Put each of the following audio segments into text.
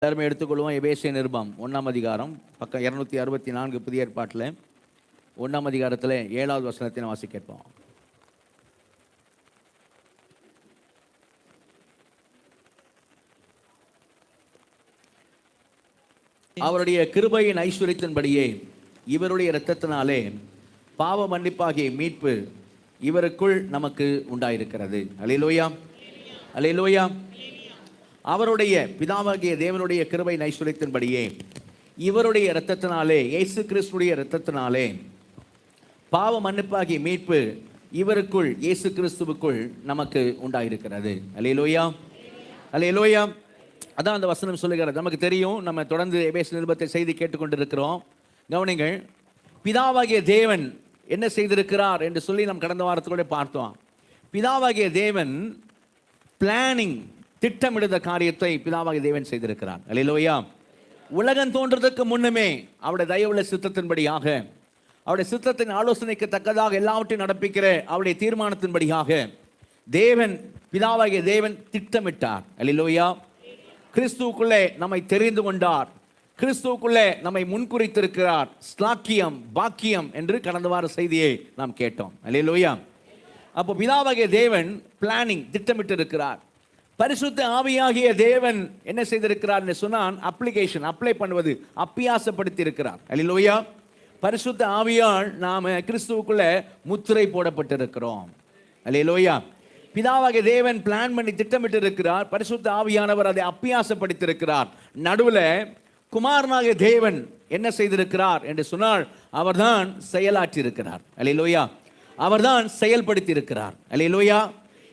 எல்லாருமே எடுத்துக்கொள்வோம். எபேசிய நிருபம் 1ஆம் அதிகாரம் பக்கம் 264 புதிய ஏற்பாட்டில் 1ஆம் அதிகாரத்தில் 7வது வசனத்தை வாசிக்க கேட்போம். அவருடைய கிருபையின் ஐஸ்வரியத்தின்படியே இவருடைய இரத்தத்தினாலே பாவ மன்னிப்பாகிய மீட்பு இவருக்குள் நமக்கு உண்டாயிருக்கிறது. அல்லேலூயா, அல்லேலூயா. அவருடைய பிதாவாகிய தேவனுடைய கிருபையின் ஐஸ்வரியத்தின்படியே இவருடைய இரத்தத்தினாலே, இயேசு கிறிஸ்துடைய இரத்தத்தினாலே பாவ மன்னிப்பாகிய மீட்பு இவருக்குள், இயேசு கிறிஸ்துவுக்குள் நமக்கு உண்டாயிருக்கிறது. அல்லேலூயா, அல்லேலூயா. அதான் அந்த வசனம் சொல்லுகிறது. நமக்கு தெரியும், நம்ம தொடர்ந்து எபேசிய நிருபத்தை செய்தி கேட்டுக்கொண்டிருக்கிறோம். கவனிங்கள், பிதாவாகிய தேவன் என்ன செய்திருக்கிறார் என்று சொல்லி நாம் கடந்த வாரத்தோட பார்த்தோம். பிதாவாகிய தேவன் பிளானிங், திட்டமிடுத காரியத்தை பிதாவாகிய தேவன் செய்திருக்கிறார். அல்லேலூயா. உலகம் தோன்றதுக்கு முன்னமே அவருடைய தயவுள்ள சித்தத்தின்படியாக, அவருடைய சித்தத்தின் ஆலோசனைக்கு தக்கதாக எல்லாவற்றையும் நடப்பிக்கிற அவருடைய தீர்மானத்தின்படியாக தேவன், பிதாவாகிய தேவன் திட்டமிட்டார். அல்லேலூயா. கிறிஸ்துவுக்குள்ளே நம்மை தெரிந்து கொண்டார், கிறிஸ்துவுக்குள்ளே நம்மை முன்குறித்திருக்கிறார். ஸ்லாக்கியம், பாக்கியம் என்று கடந்த வார செய்தியை நாம் கேட்டோம். அல்லேலூயா. அப்போ பிதாவாகிய தேவன் பிளானிங், திட்டமிட்டு இருக்கிறார். பரிசுத்த ஆவியாகிய தேவன் என்ன செய்திருக்கிறார் என்று சொன்னால் அப்ளிகேஷன், அப்ளை பண்ணுவது, அப்பியாசப்படுத்தி இருக்கிறார். அல்லேலூயா. பரிசுத்த ஆவியால் நாம கிறிஸ்துவுக்குள்ள முத்திரை போடப்பட்டிருக்கிறோம். அல்லேலூயா. பிதாவாகிய தேவன் பிளான் பண்ணி திட்டமிட்டு இருக்கிறார். பரிசுத்த ஆவியானவர் அதை அப்பியாசப்படுத்தியிருக்கிறார். நடுவில் குமாரனாகிய தேவன் என்ன செய்திருக்கிறார் என்று சொன்னால் அவர்தான் செயலாற்றி இருக்கிறார். அல்லேலூயா. அவர்தான் செயல்படுத்தி இருக்கிறார். அல்லேலூயா.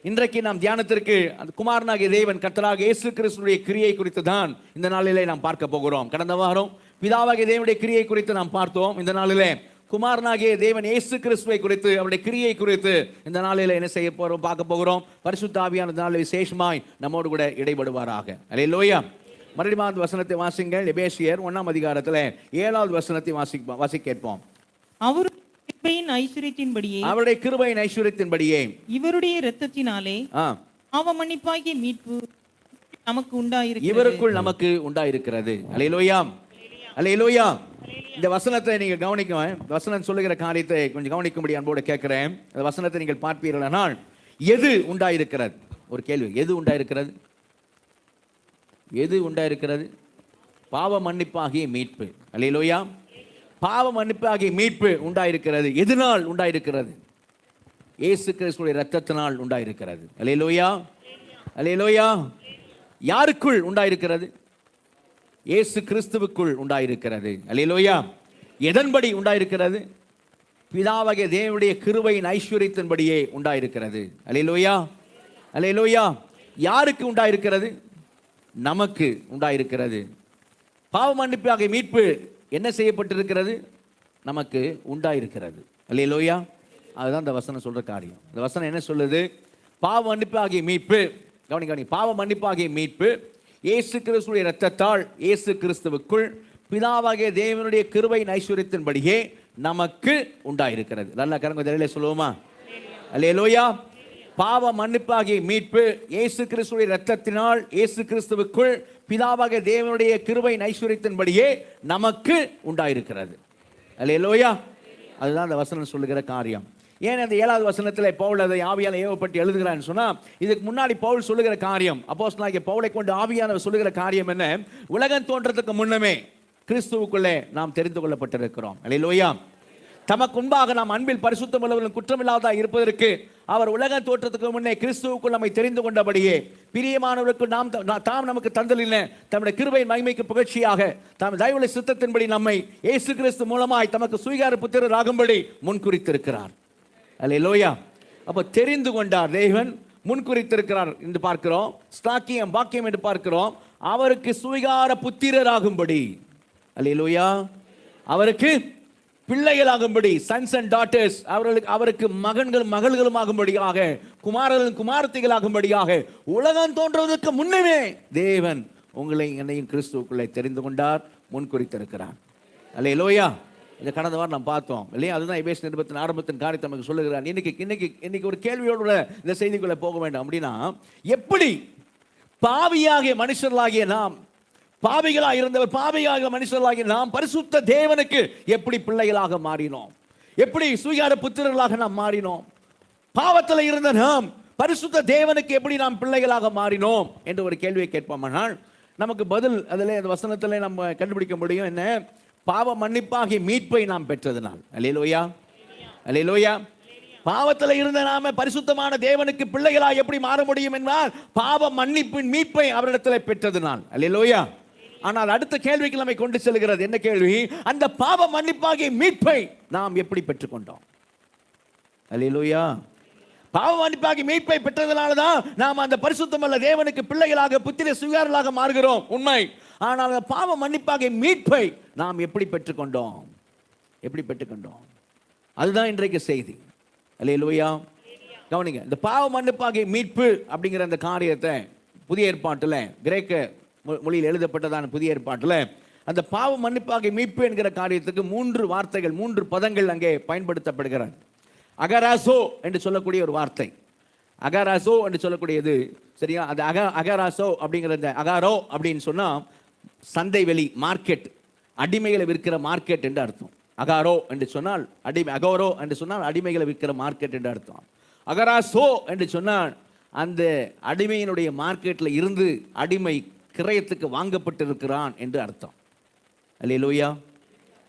இன்றைக்கு நாம் தியானத்திற்கு அந்த குமாரனாகிய தேவன் கர்த்தராகிய இயேசு கிறிஸ்துவின் கிரியை குறித்து தான் இந்த நாளிலே நாம் பார்க்க போகிறோம். கடந்த வாரம் பிதாவாகிய தேவனுடைய கிரியை குறித்து நாம் பார்த்தோம். இந்த நாளிலே குமாரனாகிய தேவன் இயேசு கிறிஸ்துவை குறித்து, அவருடைய கிரியை குறித்து இந்த நாளில் என்ன செய்ய போறோம், பார்க்க போகிறோம். பரிசுத்த ஆவியான நாளில் விசேஷமாய் நம்மோடு கூட இடைபடுவாராக. அல்லேலூயா. மறுபடியும் அந்த வசனத்தை வாசிங்கள். எபேசியர் 1ஆம் அதிகாரத்தில் 7வது வசனத்தை வாசிக்க கேட்போம். அவருடைய கிருபையின் ஐஸ்வரியத்தின்படியே, அவருடைய கிருபையின் ஐஸ்வரியத்தின்படியே இவருடைய இரத்தத்தினாலே பாவ மன்னிப்பாகிய மீட்பு நமக்கு உண்டாயிருக்கிறது, இவருக்குள் நமக்கு உண்டாயிருக்கிறது. அல்லேலூயா, அல்லேலூயா. இந்த வசனத்தை நீங்க கவனிக்கும், வசனம் சொல்லுகிற காரியத்தை கொஞ்சம் கவனிக்கும்படி அன்போடு கேட்கிறேன். இந்த வசனத்தை நீங்கள் பார்ப்பீர்களானால் எது உண்டாயிருக்கிறது? ஒரு கேள்வி, எது உண்டாயிருக்கிறது? எது உண்டாயிருக்கிறது? பாவ மன்னிப்பாகிய மீட்பு. அல்லேலூயா. பாவ மன்னிப்பாகிய மீட்பு உண்டாயிருக்கிறது. எதனால் உண்டாயிருக்கிறது? இயேசு கிறிஸ்துவின் இரத்தத்தினால் உண்டாயிருக்கிறது. அல்லேலூயா, அல்லேலூயா. யாருக்குள் உண்டாயிருக்கிறது? இயேசு கிறிஸ்துவுக்குள் உண்டாயிருக்கிறது. அல்லேலூயா. எதன்படி உண்டாயிருக்கிறது? பிதாவாகிய தேவனுடைய கிருபையின் ஐஸ்வரியத்தின்படியே உண்டாயிருக்கிறது. அல்லேலூயா, அல்லேலூயா. யாருக்கு உண்டாயிருக்கிறது? நமக்கு உண்டாயிருக்கிறது. பாவ மன்னிப்பாகிய மீட்பு என்ன செய்யப்பட்டிருக்கிறது? நமக்கு உண்டாயிருக்கிறது. அல்லேலூயா. அதுதான் இந்த வசனம் சொல்ற காரியம். இந்த வசனம் என்ன சொல்லுது? பாவ மன்னிப்பாகிய மீட்பு, கவனி, பாவ மன்னிப்பாகிய மீட்பு இயேசு கிறிஸ்துவின் இரத்தத்தால், இயேசு கிறிஸ்துவுக்குள் பிதாவாகிய தேவனுடைய கிருபையின் ஐஸ்வரியத்தின்படியே நமக்கு உண்டாயிருக்கிறது. நல்ல கரங்க தெரியல சொல்லுவோமா? அல்லேலூயா. பாவ மன்னிப்பாகிய மீட்பு இயேசு கிறிஸ்துவின் இரத்தத்தினால், இயேசு கிறிஸ்துவுக்குள் பிதாவாகிய தேவனுடைய கிருபையின் ஐஸ்வரியத்தின்படியே நமக்கு உண்டாயிருக்கிறது. அல்லேலூயா. அதுதான் அந்த வசனம் சொல்லுகிற காரியம். ஏன் அந்த 7வது வசனத்தில் பவுல் அதை ஆவியால் ஏவப்பட்டு எழுதுகிறான்னு சொன்னா, இதுக்கு முன்னாடி பவுல் சொல்லுகிற காரியம், அப்போஸ்தலனாகிய பவுலை கொண்டு ஆவியானவர் சொல்லுகிற காரியம் என்ன? உலகம் தோன்றதுக்கு முன்னமே கிறிஸ்துவுக்குள்ளே நாம் தெரிந்து கொள்ளப்பட்டிருக்கிறோம். அல்லேலூயா. தமக்கு முன்பாக நாம் அன்பில் பரிசுத்தம் உள்ளவர்களும் குற்றமில்லாதா இருப்பதற்கு அவர் உலக தோற்றத்துக்கு முன்னே கிறிஸ்துவுக்குள் நம்மை தெரிந்து கொண்டபடியே பிரியமானவருக்கு தாம் நமக்கு தந்தலில் தம்முடைய கிருபையின் மகிமைக்கு புகழ்ச்சியாக தாம் தயவுள்ள சித்தத்தின்படி நம்மை இயேசு கிறிஸ்து மூலமாய் தமக்கு சுவீகார புத்திரர் ஆகும்படி முன்குறித்திருக்கிறார். அல்லேலூயா. அப்ப தெரிந்து கொண்டார் தேவன், முன்குறித்திருக்கிறார் என்று பார்க்கிறோம். ஸ்லாக்கியம், பாக்கியம் என்று பார்க்கிறோம். அவருக்கு சுவீகார புத்திரராகும்படி, அல்லேலூயா, அவருக்கு பிள்ளைகளாகும்படி, சன்ஸ் அண்ட் டாட்டர்ஸ், அவருக்கு மகன்களும் மகள்களும் ஆகும்படியாக, குமாரர்களும் குமாரத்திகளாகும்படியாக உலகம் தோன்றுவதற்கு முன்னமே தேவன் உங்களை என்னையும் கிறிஸ்துவுக்குள்ளே தெரிந்து கொண்டார், முன்குறித்திருக்கிறார். அல்லேலூயா. இந்த கடந்த வாரம் நாம் பார்த்தோம் இல்லையா? அதுதான் எபேசிய நிருபத்தின் ஆரம்பத்தின் காரியத்தை நமக்கு சொல்லுகிறார். இன்னைக்கு ஒரு கேள்வியோடு இந்த செய்திக்குள்ளே போக வேண்டும். அப்படின்னா, எப்படி பாவியாகிய மனுஷர்களாகிய நாம் பாவிகளா இருந்தவர், பாவியாக மனுஷர்களாகி நாம் பரிசுத்த தேவனுக்கு எப்படி பிள்ளைகளாக மாறினோம்? எப்படி சுயகார புத்திரர்களாக நாம் மாறினோம்? பாவத்தில் இருந்த நாம் பரிசுத்த தேவனுக்கு எப்படி நாம் பிள்ளைகளாக மாறினோம் என்று ஒரு கேள்வியை கேட்போமானால் நமக்கு பதில் அதில் அந்த வசனத்தில் நம்ம கண்டுபிடிக்க முடியும். என்ன? பாவ மன்னிப்பாகி மீட்பை நாம் பெற்றதுனால். அல்லேலூயா, அல்லேலூயா. பாவத்தில் இருந்த நாம பரிசுத்தமான தேவனுக்கு பிள்ளைகளாக எப்படி மாற முடியும் என்றால் பாவ மன்னிப்பின் மீட்பை அவரிடத்தில் பெற்றதுனால். அல்லேலூயா. ஆனால் அடுத்த கேள்விக்கு நம்மை கொண்டு செல்கிறது. என்ன கேள்வி? அந்த பாவ மன்னிப்பாகிய மீட்பை நாம் எப்படி பெற்றுக்கொண்டோம்? அல்லேலூயா. பாவ மன்னிப்பாகிய மீட்பை பெற்றதனால தான் நாம் அந்த பரிசுத்தமல்ல தேவனுக்கு பிள்ளைகளாக புத்திர சுயார்களாக மாறுகிறோம், உண்மை. ஆனால் அந்த பாவ மன்னிப்பாகிய மீட்பை நாம் எப்படி பெற்றுக்கொண்டோம்? எப்படி பெற்றுக்கொண்டோம்? அதுதான் இன்றைக்கு செய்தி. அல்லேலூயா. கவனிங்க, இந்த பாவ மன்னிப்பாகிய மீட்பு அப்படிங்கிற அந்த காரியத்தை புதிய ஏற்பாட்டில், கிரேக்க மொழியில் எழுதப்பட்டதான புதிய ஏற்பாட்டில் அந்த பாவ மன்னிப்பாகிய மீட்பு என்கிற காரியத்துக்கு 3 வார்த்தைகள், 3 பதங்கள் அங்கே பயன்படுத்தப்படுகிறது. அகராசோ என்று சொல்லக்கூடிய ஒரு வார்த்தை, அகராசோ என்று சொல்லக்கூடியது, சரியா? அது அகராசோ அப்படிங்கிறது, அகாரோ அப்படின்னு சொன்னா சந்தை வெளி, மார்க்கெட், அடிமைகளை விற்கிற மார்க்கெட் என்று அர்த்தம். அகாரோ என்று சொன்னால் அடிமை, அகோரோ என்று சொன்னால் அடிமைகளை விற்கிற மார்க்கெட் என்று அர்த்தம். அகராசோ என்று சொன்னால் அந்த அடிமையினுடைய மார்க்கெட்டில் இருந்து அடிமை கிரயத்துக்கு வாங்கப்பட்டிருக்கிறான் என்று அர்த்தம். அல்லேலூயா,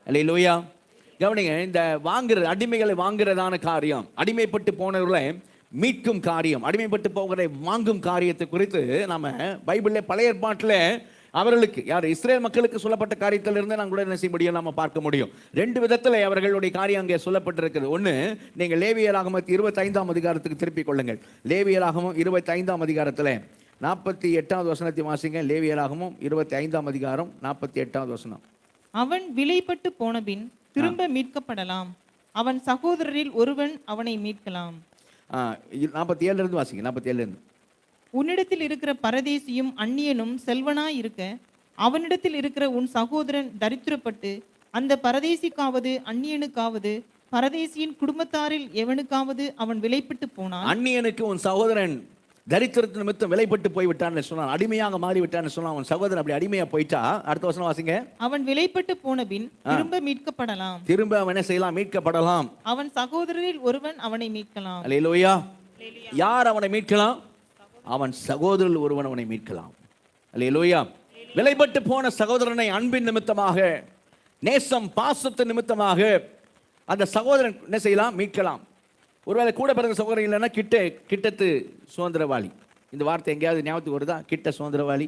அல்லேலூயா. கவனிங்க, இந்த வாங்குற அடிமைகளை வாங்குறதான காரியம், அடிமைப்பட்டு போனவர்களை மீட்கும் காரியம், அடிமைப்பட்டு போகிற வாங்கும் காரியத்தை குறித்து நாம பைபிளில் பழைய ஏற்பாட்டில் அவர்களுக்கு, யார் இஸ்ரேல் மக்களுக்கு சொல்லப்பட்ட காரியத்திலிருந்து நான் கூட என்ன செய்ய முடியும், நம்ம பார்க்க முடியும். 2 விதத்தில் அவர்களுடைய காரியம் அங்கே சொல்லப்பட்டிருக்கிறது. ஒன்று, நீங்கள் லேவியராகமம் 25ஆம் அதிகாரத்துக்கு திருப்பிக் கொள்ளுங்கள். லேவியராகமம் 25ஆம் அதிகாரத்தில் 48வது வசனத்தை வாசிங்க. லேவியராகமம் 25ஆம் அதிகாரம் 48வது வசனம். அவன் விலைப்பட்டு போனபின் திரும்ப மீட்கப்படலாம், அவன் சகோதரரில் ஒருவன் அவனை மீட்கலாம். 47 இருந்து வாசிங்க. 47 இருந்து. உன்னிடத்தில் இருக்கிற பரதேசியும் அந்நியனும் செல்வனாய் இருக்க அவனிடத்தில் இருக்கிற உன் சகோதரன் தரித்திரப்பட்டு அந்த பரதேசிக்காவது அந்நியனுக்காவது பரதேசியின் குடும்பத்தாரில் எவனுக்காவது அவன் விலைப்பட்டு போனான். அந்நியனுக்கு உன் சகோதரன் தரித்திரத்து நிமித்தம் விலைப்பட்டு போய்விட்டான்னு சொன்னான், அடிமையாக மாறிவிட்டான்னு சொன்னான். அவன் சகோதரன் அப்படி அடிமையா போயிட்டா, அடுத்த வசனம் வாசிங்க. அவன் விலைப்பட்டு போனபின் திரும்ப மீட்கப்படலாம், திரும்ப அவன் என்ன செய்யலாம்? மீட்கப்படலாம். அவன் சகோதரரில் ஒருவன் அவனை மீட்கலாம். அல்லேலூயா. யார் அவனை மீட்கலாம்? அவன் சகோதரரில் ஒருவன் அவனை மீட்கலாம். அல்லேலூயா. விலைப்பட்டு போன சகோதரனை அன்பின் நிமித்தமாக, நேசம் பாசத்து நிமித்தமாக அந்த சகோதரன் என்ன செய்யலாம்? மீட்கலாம். ஒருவேளை கூட பிறந்த சகோதரன் இல்லைன்னா கிட்டத்து சுதந்திரவாளி. இந்த வார்த்தை எங்கேயாவது ஞாபகத்துக்கு வருதா? கிட்ட சுதந்திரவாளி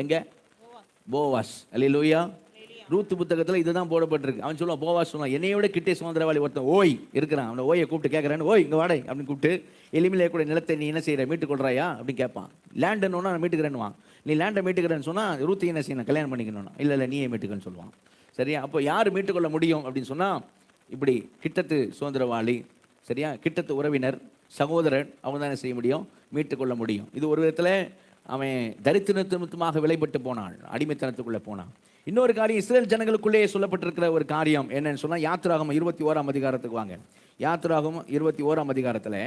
எங்க? போவாஸ். அல்லேலூயா. ரூத்து புத்தகத்தில் இதுதான் போடப்பட்டிருக்கு. அவன் சொல்லுவான், போவாஸ் சொன்னான், என்னையோட கிட்டே சுதந்திரவாளி ஒருத்தன் ஓய் இருக்கிறான், அவனை ஓயை கூப்பிட்டு கேட்கறேன், ஓய் இங்க வாடை அப்படின்னு கூப்பிட்டு, எளிமையிலே கூட நிலத்தை நீ என்ன செய்யற, மீட்டுக் கொள்றாயா அப்படின்னு கேட்பான். லேண்டுன்னு நான் மீட்டுக்கிறேன்னு, நீ லேண்டை மீட்டுக்கிறேன்னு சொன்னா ரூத்து என்ன செய்யணும்? கல்யாணம் பண்ணிக்கணும். இல்லை நீயே மீட்டுக்கன்னு சொல்லுவான். சரியா? அப்போ யார் மீட்டுக்கொள்ள முடியும் அப்படின்னு சொன்னா, இப்படி கிட்டத்து சுதந்திரவாளி, சரியா, கிட்டத்து உறவினர், சகோதரன், அவங்க தான் செய்ய முடியும், மீட்டுக்கொள்ள முடியும். இது ஒரு விதத்தில் அவன் தரித்திரத்துவமாக விலைப்பட்டு போனான், அடிமைத்தனத்துக்குள்ளே போனான். இன்னொரு காரியம் இஸ்ரேல் ஜனங்களுக்குள்ளே சொல்லப்பட்டிருக்கிற ஒரு காரியம் என்னன்னு சொன்னால், யாத்திராகமம் 21ஆம் அதிகாரத்துக்கு வாங்க. யாத்திராகமம் 21ஆம் அதிகாரத்தில்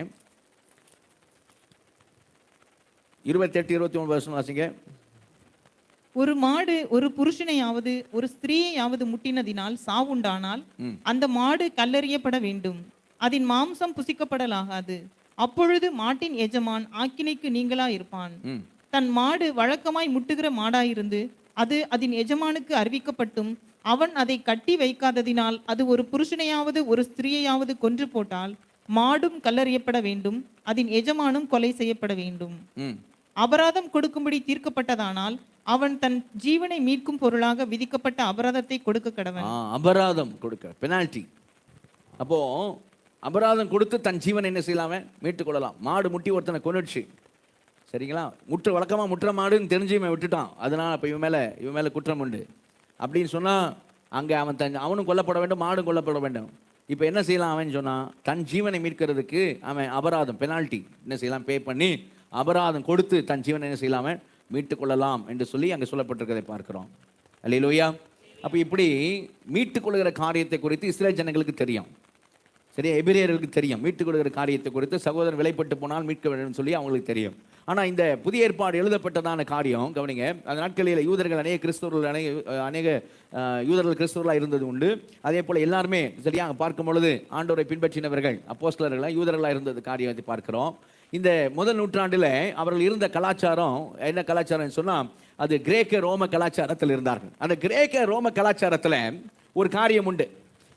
28, 29 வருஷம் வாசிங்க. ஒரு மாடு ஒரு புருஷனையாவது ஒரு ஸ்திரீயையாவது முட்டினதினால் சாவுண்டானால் அந்த மாடு கல்லெறியப்பட வேண்டும், அதன் மாம்சம் புசிக்கப்படலாகாது. அப்பொழுது மாட்டின் எஜமான் ஆக்கினைக்கு நீங்களா இருப்பான். தன் மாடு வழக்கமாய் முட்டுகிற மாடாயிருந்து அது அதன் எஜமானுக்கு அறிவிக்கப்பட்டும் அவன் அதை கட்டி வைக்காததினால் அது ஒரு புருஷனையாவது ஒரு ஸ்திரீயையாவது கொன்று போட்டால் மாடும் கல்லறியப்பட வேண்டும், அதன் எஜமானும் கொலை செய்யப்பட வேண்டும். அபராதம் கொடுக்கும்படி தீர்க்கப்பட்டதானால் அவன் தன் ஜீவனை மீட்கும் பொருளாக விதிக்கப்பட்ட அபராதத்தை கொடுக்க கடவன். அபராதம் கொடுக்க, பெனால்டி. அப்போ அபராதம் கொடுத்து தன் ஜீவனை என்ன செய்யலாமே? மீட்டுக் கொள்ளலாம். மாடு முட்டி ஒருத்தனை கொன்னுடுச்சு, சரிங்களா? வழக்கமாக முட்டுற மாடுன்னு தெரிஞ்சு இவன் விட்டுட்டான், அதனால் இப்போ இவன் மேலே குற்றம் உண்டு அப்படின்னு சொன்னால் அங்கே அவனும் கொல்லப்பட வேண்டும், மாடும் கொல்லப்பட வேண்டும். இப்போ என்ன செய்யலாம் அவன் சொன்னால், தன் ஜீவனை மீட்கிறதுக்கு அவன் அபராதம், பெனால்ட்டி என்ன செய்யலாம்? பே பண்ணி அபராதம் கொடுத்து தன் ஜீவனை என்ன செய்யலாம? மீட்டுக் கொள்ளலாம் என்று சொல்லி அங்கே சொல்லப்பட்டிருக்கிறதை பார்க்கிறோம். அல்லேலூயா. அப்போ இப்படி மீட்டுக் கொள்கிற காரியத்தை குறித்து இஸ்ரேல் ஜனங்களுக்கு தெரியும், சரியா? எபிரேயர்களுக்கு தெரியும். மீட்டுக் கொள்கிற காரியத்தை குறித்து சகோதரன் விலைப்பட்டு போனால் மீட்க வேண்டும் சொல்லி அவங்களுக்கு தெரியும். ஆனா இந்த புதிய ஏற்பாடு எழுதப்பட்டதான காரியம் கவனிங்க, அந்த நாட்களில் யூதர்கள் அநேக கிறிஸ்தவர்கள் அநேக யூதர்கள் கிறிஸ்தவர்களாக இருந்தது உண்டு. அதே போல எல்லாருமே சரியாக பார்க்கும் பொழுது ஆண்டவரை பின்பற்றினவர்கள் அப்போஸ்தலர்கள் யூதர்களாக இருந்தது காரியத்தை பார்க்கிறோம். இந்த முதல் நூற்றாண்டில் அவர்கள் இருந்த கலாச்சாரம் என்ன கலாச்சாரம் சொன்னா, அது கிரேக்க ரோம கலாச்சாரத்தில் இருந்தார்கள். அந்த கிரேக்க ரோம கலாச்சாரத்தில் ஒரு காரியம் உண்டு.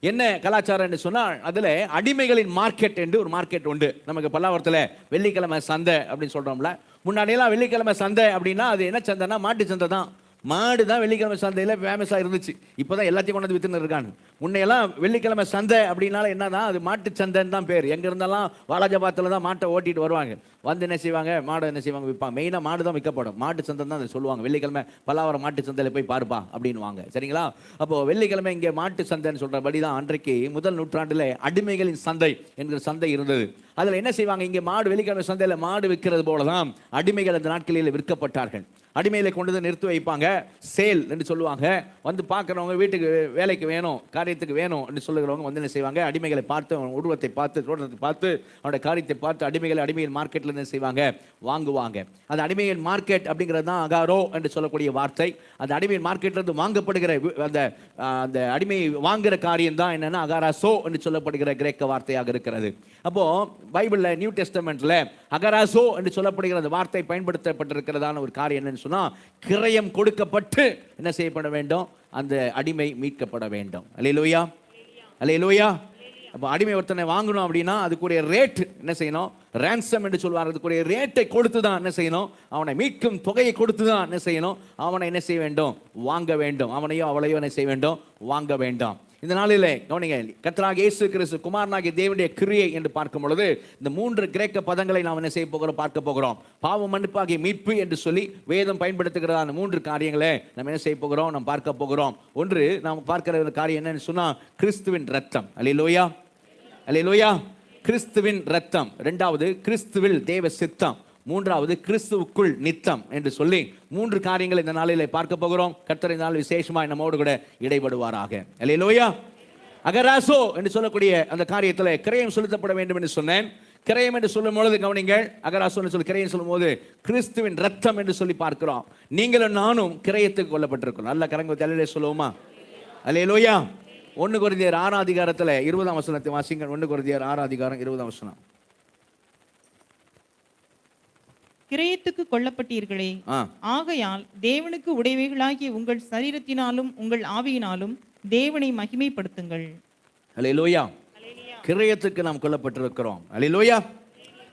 என்ன கலாச்சாரம் என்று சொன்னால், அதுல அடிமைகளின் மார்க்கெட் என்று ஒரு மார்க்கெட் உண்டு. நமக்கு பல்லாவரத்தில் வெள்ளிக்கிழமை சந்தை அப்படின்னு சொல்றோம்ல. முன்னாடியெல்லாம் வெள்ளிக்கிழமை சந்தை அப்படின்னா அது என்ன சந்தைன்னா மாட்டு சந்தை தான். மாடு தான் வெள்ளிக்கிழமை சந்தையில் ஃபேமஸாக இருந்துச்சு. இப்போதான் எல்லாத்தையும் கொண்டு வந்து வித்துன்னு இருக்காங்க. முன்னையெல்லாம் வெள்ளிக்கிழமை சந்தை அப்படின்னால என்னதான், அது மாட்டு சந்தைன்னு தான் பேர். எங்கே இருந்தாலும் வாலாஜாபாத்தில் தான் மாட்டை ஓட்டிட்டு வருவாங்க. வந்து என்ன செய்வாங்க, மாடை என்ன செய்வாங்க, விற்பாங்க. மெயினாக மாடு தான் விற்கப்படும். மாட்டு சந்தை தான் அதை சொல்லுவாங்க. வெள்ளிக்கிழமை பல்லாவரம் மாட்டு சந்தையில் போய் பாருப்பா அப்படின்வாங்க. சரிங்களா? அப்போ வெள்ளிக்கிழமை இங்கே மாட்டு சந்தைன்னு சொல்கிறபடி தான் அன்றைக்கு முதல் நூற்றாண்டில் அடிமைகளின் சந்தை என்கிற சந்தை இருந்தது. அதில் என்ன செய்வாங்க, இங்கே மாடு வெள்ளிக்கிழமை சந்தையில் மாடு விற்கிறது போல தான் அடிமைகள் அந்த நாட்களில் விற்கப்பட்டார்கள். அடிமையில கொண்டு வந்து நிறுத்தி வைப்பாங்க, சேல் என்று சொல்லுவாங்க. வந்து பார்க்குறவங்க வீட்டுக்கு வேலைக்கு வேணும், காரியத்துக்கு வேணும் என்று சொல்லுகிறவங்க வந்து என்ன செய்வாங்க, அடிமைகளை பார்த்து உருவத்தை பார்த்து தோற்றத்தை பார்த்து அவனுடைய காரியத்தை பார்த்து அடிமைகள் அடிமையின் மார்க்கெட்டில் என்ன செய்வாங்க, வாங்குவாங்க. அந்த அடிமையின் மார்க்கெட் அப்படிங்கிறது தான் அகாரோ என்று சொல்லக்கூடிய வார்த்தை. அந்த அடிமையின் மார்க்கெட்டிலிருந்து வாங்கப்படுகிற அந்த அந்த அடிமையை வாங்குகிற காரியம் தான் என்னன்னா அகாராசோ என்று சொல்லப்படுகிற கிரேக்க வார்த்தையாக இருக்கிறது. அப்போ பைபிள்ல நியூ டெஸ்டமெண்ட்ல அகராசோ என்று சொல்லப்படுகிற அந்த வார்த்தை பயன்படுத்தப்பட்டிருக்கிறதான ஒரு காரியம் என்னன்னு சொன்னா, கிரயம் கொடுக்கப்பட்டு என்ன செய்யப்பட வேண்டும், அந்த அடிமை மீட்கப்பட வேண்டும். அல்லேலூயா, அல்லேலூயா. அப்போ அடிமை ஒருத்தனை வாங்கணும் அப்படின்னா அதுக்குரிய ரேட் என்ன செய்யணும், ரேன்சம் என்று சொல்வார். அதுக்குரிய ரேட்டை கொடுத்து தான் என்ன செய்யணும், அவனை மீட்கும் தொகையை கொடுத்து தான் என்ன செய்யணும், அவனை என்ன செய்ய வேண்டும், வாங்க வேண்டும். அவனையோ அவளையோ என்ன செய்ய வேண்டும், வாங்க வேண்டும். இந்த நாளிலே கவனிங்க, கர்த்தராகிய இயேசு கிறிஸ்து குமாரனாகிய தேவனுடைய கிரியை என்று பார்க்கும் பொழுது இந்த 3 கிரேக்க பதங்களை நாம் என்ன செய்ய போகிறோம், பார்க்க போகிறோம். பாவ மன்னிப்பாகிய மீட்பு என்று சொல்லி வேதம் பயன்படுத்துகிறதான 3 காரியங்களை நம்ம என்ன செய்ய போகிறோம், நாம் பார்க்க போகிறோம். ஒன்று நாம் பார்க்கிற காரியம் என்னன்னு சொன்னா, கிறிஸ்துவின் ரத்தம். அல்லேலூயா, அல்லேலூயா. கிறிஸ்துவின் ரத்தம். இரண்டாவது கிறிஸ்துவில் தேவ சித்தம். மூன்றாவது கிறிஸ்துவுக்குள் நித்தம் என்று சொல்லி 3 காரியங்களை இந்த நாளிலே பார்க்க போகிறோம். கர்த்தர் இந்த நாள் விசேஷமாய் நம்மோடு கூட இடைபடுவாராக. அல்லேலூயா. அகராசோ என்று சொல்லக்கூடிய அந்த காரியத்தில் கிரயம் செலுத்தப்பட வேண்டும் என்று சொன்னேன். கிரயம் என்று சொல்லும் பொழுது கவனிங்கள், அகராசோ என்று சொல்லி கிரயம் சொல்லும் போது கிறிஸ்துவின் ரத்தம் என்று சொல்லி பார்க்கிறோம். நீங்களும் நானும் கிரயத்துக்கு கொல்லப்பட்டிருக்கிறோம். நல்ல கரங்க தலையிலே சொல்லுவோமா? அல்லேலூயா. 1 கொரிந்தியர் 6 அதிகாரத்தில் 20ஆம் வசனத்தை வாசிங்கள். 1 கொரிந்தியர் 6 அதிகாரம் 20ஆம் வசனம். கிரயத்துக்கு கொல்லப்பட்டீர்களே, ஆகையால் தேவனுக்கு உடைமைகளாகிய உங்கள் சரீரத்தினாலும் உங்கள் ஆவியினாலும் தேவனை மகிமைப்படுத்துங்கள். அல்லேலூயா. கிரயத்துக்கு நாம் கொல்லப்பட்டிருக்கிறோம். அல்லேலூயா.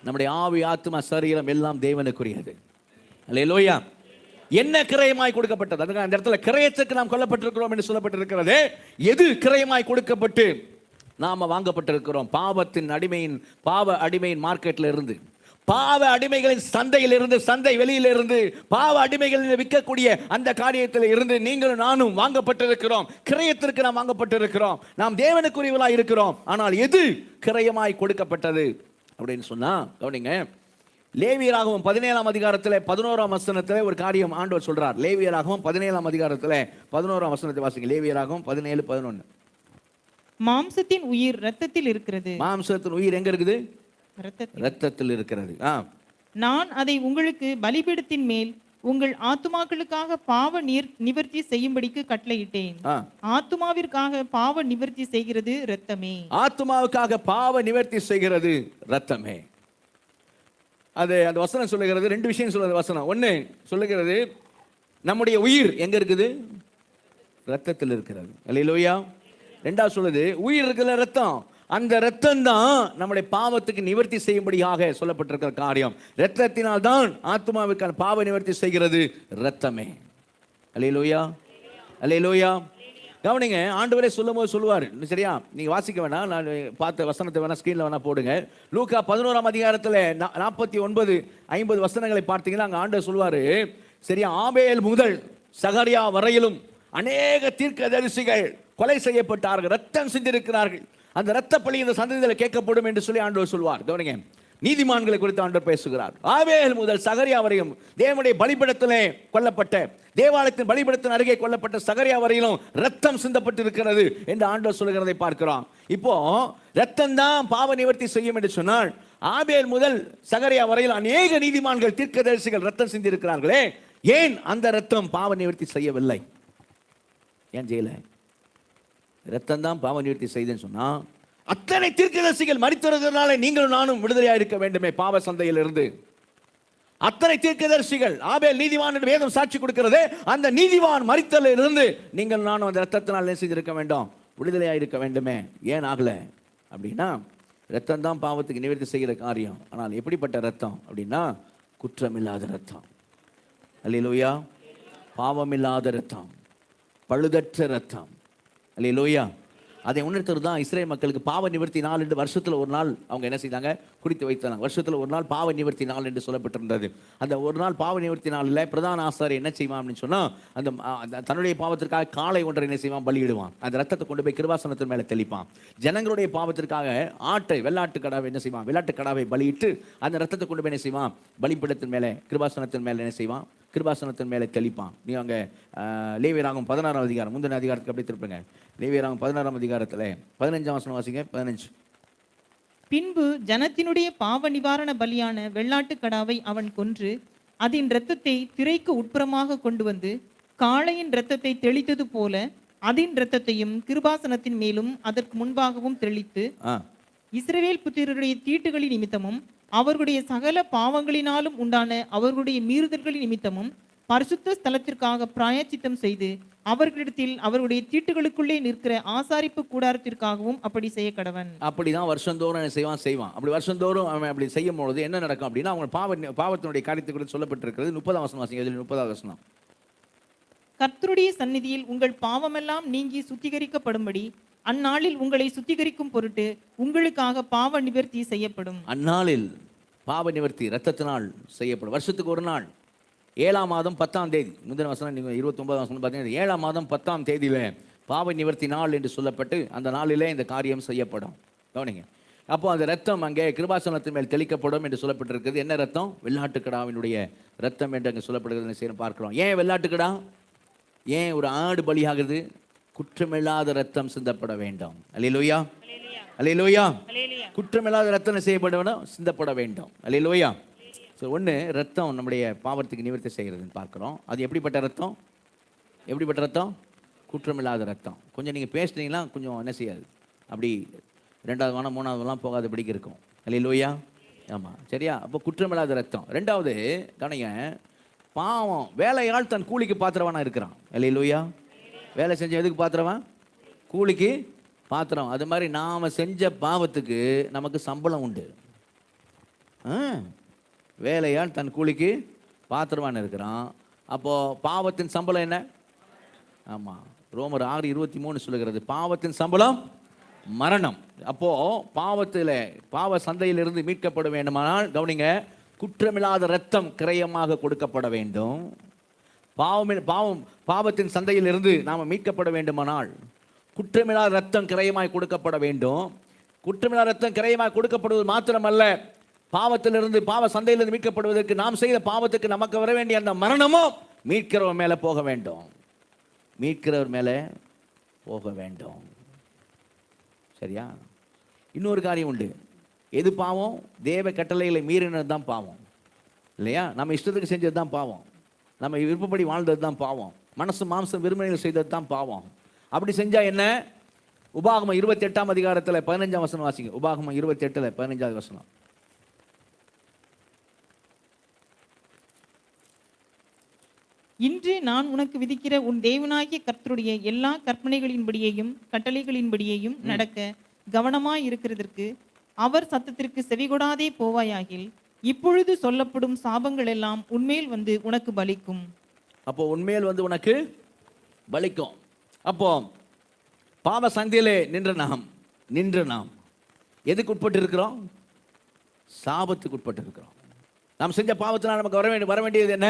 நம்முடைய ஆவி, ஆத்மா, சரீரம் எல்லாம் தேவனுக்குரியது. அல்லேலூயா. என்ன கிரயமாய் கொடுக்கப்பட்டது? அதுக்கு அந்த இடத்துல கிரயத்துக்கு நாம் கொல்லப்பட்டிருக்கிறோம் என்று சொல்லப்பட்டிருக்கிறது. எது கிரயமாய் கொடுக்கப்பட்டு நாம வாங்கப்பட்டிருக்கிறோம்? பாவத்தின் அடிமையின், பாவ அடிமையின் மார்க்கெட்ல இருந்து, பாவ அடிமைகளின் சந்தையில் இருந்து, சந்தை வெளியில இருந்து, பாவ அடிமைகளில் விற்கக்கூடிய அந்த காரியத்தில் இருந்து நீங்களும் நானும் வாங்கப்பட்டிருக்கிறோம். கிரயத்திற்கு நாம் வாங்கப்பட்டிருக்கிறோம். நாம் தேவனுக்குரியவர்களாய் இருக்கிறோம். ஆனால் எது கிரயமாய் கொடுக்கப்பட்டது அப்படின்னு சொன்னா கவனிங்க, லேவியராகமம் 17ஆம் அதிகாரத்தில் 11ஆம் வசனத்தில் ஒரு காரியம் ஆண்டவர் சொல்றார். லேவியராகமம் 17ஆம் அதிகாரத்தில் 11ஆம் வசனத்தை வாசிங்க. லேவியராகமம் 17:11. மாம்சத்தின் உயிர் இரத்தத்தில் இருக்கிறது. மாம்சத்தின் உயிர் எங்க இருக்குது? இரத்தத்தில் இருக்கிறது. நான் அதை உங்களுக்கு பலிபீடத்தின் மேல் உங்கள் ஆத்துமாக்களுக்காக பாவ நிவர்த்தி செய்யும்படிக்கு கட்டளையிட்டேன். ஆத்துமாவிற்காக பாவ நிவர்த்தி செய்கிறது இரத்தமே. ஆத்துமாவுக்காக பாவ நிவர்த்தி செய்கிறது இரத்தமே. அது அந்த வசனம் சொல்லுகிறது. 2 விஷயம் சொல்லுறது வசனம். ஒன்று சொல்லுகிறது, நம்முடைய உயிர் எங்க இருக்குது? ரத்தத்தில் இருக்கிறது. அல்லேலூயா. 2வது சொல்லுது, உயிர் இருக்கிற ரத்தம். அந்த ரத்தம் தான் நம்முடைய பாவத்துக்கு நிவர்த்தி செய்யும்படியாக சொல்லப்பட்டிருக்கிற காரியம். ரத்தத்தினால் தான் ஆத்மாவுக்கான பாவ நிவர்த்தி செய்கிறது ரத்தமே. அல்லேலூயா, அல்லேலூயா. கவனிங்க, ஆண்டவரே சொல்லும் போது சொல்லுவார், சரியா? நீங்க வாசிக்க வேணாம், நான் பார்த்த வசனத்தை வேணா ஸ்கிரீன்ல வேணா போடுங்க. லூக்கா 11ஆம் அதிகாரத்தில் 49, 50 வசனங்களை பார்த்தீங்கன்னா அங்க ஆண்டவர் சொல்லுவாரு, சரியா, ஆபேல் முதல் சகரியா வரையிலும் அநேக தீர்க்கதரிசிகள் கொலை செய்யப்பட்டார்கள், ரத்தம் சிந்திருக்கிறார்கள். அந்த ரத்த பழி இந்த சந்ததியில் கேட்கப்படும் என்று சொல்லி ஆண்டவர் சொல்வார். கவனிங்க, நீதிமான்களை குறித்து ஆண்டவர் பேசுகிறார். ஆபேல் முதல் சகரியா வரையும் தேவனுடைய பலிபீடத்திலே கொல்லப்பட்ட தேவாலயத்தின் பலிபீடத்தின் அருகே கொல்லப்பட்ட சகரியா வரையிலும் ரத்தம் சிந்தப்பட்டு இருக்கிறது என்று ஆண்டவர் சொல்லுகிறதை பார்க்கிறோம். இப்போ ரத்தம் தான் பாவ நிவர்த்தி செய்யும் என்று சொன்னால், ஆபேல் முதல் சகரியா வரையில் அநேக நீதிமான்கள் தீர்க்கதரிசிகள் ரத்தம் சிந்தி இருக்கிறார்களே, ஏன் அந்த ரத்தம் பாவ நிவர்த்தி செய்யவில்லை? ஏன் செய்யல? ரத்தம் தான் பாவ நிவர்த்தி செய்துன்னு சொன்னா, அத்தனை தீர்க்கதரிசிகள் மரித்தவர்களால நீங்களும் நானும் விடுதலையா இருக்க வேண்டுமே பாவ சந்தையில் இருந்து. அத்தனை தீர்க்கதரிசிகள், ஆபேல் நீதிவான் என்று வேதம் சாட்சி கொடுக்கிறது, அந்த நீதிவான் மரித்தலில் இருந்து நீங்கள் நானும் அந்த ரத்தத்தினால் என்ன செய்திருக்க வேண்டும்? விடுதலையா இருக்க வேண்டுமே. ஏன் ஆகல அப்படின்னா, ரத்தம் தான் பாவத்துக்கு நிவர்த்தி செய்கிற காரியம். ஆனால் எப்படிப்பட்ட ரத்தம் அப்படின்னா, குற்றமில்லாத ரத்தம். அல்லேலூயா. பாவமில்லாத ரத்தம், பழுதற்ற ரத்தம். அல்லேலூயா. அதை உணர்த்துறது தான் இஸ்ரேல் மக்களுக்கு பாவ நிவர்த்தி நாள் என்று வருஷத்துல ஒரு நாள் அவங்க என்ன செய்தாங்க? குறித்து வைத்தாங்க. வருஷத்துல ஒரு நாள் பாவ நிவர்த்தி நாள் என்று சொல்லப்பட்டிருந்தது. அந்த ஒரு நாள் பாவ நிவர்த்தி நாளில் பிரதான ஆசாரியர் என்ன செய்வான் அப்படின்னு சொன்னா, அந்த தன்னுடைய பாவத்திற்காக காளை ஒன்றை என்ன செய்வான்? பலியிடுவான். அந்த ரத்தத்தை கொண்டு போய் கிருபாசனத்தின் மேலே தெளிப்பான். ஜனங்களுடைய பாவத்திற்காக வெள்ளாட்டு கடாவை என்ன செய்வான்? வெள்ளாட்டு கடாவை பலியிட்டு அந்த ரத்தத்தை கொண்டு போய் என்ன செய்வான்? பலிபீடத்தின் மேலே, கிருபாசனத்தின் மேலே என்ன செய்வான்? கிருபாசனத்தின் மேலே தெளிப்பான். நீ அங்கே லேவியராகமம் 16ஆம் அதிகாரம், முந்தின அதிகாரத்துக்கு அப்படி திருப்புங்க. லேவியராகமம் 16ஆம் அதிகாரத்தில் 15ஆம் வசனம் வாசிங்க. 15. பின்பு ஜனத்தினுடைய பாவ நிவாரண பலியான வெள்ளாட்டு கடாவை அவன் கொன்று அதன் இரத்தத்தை திரைக்கு உட்புறமாக கொண்டு வந்து காளையின் இரத்தத்தை தெளித்தது போல அதன் இரத்தத்தையும் கிருபாசனத்தின் மேலும் அதற்கு முன்பாகவும் தெளித்து இஸ்ரவேல் புத்திரருடைய தீட்டுகளின் நிமித்தமும் அவர்களுடைய சகல பாவங்களினாலும் உண்டான அவர்களுடைய மீறுதல்களின் நிமித்தமும் பரிசுத்த ஸ்தலத்திற்காக பிராயச்சித்தம் செய்து அவர்களிடத்தில் அவருடைய தீட்டுகளுக்குள்ளே நிற்கிற ஆசாரிப்பு கூடாரத்திற்காகவும் அப்படி செய்ய கடவன். அப்படிதான் வருஷந்தோறும் செய்வான். அப்படி வருஷந்தோறும் அவன் அப்படி செய்யும் பொழுது என்ன நடக்கும் அப்படின்னா, அவங்க பாவத்தினுடைய காரியத்தை குறித்து சொல்லப்பட்டிருக்கிறது. 30ஆம் வசனம் வாசிங்க. 30ஆவது வசனம். கர்த்தருடைய சந்நிதியில் உங்கள் பாவமெல்லாம் நீங்கி சுத்திகரிக்கப்படும்படி அந்நாளில் உங்களை சுத்திகரிக்கும் பொருட்டு உங்களுக்காக பாவ நிவர்த்தி செய்யப்படும். அந்நாளில் பாவ நிவர்த்தி இரத்தத்தினால் செய்யப்படும். வருஷத்துக்கு ஒரு நாள் 7ஆம் மாதம் 10ஆம் தேதி, முந்தின வசனம் 29ஆம் வசனம் பார்த்தீங்கன்னா 7ஆம் மாதம் 10ஆம் தேதியில பாவ நிவர்த்தி நாள் என்று சொல்லப்பட்டு அந்த நாளிலே இந்த காரியம் செய்யப்படும். கவனிங்க. அப்போ அந்த ரத்தம் அங்கே கிருபாசனத்தின் மேல் தெளிக்கப்படும் என்று சொல்லப்பட்டிருக்கிறது. என்ன ரத்தம்? வெள்ளாட்டுக்கடாவினுடைய ரத்தம் என்று அங்கே சொல்லப்படுகிறது பார்க்கிறோம். ஏன் வெள்ளாட்டுக்கடா? ஏன் ஒரு ஆடு பலியாகிறது? குற்றமில்லாத ரத்தம் சிந்தப்பட வேண்டும். அல்லேலூயா. அல்லேலூயா. குற்றமில்லாத ரத்தம் செய்யப்பட வேண்டும், சிந்தப்பட வேண்டும். அல்லேலூயா. ஒன்று, ரத்தம் நம்முடைய பாவத்துக்கு நிவர்த்தி செய்கிறதுன்னு பார்க்குறோம். அது எப்படிப்பட்ட ரத்தம்? எப்படிப்பட்ட ரத்தம்? குற்றமில்லாத ரத்தம். கொஞ்சம் நீங்கள் பேசுனீங்கன்னா கொஞ்சம் என்ன செய்யாது, அப்படி 2வது வானம் 3வதுலாம் போகாதபடிக்கு இருக்கும். அல்லேலூயா. ஆமாம், சரியா? அப்போ குற்றமில்லாத ரத்தம். 2வது கவனிங்க, பாவம் வேலையால் தன் கூலிக்கு பாத்திரவானா இருக்கிறான். அல்லேலூயா. வேலை செஞ்ச எதுக்கு பாத்திரவன்? கூலிக்கு பாத்திரம். அது மாதிரி நாம் செஞ்ச பாவத்துக்கு நமக்கு சம்பளம் உண்டு. வேலையால் தன் கூலிக்கு பாத்திரவான் இருக்கிறான். அப்போது பாவத்தின் சம்பளம் என்ன? ஆமாம், ரோமர் 6:23 சொல்லுகிறது, பாவத்தின் சம்பளம் மரணம். அப்போது பாவ சந்தையிலிருந்து மீட்கப்பட வேண்டுமானால் கவனிங்க, குற்றமில்லாத ரத்தம் கிரயமாக கொடுக்கப்பட வேண்டும். பாவத்தின் சந்தையிலிருந்து நாம் மீட்கப்பட வேண்டுமானால் குற்றமில்லாத ரத்தம் கிரயமாய் கொடுக்கப்பட வேண்டும். குற்றமில்லாத ரத்தம் கிரயமாய் கொடுக்கப்படுவது மாத்திரமல்ல, பாவத்திலிருந்து பாவ சந்தையிலிருந்து மீட்கப்படுவதற்கு நாம் செய்த பாவத்துக்கு நமக்கு வர வேண்டிய அந்த மரணமும் மீட்கிறவர் மேலே போக வேண்டும். மீட்கிறவர் மேலே போக வேண்டும். சரியா? இன்னொரு காரியம் உண்டு. எது பாவம்? தேவ கட்டளைகளை மீறினது தான் பாவம், இல்லையா? நம்ம இஷ்டத்துக்கு செஞ்சது தான் பாவம். நம்ம விருப்பப்படி வாழ்ந்தது தான் பாவம். மனசு மாம்சம் விரும்பினைகள் செய்தது தான் பாவம். அப்படி செஞ்சா என்ன? உபாகமம் 28ஆம் அதிகாரத்தில் 15ஆம் வசனம் வாசிங்க. உபாகமம் 28ல் 15ஆவது வசனம். இன்று நான் உனக்கு விதிக்கிற உன் தேவனாகிய கர்த்தருடைய எல்லா கற்பனைகளின்படியையும் கட்டளைகளின்படியையும் நடக்க கவனமாய் இருக்கிறதற்கு அவர் சத்தத்திற்கு செவிகொடாதே போவாயாகில் இப்பொழுது சொல்லப்படும் சாபங்கள் எல்லாம் உன்மேல் வந்து உனக்கு பலிக்கும். அப்போ உன்மேல் வந்து உனக்கு பலிக்கும். அப்போ பாவ சந்தையிலே நின்ற நாம் எதுக்கு உட்பட்டு இருக்கிறோம்? சாபத்துக்கு உட்பட்டு இருக்கிறோம். நாம் செஞ்ச பாவத்தினால் நமக்கு வர வேண்டியது என்ன?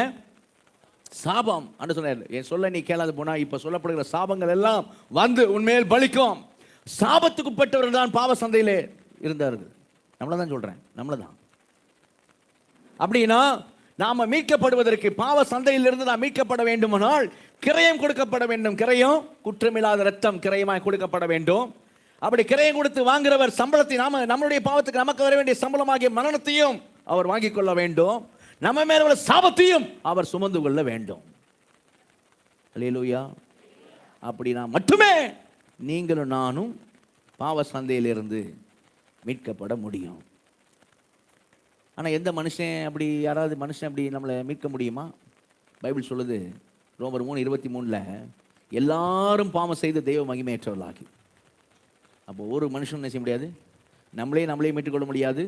சாபம். அன்று சொன்னார், என் சொல்ல நீ கேளாது போனா இப்ப சொல்லப்படுகிற சாபங்கள் எல்லாம் வந்து உன்மேல் பலிக்கும். சாபத்துக்கு உட்பட்டவர்கள் தான் பாவ சந்தையிலே இருந்தார்கள். நம்மளதான் சொல்றேன், நம்மளதான். அப்படின்னா நாம மீட்கப்படுவதற்கு, பாவ சந்தையிலிருந்து நாம் மீட்கப்பட வேண்டுமானால் கிரயம் கொடுக்கப்பட வேண்டும். கிரயம் குற்றமில்லாத ரத்தம் கிரயமாய் கொடுக்கப்பட வேண்டும். அப்படி கிரயம் கொடுத்து வாங்குறவர் சம்பளத்தை, நம்மளுடைய பாவத்துக்கு நமக்கு வர வேண்டிய சம்பளமாகிய மரணத்தையும் அவர் வாங்கிக் கொள்ள வேண்டும். நம்ம மேல உள்ள சாபத்தையும் அவர் சுமந்து கொள்ள வேண்டும். அல்லேலூயா. அப்படினா மட்டுமே நீங்களும் நானும் பாவ சந்தையிலிருந்து மீட்கப்பட முடியும். ஆனா எந்த மனுஷன் அப்படி, யாராவது மனுஷன் அப்படி நம்மளை மீட்க முடியுமா? பைபிள் சொல்லுது ரோமர் 3:23 எல்லாரும் பாவம் செய்து தெய்வ மகிமையற்றவர்களாகி. அப்போ ஒரு மனுஷனும் என்ன செய்ய முடியாது, நம்மளே மீட்டுக்கொள்ள முடியாது.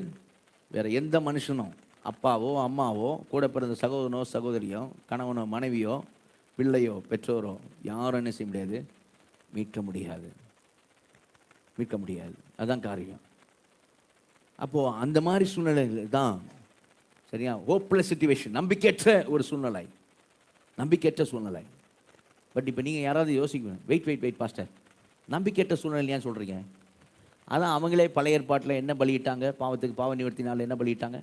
வேற எந்த மனுஷனும், அப்பாவோ அம்மாவோ கூட பிறந்த சகோதரனோ சகோதரியோ கணவனோ மனைவியோ பிள்ளையோ பெற்றோரோ யாரும் என்ன செய்ய முடியாது, மீட்க முடியாது. அதுதான் காரியம். அப்போ அந்த மாதிரி சூழ்நிலைகள் தான் சரியா, ஹோப்லெஸ் சிச்சுவேஷன், நம்பிக்கையற்ற ஒரு சூழ்நிலை, நம்பிக்கையற்ற சூழ்நிலை. பட் இப்போ நீங்கள் யாராவது யோசிக்கணும், வெயிட் பாஸ்டர், நம்பிக்கையற்ற சூழ்நிலை ஏன் சொல்கிறீங்க? அதான் அவங்களே பழைய ஏற்பாட்டில் என்ன பலியிட்டாங்க, பாவத்துக்கு பாவ நிவர்த்தினால என்ன பலியிட்டாங்க?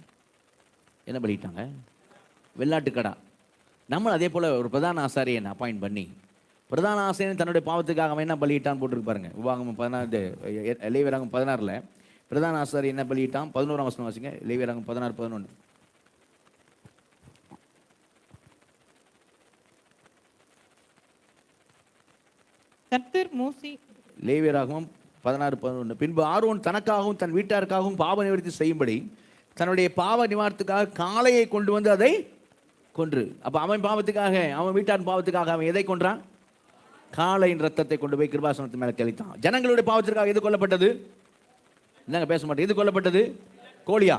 வெள்ளாட்டுக்கடா. நம்மளும் அதே போல் ஒரு பிரதான ஆசாரியன் அப்பாயிண்ட் பண்ணி, பிரதான ஆசாரியன் தன்னுடைய பாவத்துக்காக அவன் என்ன பலியிட்டான்னு போட்டுருக்கு பாருங்க. உபாகமம் 16, லேவியராகமம் 16 பிரதான ஆசாரியன் என்ன பலியிட்டான்? 11ஆம் வசனம் வாசிங்க. லேவியராகமம் 16:11. கர்த்தர் மோசே, லேவியராகமம் 16:11. பின்பு ஆரோன் தனக்காகவும் தன் வீட்டாருக்காகவும் பாவ நிவர்த்தி செய்யும்படி தன்னுடைய பாவ நிவாரணத்துக்காக காளையை கொண்டு வந்து அதை கொன்று. அப்ப அவன் பாவத்துக்காக, அவன் வீட்டார் பாவத்துக்காக அவன் எதை கொன்றான்? காளையின் ரத்தத்தை கொண்டு போய் கிருபாசனத்து மேலே தெளித்தான். ஜனங்களுடைய பாவத்திற்காக எது கொல்லப்பட்டது? என்னங்க பேச மாட்டேன். எது கொல்லப்பட்டது? கோழியா?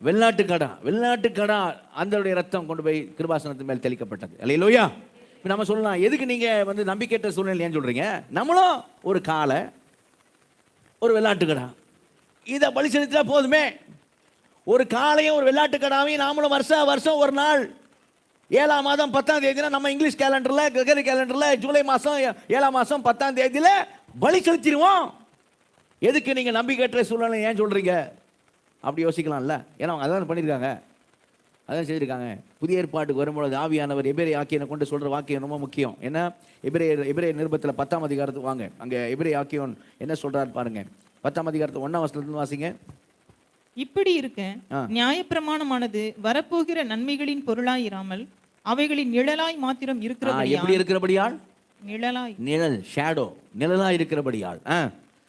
வெள்ளாட்டுக்கடா அந்த ரத்தம் கொண்டு போய் கிருபாசனத்து மேல் தெளிக்கப்பட்டது. அல்லேலூயா. நம்ம சொல்லலாம், எதுக்கு நீங்க நம்பிக்கையற்ற சூழ்நிலை ஏன் சொல்றீங்க? நம்மளும் ஒரு காளை, ஒரு வெள்ளாட்டுக்கடா, இதை பலி செலுத்தினா போதுமே. ஒரு காளையும் ஒரு வெள்ளாட்டுக்கடாவையும் நாமளும் வருஷம் ஒரு நாள் 7ஆம் மாதம் 10ஆம் தேதினா, நம்ம இங்கிலீஷ் கேலண்டர்ல, கிரகரி கேலண்டர்ல ஜூலை மாதம் 7ஆம் மாதம் 10ஆம் தேதியில பலி செலுத்திடுவோம். எதுக்கு நீங்க நம்பிக்கையற்ற சூழ்நிலை ஏன் சொல்றீங்க? அப்படி யோசிக்கலாம்ல. ஏன்னா அவங்க அதான் பண்ணியிருக்காங்க, அதான் செய்திருக்காங்க. புதிய ஏற்பாட்டுக்கு வரும்பொழுது ஆவியானவர் எபிரேய ஆக்கியனை கொண்டு சொல்ற வாக்கியம் ரொம்ப முக்கியம். ஏன்னா எபிரேய நிருபத்தில் 10ஆம் அதிகாரத்துக்கு வாங்க. அங்க எபிரேய ஆக்கியோன் என்ன சொல்றாரு பாருங்க. 10ஆம் அதிகாரத்து 1ஆம் வசனத்துல வாசிங்க. இப்படி இருக்க நியாயப்பிரமாணமானது வரப்போகிற நன்மைகளின் பொருளாயிராமல் அவைகளின் நிழலாய் மாத்திரம் இருக்கிறபடியால். எப்படி இருக்கிறபடியால்? நிழல், ஷேடோ, நிழலாய் இருக்கிறபடியால்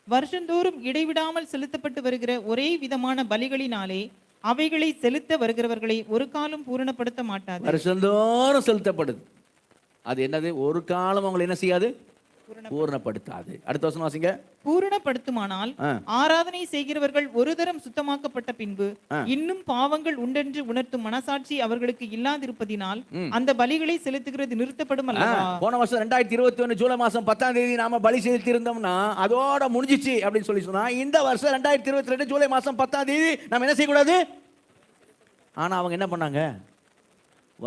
வருஷந்தோறும் இடைவிடாமல் செலுத்தப்பட்டு வருகிற ஒரே விதமான பலிகளினாலே அவைகளை செலுத்த வருகிறவர்களை ஒரு காலம் பூரணப்படுத்த மாட்டாது. வருஷந்தோறும் செலுத்தப்படுது. அது என்னது? ஒரு காலம் அவங்களை என்ன செய்யாது? பூரணப்படுத்தாது. அடுத்த வசனம் வாசிங்க. பூரணப்படுத்துமானால் ஆராதனை செய்கிறவர்கள் ஒரு தரம் சுத்தமாக்கப்பட்ட பின்பு இன்னும் பாவங்கள் உண்டென்று உணர்த்தும் மனசாட்சி அவர்களுக்கு இல்லாதிருப்பதினால் அந்த பலிகளை செலுத்துகிறது நிறுத்தப்படும் அல்லவா? போன வருஷம் 2021 ஜூலை மாசம் 10ஆம் தேதி நாம பலி செலுத்தி இருந்தோம்னா அதோட முடிஞ்சிச்சு அப்படின்னு சொல்லி சொன்னா, இந்த வருஷம் 2022 ஜூலை மாசம் 10ஆம் தேதி நாம என்ன செய்யக்கூடாது? ஆனா அவங்க என்ன பண்ணாங்க?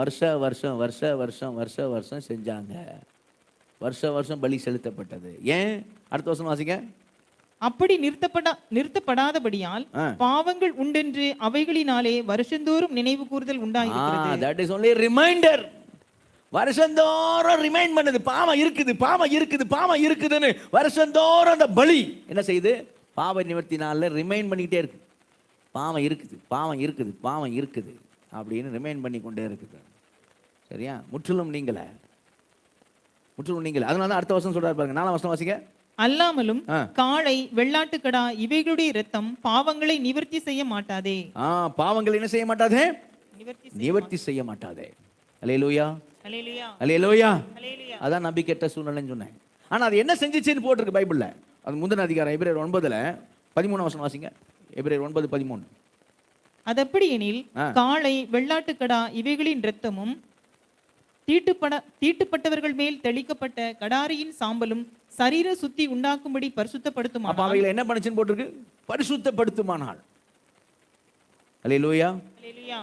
வருஷம் செஞ்சாங்க. வருஷம் பலி செலுத்தப்பட்டது. ஏன்? அடுத்த வருஷம் வாசிங்க. அப்படி நிறுத்தப்படாதபடியால் பாவங்கள் உண்டென்று அவைகளினாலே வருஷந்தோறும் நினைவு கூறுதல் உண்டாயிருக்கிறது. that is only reminder. வருஷந்தோறும் ரிமைண்ட் பண்ணுது, பாவம் இருக்குதுன்னு வருஷந்தோறும் அந்த பலி என்ன செய்யுது? பாவ நிவர்த்தினால ரிமைண்ட் பண்ணிக்கிட்டே இருக்கு. பாவம் இருக்குது அப்படின்னு ரிமைண்ட் பண்ணி கொண்டே இருக்குது. சரியா? முற்றிலும் நீங்களே. அதனால தான் அடுத்த வருஷம் சொல்றாரு பாருங்க. 4ஆம் வசனம் வாசிங்க. அல்லாமலும் காளை, வெள்ளாட்டுக்கடா இவைகளுடைய இரத்தம் பாவங்களை நிவர்த்தி செய்ய மாட்டாதே. பாவங்களை என்ன செய்ய மாட்டாதே? நிவர்த்தி செய்ய மாட்டாதே. அல்லேலூயா, அல்லேலூயா. அதான் நம்பிக்கையற்ற சூழ்நிலைன்னு சொன்னேன். ஆனா அது என்ன செஞ்சிச்சுன்னு போட்டிருக்கு பைபிள்ல. அது முந்தின அதிகாரம் எபிரேயர் 9ல 13ஆம் வசனம் வாசிங்க. எபிரேயர் 9:13. அதப்படி எனில் காளை, வெள்ளாட்டுக்கடா இவைகளின் இரத்தமும் தீட்டுப்பட்டவர்கள் மேல் தெளிக்கப்பட்ட கடாரியின் சாம்பலும் சரீர சுத்தி உண்டாக்கும்படி பரிசுத்தப்படுத்தும். அப்ப அவைகளை என்ன பண்ணுச்சுன்னு போட்டிருக்கு? பரிசுத்தப்படுத்துமானால். அல்லேலூயா,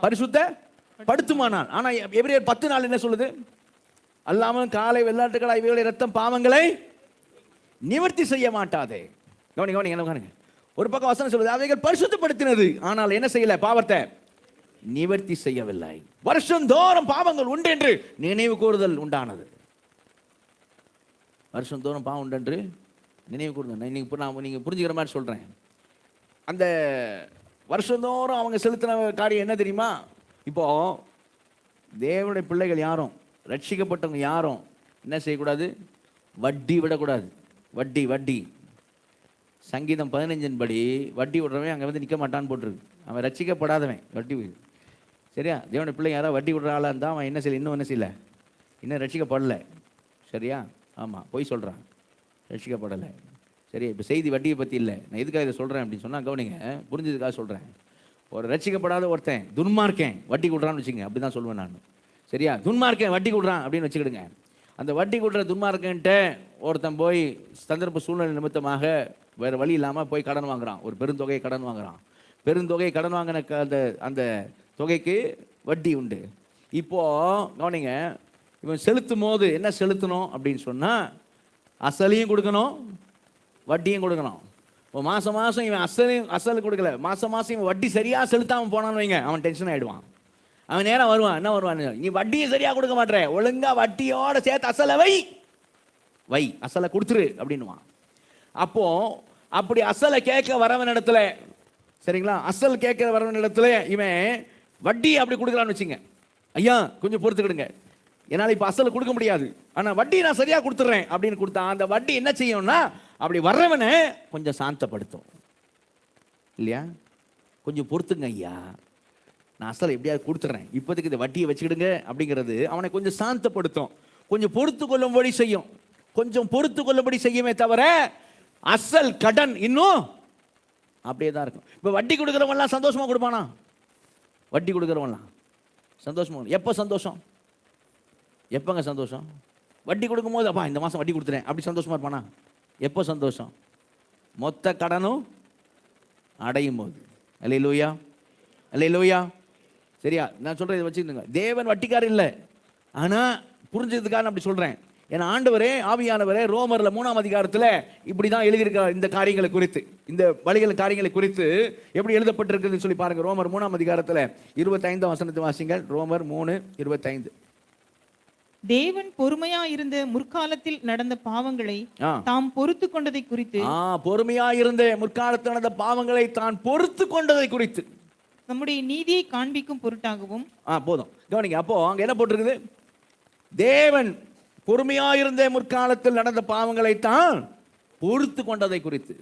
பரிசுத்தப்படுத்துமானால். ஆனா எபிரேயர் 10:4 என்ன சொல்லுது? அல்லாமல் காளை, வெள்ளாட்டுக்கடா இவைகளுடைய இரத்தம் பாவங்களை நிவர்த்தி செய்ய மாட்டாதே. கவனிங்க. ஒரு பக்கம் வசனம் சொல்லுது அவைகள் பரிசுத்தப்படுத்தினது, ஆனால் என்ன செய்யல? பாவத்தை நிவர்த்தி செய்யவில்லை. வருஷந்தோறும் பாவங்கள் உண்டு என்று நினைவு கூறுதல் உண்டானது. வருஷந்தோறும் பாவம் உண்டு என்று நினைவு கூறுதல். நீங்க புரிஞ்சுக்கிற மாதிரி சொல்றேன். அந்த வருஷந்தோறும் அவங்க செலுத்தின காரியம் என்ன தெரியுமா? இப்போ தேவனுடைய பிள்ளைகள் யாரும், ரட்சிக்கப்பட்டவங்க யாரும் என்ன செய்யக்கூடாது? வட்டி விடக்கூடாது. வட்டி வட்டி சங்கீதம் 15 படி வட்டி விடுறவன் அங்கே வந்து நிற்க மாட்டான்னு போட்டிருக்கு. அவன் ரட்சிக்கப்படாதவன் வட்டி. சரியா? தேவனுடைய பிள்ளை யாராவது வட்டி விடுற ஆளாக இருந்தால் அவன் என்ன செய்யல, இன்னும் என்ன செய்யலை, இன்னும் ரட்சிக்கப்படலை. சரியா? ஆமாம், போய் சொல்கிறான், ரட்சிக்கப்படலை. சரி, இப்போ செய்தி வட்டியை பற்றி இல்லை. நான் எதுக்காக இதை சொல்கிறேன் அப்படின்னு சொன்னால் கவனிங்க, புரிஞ்சதுக்காக சொல்கிறேன். ஒரு ரட்சிக்கப்படாத ஒருத்தன் துன்மார்க்கேன் வட்டி கொடுறான்னு வச்சுங்க, அப்படி தான் சொல்லுவேன் நான். சரியா? துன்மார்க்கேன் வட்டி கொடுறான் அப்படின்னு வச்சுக்கிடுங்க. அந்த வட்டி கொடுற துன்மார்க்கன்ட்ட ஒருத்தன் போய் சந்தர்ப்ப சூழ்நிலை நிமித்தமாக வேறு வழி இல்லாமல் போய் கடன் வாங்குறான். ஒரு பெருந்தொகையை கடன் வாங்குறான். பெருந்தொகையை கடன் வாங்கின அந்த தொகைக்கு வட்டி உண்டு. இப்போது கவனிங்க, இவன் செலுத்தும் போது என்ன செலுத்தணும் அப்படின்னு சொன்னால் அசலையும் கொடுக்கணும், வட்டியும் கொடுக்கணும். இப்போ மாதம் மாதம் இவன் அசல் கொடுக்கல, மாதம் மாதம் இவன் வட்டி சரியாக செலுத்தாமல் போனான்னு வைங்க, அவன் டென்ஷன் ஆகிடுவான். அவன் நேரம் வருவான். என்ன வருவான்? நீ வட்டியும் சரியாக கொடுக்க மாட்டேற, ஒழுங்கா வட்டியோட சேர்த்து அசலை வை அசலை கொடுத்துரு அப்படின்னுவான். அப்போ அப்படி அசலை கேட்க வரவன் இடத்துல, சரிங்களா, அசல் கேட்க வரவன் இடத்துல இவன் வட்டி அப்படி கொடுக்குறான்னு வச்சுங்க. ஐயா கொஞ்சம் பொறுத்துக்கிடுங்க, என்னால் இப்போ அசலை கொடுக்க முடியாது, ஆனால் வட்டி நான் சரியாக கொடுத்துட்றேன் அப்படின்னு கொடுத்தா அந்த வட்டி என்ன செய்யும்னா அப்படி வர்றவனை கொஞ்சம் சாந்தப்படுத்தும். இல்லையா? கொஞ்சம் பொறுத்துங்க ஐயா, நான் அசலை எப்படியாவது கொடுத்துட்றேன், இப்போதைக்கு இந்த வட்டியை வச்சுக்கிடுங்க அப்படிங்கிறது அவனை கொஞ்சம் சாந்தப்படுத்தும், கொஞ்சம் பொறுத்து கொள்ளும்படி செய்யும். கொஞ்சம் பொறுத்து கொள்ளும்படி செய்யுமே தவிர அசல் கடன் இன்னும் அப்படியே தான் இருக்கும். இப்போ வட்டி கொடுக்குறவங்கலாம் சந்தோஷமா கொடுப்பானா? வட்டி கொடுக்குறவங்கலாம் சந்தோஷமா? எப்போ சந்தோஷம்? எப்போங்க சந்தோஷம்? வட்டி கொடுக்கும் போது அப்பா இந்த மாதம் வட்டி கொடுத்துறேன் அப்படி சந்தோஷமா இருப்பானா? எப்போ சந்தோஷம்? மொத்த கடனும் அடையும் போது. அல்லேலூயா, அல்லேலூயா. சரியா? நான் சொல்கிறேன், இதை வச்சுக்கோங்க. தேவன் வட்டிக்காரர் இல்லை, ஆனால் புரிஞ்சதுக்காக அப்படி சொல்கிறேன். ஏன்னா ஆண்டவரே ஆவியானவரே ரோமரில் 3ஆம் அதிகாரத்தில் இப்படி தான் எழுதியிருக்கிறார். இந்த காரியங்களை குறித்து, இந்த வழிகள் காரியங்களை குறித்து எப்படி எழுதப்பட்டிருக்குதுன்னு சொல்லி பாருங்க. ரோமர் 3ஆம் அதிகாரத்தில் 25ஆம் வசனத்தை வாசிங்கள். ரோமர் 3:25. தேவன் பொறுமையா இருந்த முற்காலத்தில் நடந்த பாவங்களை தாம் பொறுத்து கொண்டதை குறித்து, பொறுமையா இருந்த முற்காலத்தில் நடந்த பாவங்களை தான் பொறுத்து கொண்டதை குறித்து நம்முடைய நீதியை காண்பிக்கும் பொருட்டாகவும். போதும் கவனிங்க. அப்போ அங்க என்ன போட்டிருக்குது? தேவன் பொறுமையாயிருந்த முற்காலத்தில் நடந்த பாவங்களை தான் பொறுத்து கொண்டதை குறித்து.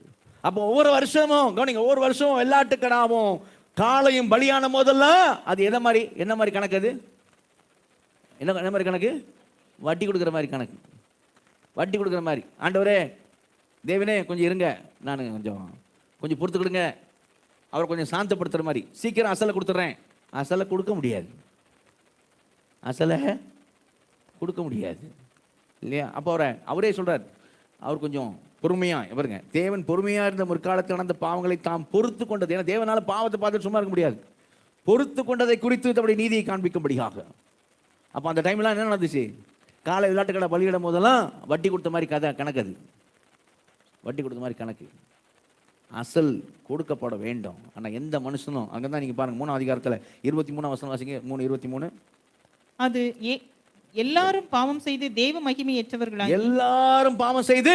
அப்போ ஒவ்வொரு வருஷமும் கவனிங்க, ஒவ்வொரு வருஷமும் வெள்ளாட்டுக்கடாவும் காளையும் பலியான போதெல்லாம் அது என்ன மாதிரி கணக்கு? அது என்ன மாதிரி கணக்கு? வட்டி கொடுக்குற மாதிரி கணக்கு. வட்டி கொடுக்குற மாதிரி. ஆண்டவரே தேவனே கொஞ்சம் இருங்க, நான் கொஞ்சம் பொறுத்து கொடுங்க, அவரை கொஞ்சம் சாந்தப்படுத்துற மாதிரி, சீக்கிரம் அசலை கொடுத்துட்றேன். அசலை கொடுக்க முடியாது, அசலை கொடுக்க முடியாது இல்லையா? அப்போ அவரே சொல்றார், அவர் கொஞ்சம் பொறுமையா பாருங்க. தேவன் பொறுமையா இருந்த முற்காலத்தில் நடந்த பாவங்களை தாம் பொறுத்து கொண்டது. ஏன்னா தேவனால பாவத்தை பார்த்துட்டு சும்மா இருக்க முடியாது. பொறுத்து கொண்டதை குறித்து தம்முடைய நீதியை காண்பிக்கும்படியாக. அப்போ அந்த டைம்லாம் என்ன நடந்துச்சு? காலை விளையாட்டு கடை பலியிடும் போதெல்லாம் வட்டி கொடுத்த மாதிரி கணக்கு. அது வட்டி கொடுத்த மாதிரி கணக்கு. அசல் கொடுக்கப்பட வேண்டும். ஆனால் எந்த மனுஷனும் அங்கே தான் நீங்கள் பாருங்க 3ஆம் அதிகாரத்தில் 23ஆம் வசனம் வாசிங்க. 3:23. அது எல்லாரும் பாவம் செய்து தேவ மகிமையற்றவர்களாக. எல்லாரும் பாவம் செய்து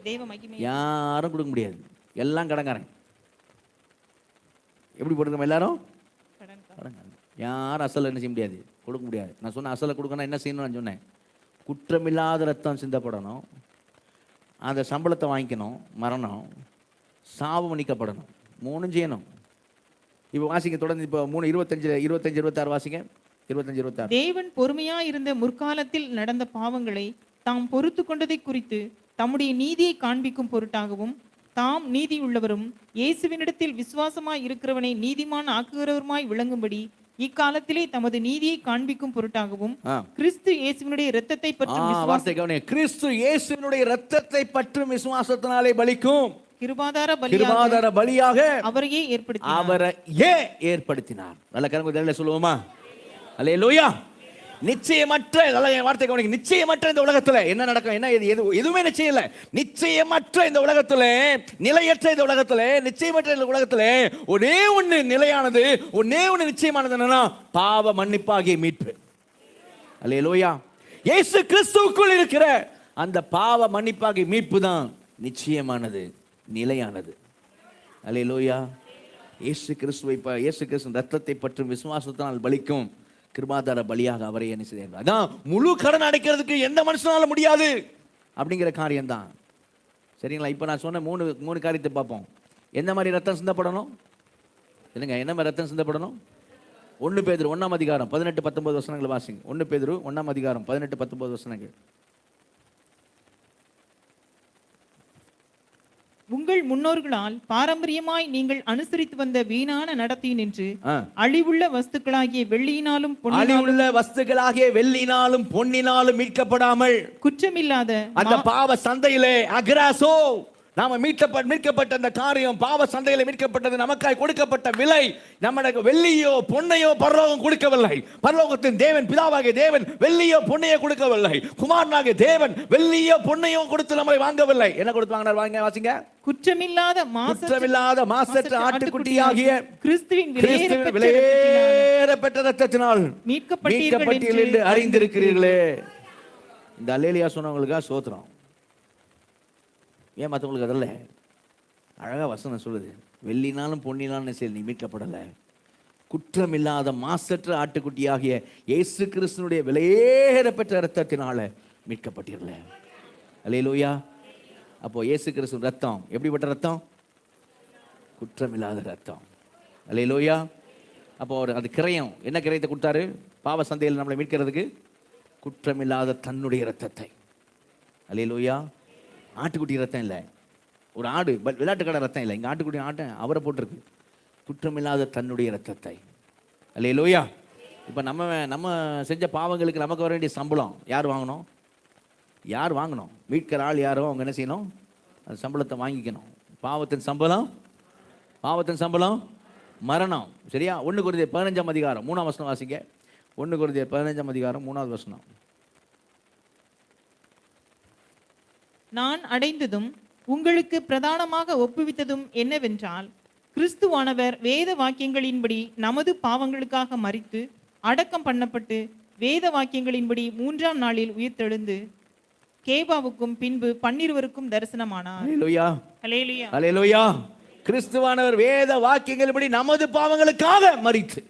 தேவ மகிமை யாரும் கொடுக்க முடியாது. எல்லாம் கடன்காரன். எப்படி போட்டுருக்கோம்? எல்லாரும் கடன்காரன். யாரும் அசல் என்ன செய்ய முடியாது, கொடுக்க முடியாது. நான் சொன்ன அசலை கொடுக்கணும் என்ன செய்யணும்னு நான் சொன்னேன். குற்றமில்லாத ரத்தம் சிந்தப்படணும், அந்த சம்பளத்தை வாங்கிக்கணும், மரணம், சாவு மன்னிக்கப்படணும், 3 செய்யணும். இப்போ வாசிங்க தொடர்ந்து. இப்போ 3:25-26 வாசிங்க. 25-26. தேவன் பொறுமையா இருந்த முற்காலத்தில் நடந்த பாவங்களை தாம் பொறுத்து கொண்டதை குறித்து தம்முடைய நீதியை காண்பிக்கும் பொருட்டாகவும், தாம் நீதி உள்ளவரும் இயேசுவினிடத்தில் விசுவாசமாய் இருக்கிறவனை நீதிமான் ஆக்குகிறவருமாய் விளங்கும்படி இக்காலத்திலே தமது நீதியை காண்பிக்கும் பொருட்டாகவும் கிறிஸ்து இயேசுவினுடைய இரத்தத்தை பற்றும் கிறிஸ்து இயேசுவினுடைய இரத்தத்தை பற்றும் விசுவாசத்தினாலே பலிக்கும் கிருபாதார பலியாக அவரையே ஏற்படுத்தினார். நல்ல கரங்களை சொல்லுவோமா? அல்லேலூயா. நிச்சயமற்ற, அதெல்லாம் என் வார்த்தை கவனிங்க, நிச்சயமற்ற இந்த உலகத்துல என்ன நடக்கும், என்ன எதுவுமே நிச்சயம் இல்லை. நிச்சயமற்ற இந்த உலகத்துல, நிலையற்ற இந்த உலகத்துல, நிச்சயமற்ற இந்த உலகத்துல ஒரே ஒண்ணு நிலையானது, ஒரே ஒண்ணு நிச்சயமானது, என்னன்னா பாவ மன்னிப்பாகிய மீட்பு. அல்லேலூயா. இயேசு கிறிஸ்துவுக்குள் இருக்கிற அந்த பாவ மன்னிப்பாகிய மீட்பு தான் நிச்சயமானது, நிலையானது. அல்லேலூயா. இயேசு கிறிஸ்துவை, இயேசு கிறிஸ்து ரத்தத்தை பற்றும் விசுவாசத்தினால் பலிக்கும் கிருபாதார பலியாக அவரை என்ன செய்தார். அதான் முழு கடன் அடைக்கிறதுக்கு எந்த மனுஷனால முடியாது அப்படிங்கிற காரியம் தான். சரிங்களா? இப்போ நான் சொன்ன மூணு காரியத்தை பார்ப்போம். எந்த மாதிரி ரத்தம் சிந்தப்படணும் இல்லைங்க? என்ன மாதிரி ரத்தம் சிந்தப்படணும்? 1 பேதுரு 1ஆம் அதிகாரம் 18-19 வசனங்கள் வாசிங்க. 1 பேதுரு 1ஆம் அதிகாரம் 18-19 வசனங்கள். உங்கள் முன்னோர்களால் பாரம்பரியமாய் நீங்கள் அனுசரித்து வந்த வீணான நடத்தையினின்று அழிவுள்ள வஸ்துக்களாகிய வெள்ளியினாலும் பொன்னினாலும் மீட்கப்படாமல் குற்றமில்லாத அந்த பாவ சந்தையிலே அக்ராசோ, நாம மீட்கப்பட்ட அந்த காரியம், பாவ சந்தையில மீட்கப்பட்டது, நமக்காய் கொடுக்கப்பட்ட விலை, நம்மளுக்கு வெள்ளியோ பொன்னையோ பரலோகம் கொடுக்கவில்லை. பரலோகத்தின் தேவன், பிதாவாகிய தேவன் வெள்ளியோ பொன்னையோ கொடுக்கவில்லை. குமாரனாகிய தேவன் வெள்ளியோ பொன்னையோ கொடுத்து நம்மை வாங்கவில்லை. என்ன கொடுத்து வாங்கினார்? வாசிங்க. குற்றமில்லாத மாசற்ற ஆட்டுக்குட்டியாகிய கிறிஸ்துவின் விலையேறப்பெற்ற ரத்தத்தினால் மீட்கப்பட்டீர்கள் என்று அறிந்திருக்கிறீர்களே. இந்த அல்லேலியா சொன்னவங்களுக்கா சோத்திரம். ஏன் மற்றவங்களுக்கு அதில் அழகா வசனம் சொல்லுது, வெள்ளினாலும் பொன்னினாலும் சரி நீ மீட்கப்படலை, குற்றமில்லாத மாசற்ற ஆட்டுக்குட்டியாகிய இயேசு கிறிஸ்துனுடைய விலையேறப்பெற்ற இரத்தத்தினால மீட்கப்பட்டீர்களே. அல்லேலூயா. அப்போ இயேசு கிறிஸ்து ரத்தம் எப்படிப்பட்ட ரத்தம்? குற்றமில்லாத ரத்தம். அல்லேலூயா. அப்போ அவர் அது கிரயம், என்ன கிரயத்தை கொடுத்தாரு பாவ சந்தையில் நம்மளை மீட்கிறதுக்கு? குற்றமில்லாத தன்னுடைய ரத்தத்தை. அல்லேலூயா. ஆட்டுக்குட்டி ரத்தம் இல்லை, ஒரு ஆடு விளையாட்டு கடை ரத்தம் இல்லை, இங்கே ஆட்டுக்குட்டி அவரை போட்டிருக்கு, குற்றமில்லாத தன்னுடைய ரத்தத்தை. அல்லேலூயா. இப்போ நம்ம செஞ்ச பாவங்களுக்கு நமக்கு வர வேண்டிய சம்பளம் யார் வாங்கணும்? மீட்கிற ஆள் யாரோ அவங்க என்ன செய்யணும்? அந்த சம்பளத்தை வாங்கிக்கணும். பாவத்தின் சம்பளம் மரணம். சரியா? 1 கொரிந்தியர் 15ஆம் அதிகாரம் 3ஆம் வசனம் வாசிங்க. 1 கொரிந்தியர் 15ஆம் அதிகாரம் 3ஆவது வசனம். நான் அடைந்ததும் உங்களுக்கு பிரதானமாக ஒப்புவித்ததும் என்னவென்றால், கிறிஸ்துவானவர் வேத வாக்கியங்களின்படி நமது பாவங்களுக்காக மரித்து அடக்கம் பண்ணப்பட்டு வேத வாக்கியங்களின்படி 3ஆம் நாளில் உயிர்த்தெழுந்து கேபாவுக்கும் பின்பு 12 தரிசனமானார். அல்லேலூயா. கிறிஸ்துவானவர் வேத வாக்கியங்களின்படி நமது பாவங்களுக்காக மரித்து.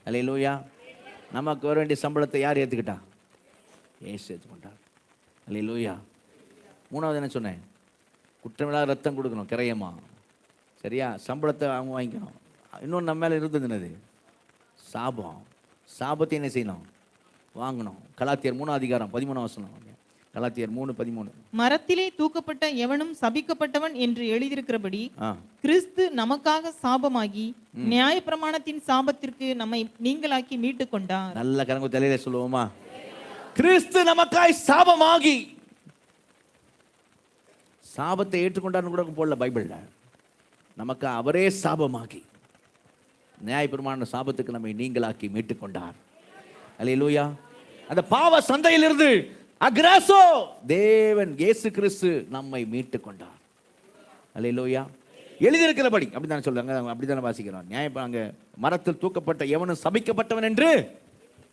அல்லேலூயா. நமக்கு வர வேண்டிய சம்பளத்தை யார் ஏத்துக்கிட்டா? இயேசு ஏற்றுக்கொண்டார். அல்லேலூயா. 3வது என்ன சொன்னேன்? குற்றமில்லாத ரத்தம் கொடுக்கணும், கிரயமா. சரியா? சம்பளத்தை அவங்க வாங்கிக்கணும். இன்னொன்று நம்ம மேலே இருந்ததுனது சாபத்தை என்ன செய்யணும்? வாங்கணும். கலாத்தியர் 3ஆம் அதிகாரம் 13ஆம் வசனம். கலாத்தியர் 3:13. மரத்திலே தூக்கப்பட்ட எவனும் சபிக்கப்பட்டவன் என்று எழுதியிருக்கிறபடி கிறிஸ்து நமக்காக சாபமாகி நியாயப்பிரமாணத்தின் சாபத்திற்கு நம்மை நீங்களாக்கி மீட்டு கொண்டார். நல்ல கரங்க தலையில சொல்லுவோமா? கிறிஸ்து நமக்காய் சாபமாகி, சாபத்தை ஏற்றுக்கொண்டார்னு கூட போடல பைபிள்ல, நமக்கு அவரே சாபமாகி நியாயப்பிரமாண சாபத்துக்கு நம்மை நீங்களாக்கி மீட்டுக் கொண்டார். அல்லேலூயா. அந்த பாவ சந்தையிலிருந்து அக்ராசோ தேவன் இயேசு கிறிஸ்து நம்மை மீட்டுக் கொண்டார். அல்லேலூயா. எழுதியிருக்கிறபடி அப்படிதான் சொல்றாங்க, அப்படித்தானே வாசிக்கிறோம். அங்க மரத்தில் தூக்கப்பட்ட எவனும் சபிக்கப்பட்டவன் என்று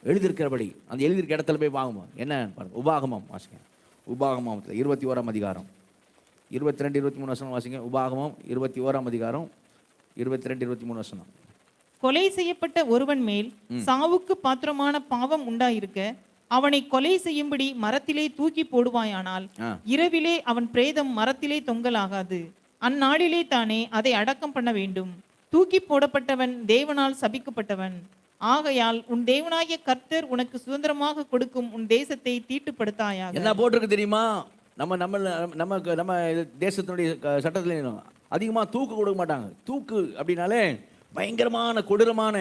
எழுதியிருக்கிறபடி அந்த எழுதியிருக்க இடத்துல போய் வாங்குவோம். என்ன உபாகமம் வாசிங்க. உபாகமம் 21ஆம் அதிகாரம் 22-23 வசனம் வாசிங்க. உபாகமம் 21ஆம் அதிகாரம் 22-23 வசனம். கொலை செய்யப்பட்ட ஒருவன் மேல் சாவுக்கு பாத்திரமான பாவம் உண்டாயிருக்க அவனை கொலை செய்யும்படி மரத்திலே தூக்கி போடுவாயானால் இரவிலே அவன் பிரேதம் மரத்திலே தொங்கலாகாது. அந்நாளிலே தானே அதை அடக்கம் பண்ண வேண்டும். தூக்கி போடப்பட்டவன் தேவனால் சபிக்கப்பட்டவன். ஆகையால் உன் தேவனாகிய கர்த்தர் உனக்கு சுதந்திரமாக கொடுக்கும் உன் தேசத்தை தீட்டுப்படுத்தாயாக. என்ன போட்டிருக்கு தெரியுமா? நம்ம தேசத்தினுடைய சட்டத்தில் அதிகமா தூக்கு கொடுக்க மாட்டாங்க. தூக்கு அப்படின்னாலே பயங்கரமான கொடூரமான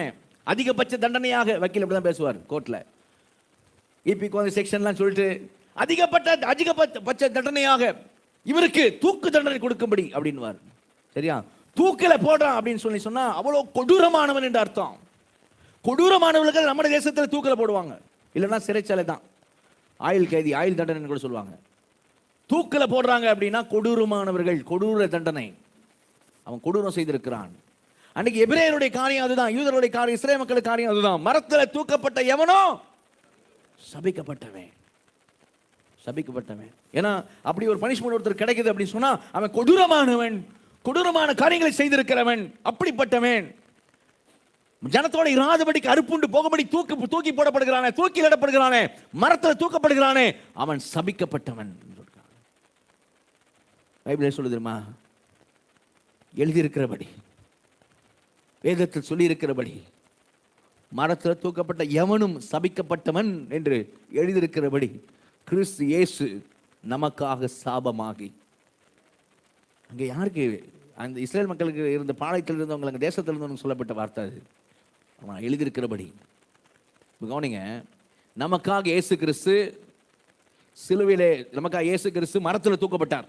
அதிகபட்ச தண்டனையாக வக்கீல் அப்படிதான் பேசுவார் கோர்ட்ல. இபி செக்ஷன்லாம் சொல்லிட்டு அதிகபட்ச தண்டனையாக இவருக்கு தூக்கு தண்டனை கொடுக்கும்படி அப்படின்வார். சரியா? தூக்கில போடுறான் அப்படின்னு சொன்னா அவ்வளவு கொடூரமானவன் என்று அர்த்தம். கொடூரமானவர்கள் நம்ம தேசத்தில் தூக்கில போடுவாங்க. இல்லைன்னா சிறைச்சாலை தான், ஆயுள் கைதி, ஆயுள் தண்டனை கூட சொல்லுவாங்க. தூக்கில் போடுறாங்க அப்படின்னா கொடூரமானவர்கள், கொடூர தண்டனை, அவன் கொடூரம் செய்திருக்கிறான். அன்னைக்கு எபிரேயருடைய காரியம் அதுதான், யூதருடைய காரியம், இஸ்ரேல் மக்களுடைய காரியம் அதுதான். மரத்தில் தூக்கப்பட்ட எவனோ சபிக்கப்பட்டவன், சபிக்கப்பட்டவன். ஏன்னா அப்படி ஒரு பனிஷ்மெண்ட் ஒருத்தர் கிடைக்குது அப்படின்னு சொன்னா அவன் கொடூரமானவன், கொடூரமான காரியங்களை செய்திருக்கிறவன், அப்படிப்பட்டவன். ஜனத்தோட இராதபடிக்கு அறுப்புண்டு போகபடி தூக்கி போடப்படுகிறானே, தூக்கிலிடப்படுகிறானே, மரத்தில் தூக்கப்படுகிறானே, அவன் சபிக்கப்பட்டவன். பைபிளே சொல்லு தெரியுமா, எழுதியிருக்கிறபடி, வேதத்தில் சொல்லி இருக்கிறபடி, மரத்தில் தூக்கப்பட்ட எவனும் சபிக்கப்பட்டவன் என்று எழுதியிருக்கிறபடி கிறிஸ்து இயேசு நமக்காக சாபமாகி, அங்கே யாருக்கு, அந்த இஸ்ரேல் மக்களுக்கு இருந்த பாளையத்தில் இருந்தவங்க, அங்கே தேசத்தில் இருந்தவங்க சொல்லப்பட்ட வார்த்தை அது. அவன் எழுதியிருக்கிறபடி. கவனிங்க, நமக்காக இயேசு கிறிஸ்து சிலுவையிலே, நமக்காக இயேசு கிறிஸ்து மரத்தில் தூக்கப்பட்டார்.